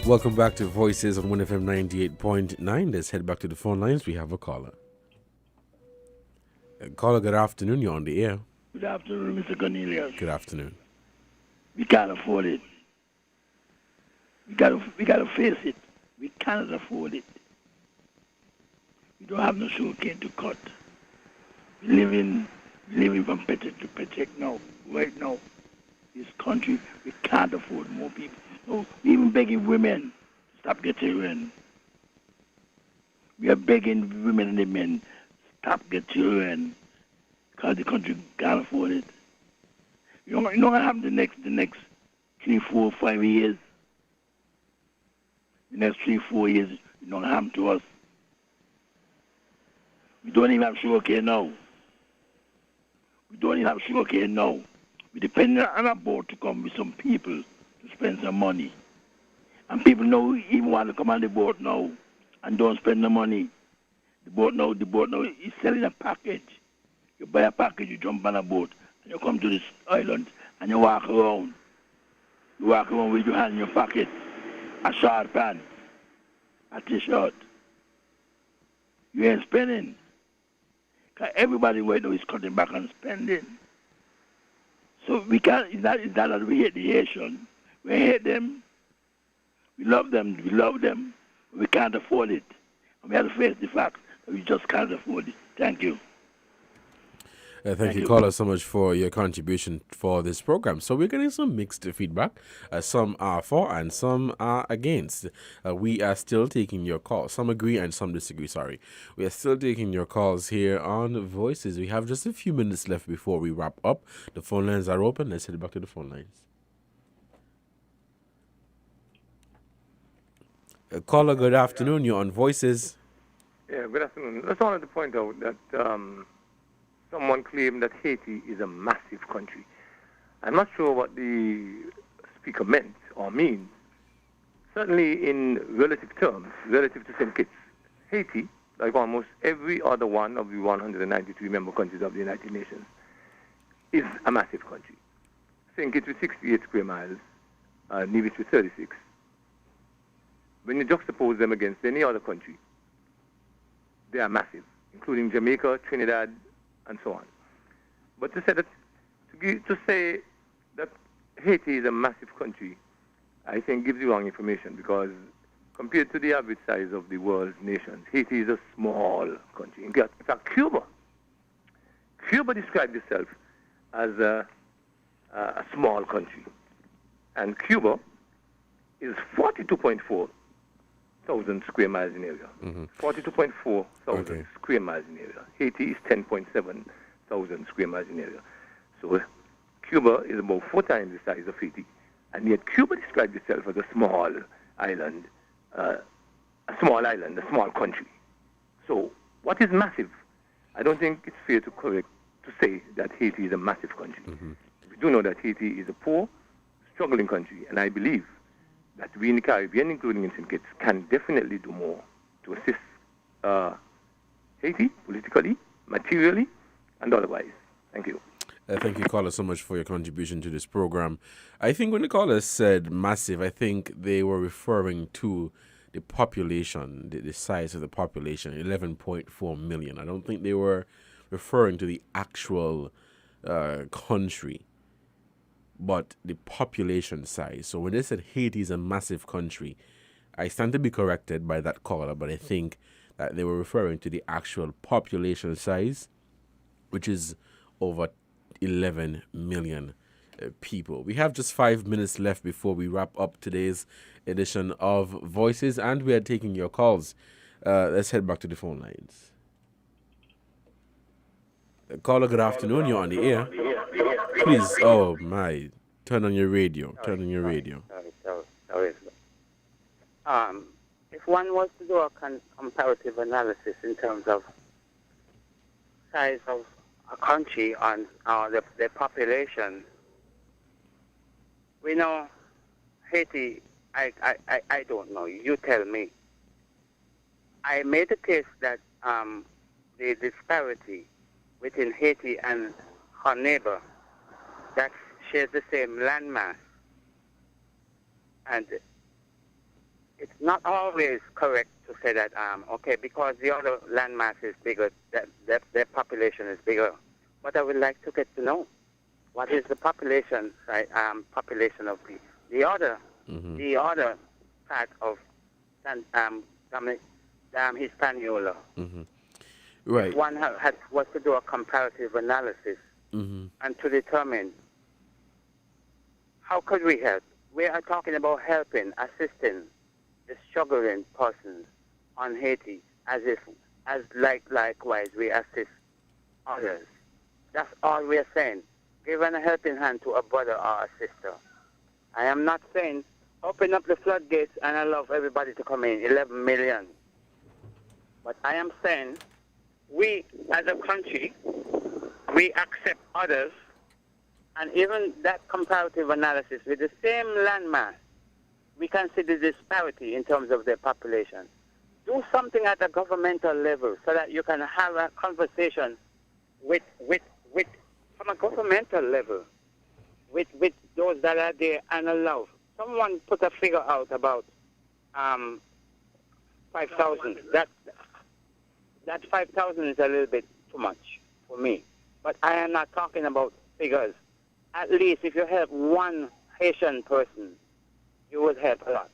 Welcome back to Voices on WINNFM 98.9. Let's head back to the phone lines. We have a caller. Caller, good afternoon. You're on the air. Good afternoon, Mr. Cornelius. Good afternoon. We can't afford it. We gotta face it. We cannot afford it. We don't have no sugarcane to cut. We living from paycheck to paycheck now, right now. This country, we can't afford more people. So we even begging women to stop getting children. We are begging women and the men stop getting children because the country can't afford it. You know what happen the next 3, 4, 5 years? the next 3-4 years, it don't happen to us. We don't even have sugarcane now. We depend on a boat to come with some people to spend some money. And people know even want to come on the boat now and don't spend the money. The boat now is selling a package. You buy a package, you jump on a boat, and you come to this island and you walk around. You walk around with your hand in your pocket, a short pan, a t-shirt. You ain't spending. Because everybody right now is cutting back on spending. So we can't, it's not that we hate the Haitian. We hate them. We love them. But we can't afford it. And we have to face the fact that we just can't afford it. Thank you. Thank you, caller, so much for your contribution for this program. So we're getting some mixed feedback. Some are for and some are against. We are still taking your calls. Some agree and some disagree, sorry. We are still taking your calls here on Voices. We have just a few minutes left before we wrap up. The phone lines are open. Let's head back to the phone lines. Caller, good afternoon. You're on Voices. Yeah, good afternoon. I just wanted to point out that someone claimed that Haiti is a massive country. I'm not sure what the speaker meant or means. Certainly in relative terms, relative to St. Kitts, Haiti, like almost every other one of the 193 member countries of the United Nations, is a massive country. St. Kitts with 68 square miles, Nevis with 36. When you juxtapose them against any other country, they are massive, including Jamaica, Trinidad, and so on. But to say that Haiti is a massive country, I think gives you wrong information, because compared to the average size of the world's nations, Haiti is a small country. In fact, Cuba described itself as a small country. And Cuba is 42.4 thousand square miles in area. 42.4 thousand square miles in area. Haiti is 10.7 thousand square miles in area. So Cuba is about 4 times the size of Haiti. And yet Cuba described itself as a small island, a small country. So what is massive? I don't think it's fair to say that Haiti is a massive country. We do know that Haiti is a poor, struggling country, and I believe that we in the Caribbean, including in St. Kitts, can definitely do more to assist Haiti politically, materially, and otherwise. Thank you. Thank you, caller, so much for your contribution to this program. I think when the caller said massive, I think they were referring to the population, the size of the population, 11.4 million. I don't think they were referring to the actual country, but the population size. So when they said Haiti is a massive country, I stand to be corrected by that caller, but I think that they were referring to the actual population size, which is over 11 million people. We have just 5 minutes left before we wrap up today's edition of Voices, and we are taking your calls. Let's head back to the phone lines. Caller, good afternoon. You're on the air. Please, oh my, turn on your radio. Sorry. If one was to do a comparative analysis in terms of size of a country and the population, we know Haiti, I don't know, you tell me. I made the case that the disparity within Haiti and her neighbor that shares the same landmass, and it's not always correct to say that because the other landmass is bigger, that their population is bigger. But I would like to get to know what is the population of the other part of Hispaniola. Right. If one was to do a comparative analysis and to determine how could we help. We are talking about helping, assisting the struggling persons on Haiti, likewise we assist others. That's all we are saying. Giving a helping hand to a brother or a sister. I am not saying open up the floodgates and allow everybody to come in, 11 million. But I am saying, we as a country, we accept others, and even that comparative analysis with the same landmass, we can see the disparity in terms of their population. Do something at a governmental level so that you can have a conversation from a governmental level with those that are there and allow. Someone put a figure out about 5,000. That 5,000 is a little bit too much for me. But I am not talking about figures. At least if you help one Haitian person, you would help a lot.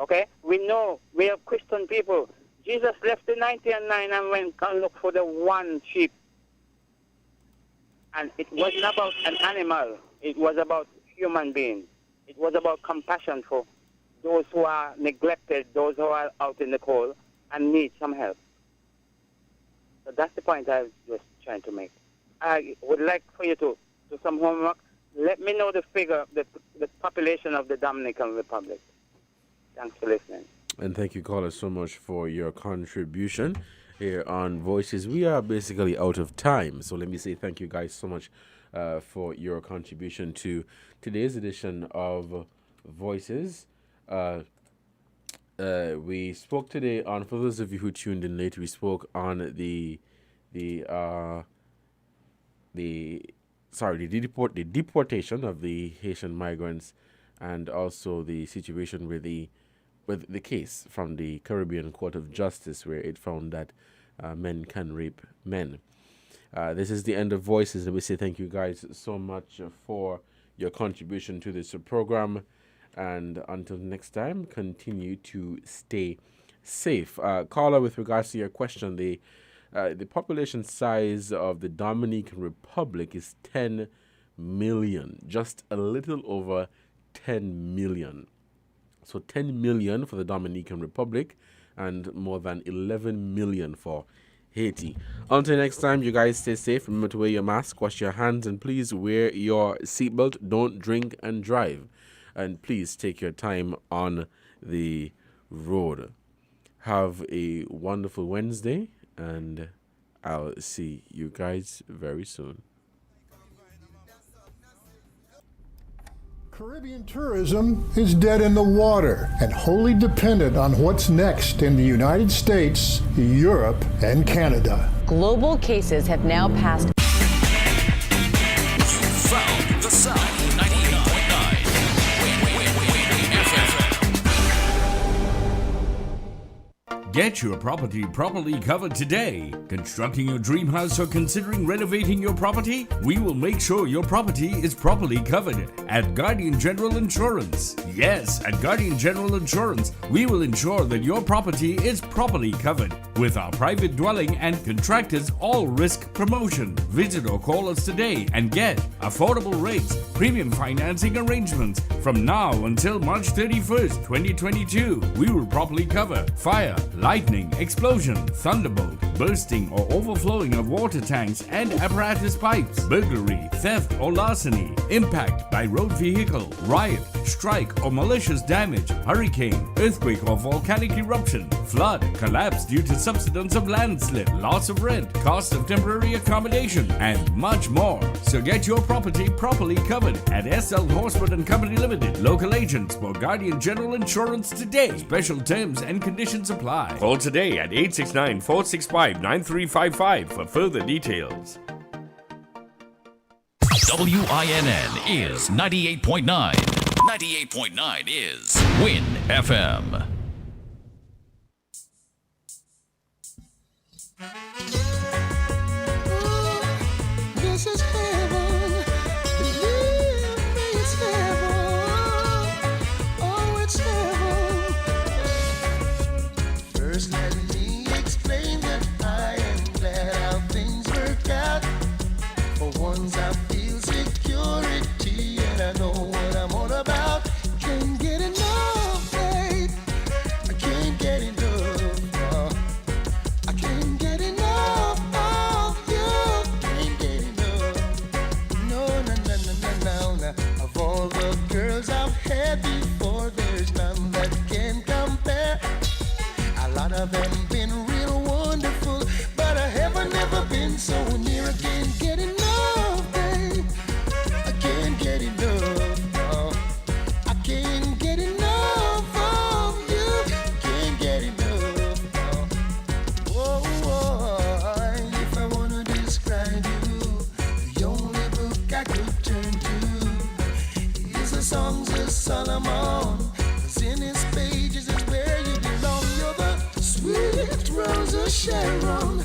Okay? We know we have Christian people. Jesus left the 99 and went and looked for the one sheep. And it wasn't about an animal. It was about human beings. It was about compassion for those who are neglected, those who are out in the cold and need some help. So that's the point I was just trying to make. I would like for you to do some homework. Let me know the figure, the population of the Dominican Republic. Thanks for listening. And thank you, caller, so much for your contribution here on Voices. We are basically out of time, so let me say thank you guys so much for your contribution to today's edition of Voices. We spoke today on, for those of you who tuned in late, we spoke on the deportation of the Haitian migrants, and also the situation with the case from the Caribbean Court of Justice, where it found that men can rape men. This is the end of Voices, and we say thank you guys so much for your contribution to this program. And until next time, continue to stay safe. Caller, with regards to your question, the population size of the Dominican Republic is 10 million, just a little over 10 million. So 10 million for the Dominican Republic and more than 11 million for Haiti. Until next time, you guys stay safe. Remember to wear your mask, wash your hands, and please wear your seatbelt. Don't drink and drive. And please take your time on the road. Have a wonderful Wednesday, and I'll see you guys very soon. Caribbean tourism is dead in the water and wholly dependent on what's next in the United States, Europe, and Canada. Global cases have now passed. Found the sound. 98.9. Get your property properly covered today. Constructing your dream house or considering renovating your property? We will make sure your property is properly covered at Guardian General Insurance. Yes, at Guardian General Insurance, we will ensure that your property is properly covered with our private dwelling and contractors all-risk promotion. Visit or call us today and get affordable rates, premium financing arrangements from now until March 31st, 2022. We will properly cover fire, lightning, explosion, thunderbolt, bursting or overflowing of water tanks and apparatus pipes, burglary, theft or larceny, impact by road vehicle, riot, strike or malicious damage, hurricane, earthquake or volcanic eruption, flood, collapse due to subsidence of landslip, loss of rent, cost of temporary accommodation, and much more. So get your property properly covered at SL Horsford and Company Limited. Local agents for Guardian General Insurance today. Special terms and conditions apply. Call today at 869-465-9355 for further details. WINN is 98.9. 98.9 is Win FM. This is heaven. Believe me, it's heaven. Oh, it's heaven. First, let me explain that I am glad how things work out. For once, I feel security and I know what I'm on about. Can't get enough, babe. I can't get enough. I can't get enough of you. Can't get enough. No. Of all the girls I've had, the have and been real wonderful. But I haven't never been so near. I can't get enough, babe. I can't get enough. No. I can't get enough of you. Can't get enough. No. Oh, if I wanna describe you, the only book I could turn to is the Songs of Solomon. 'Cause in its pages is where you belong. You're the sweet rose of Sharon.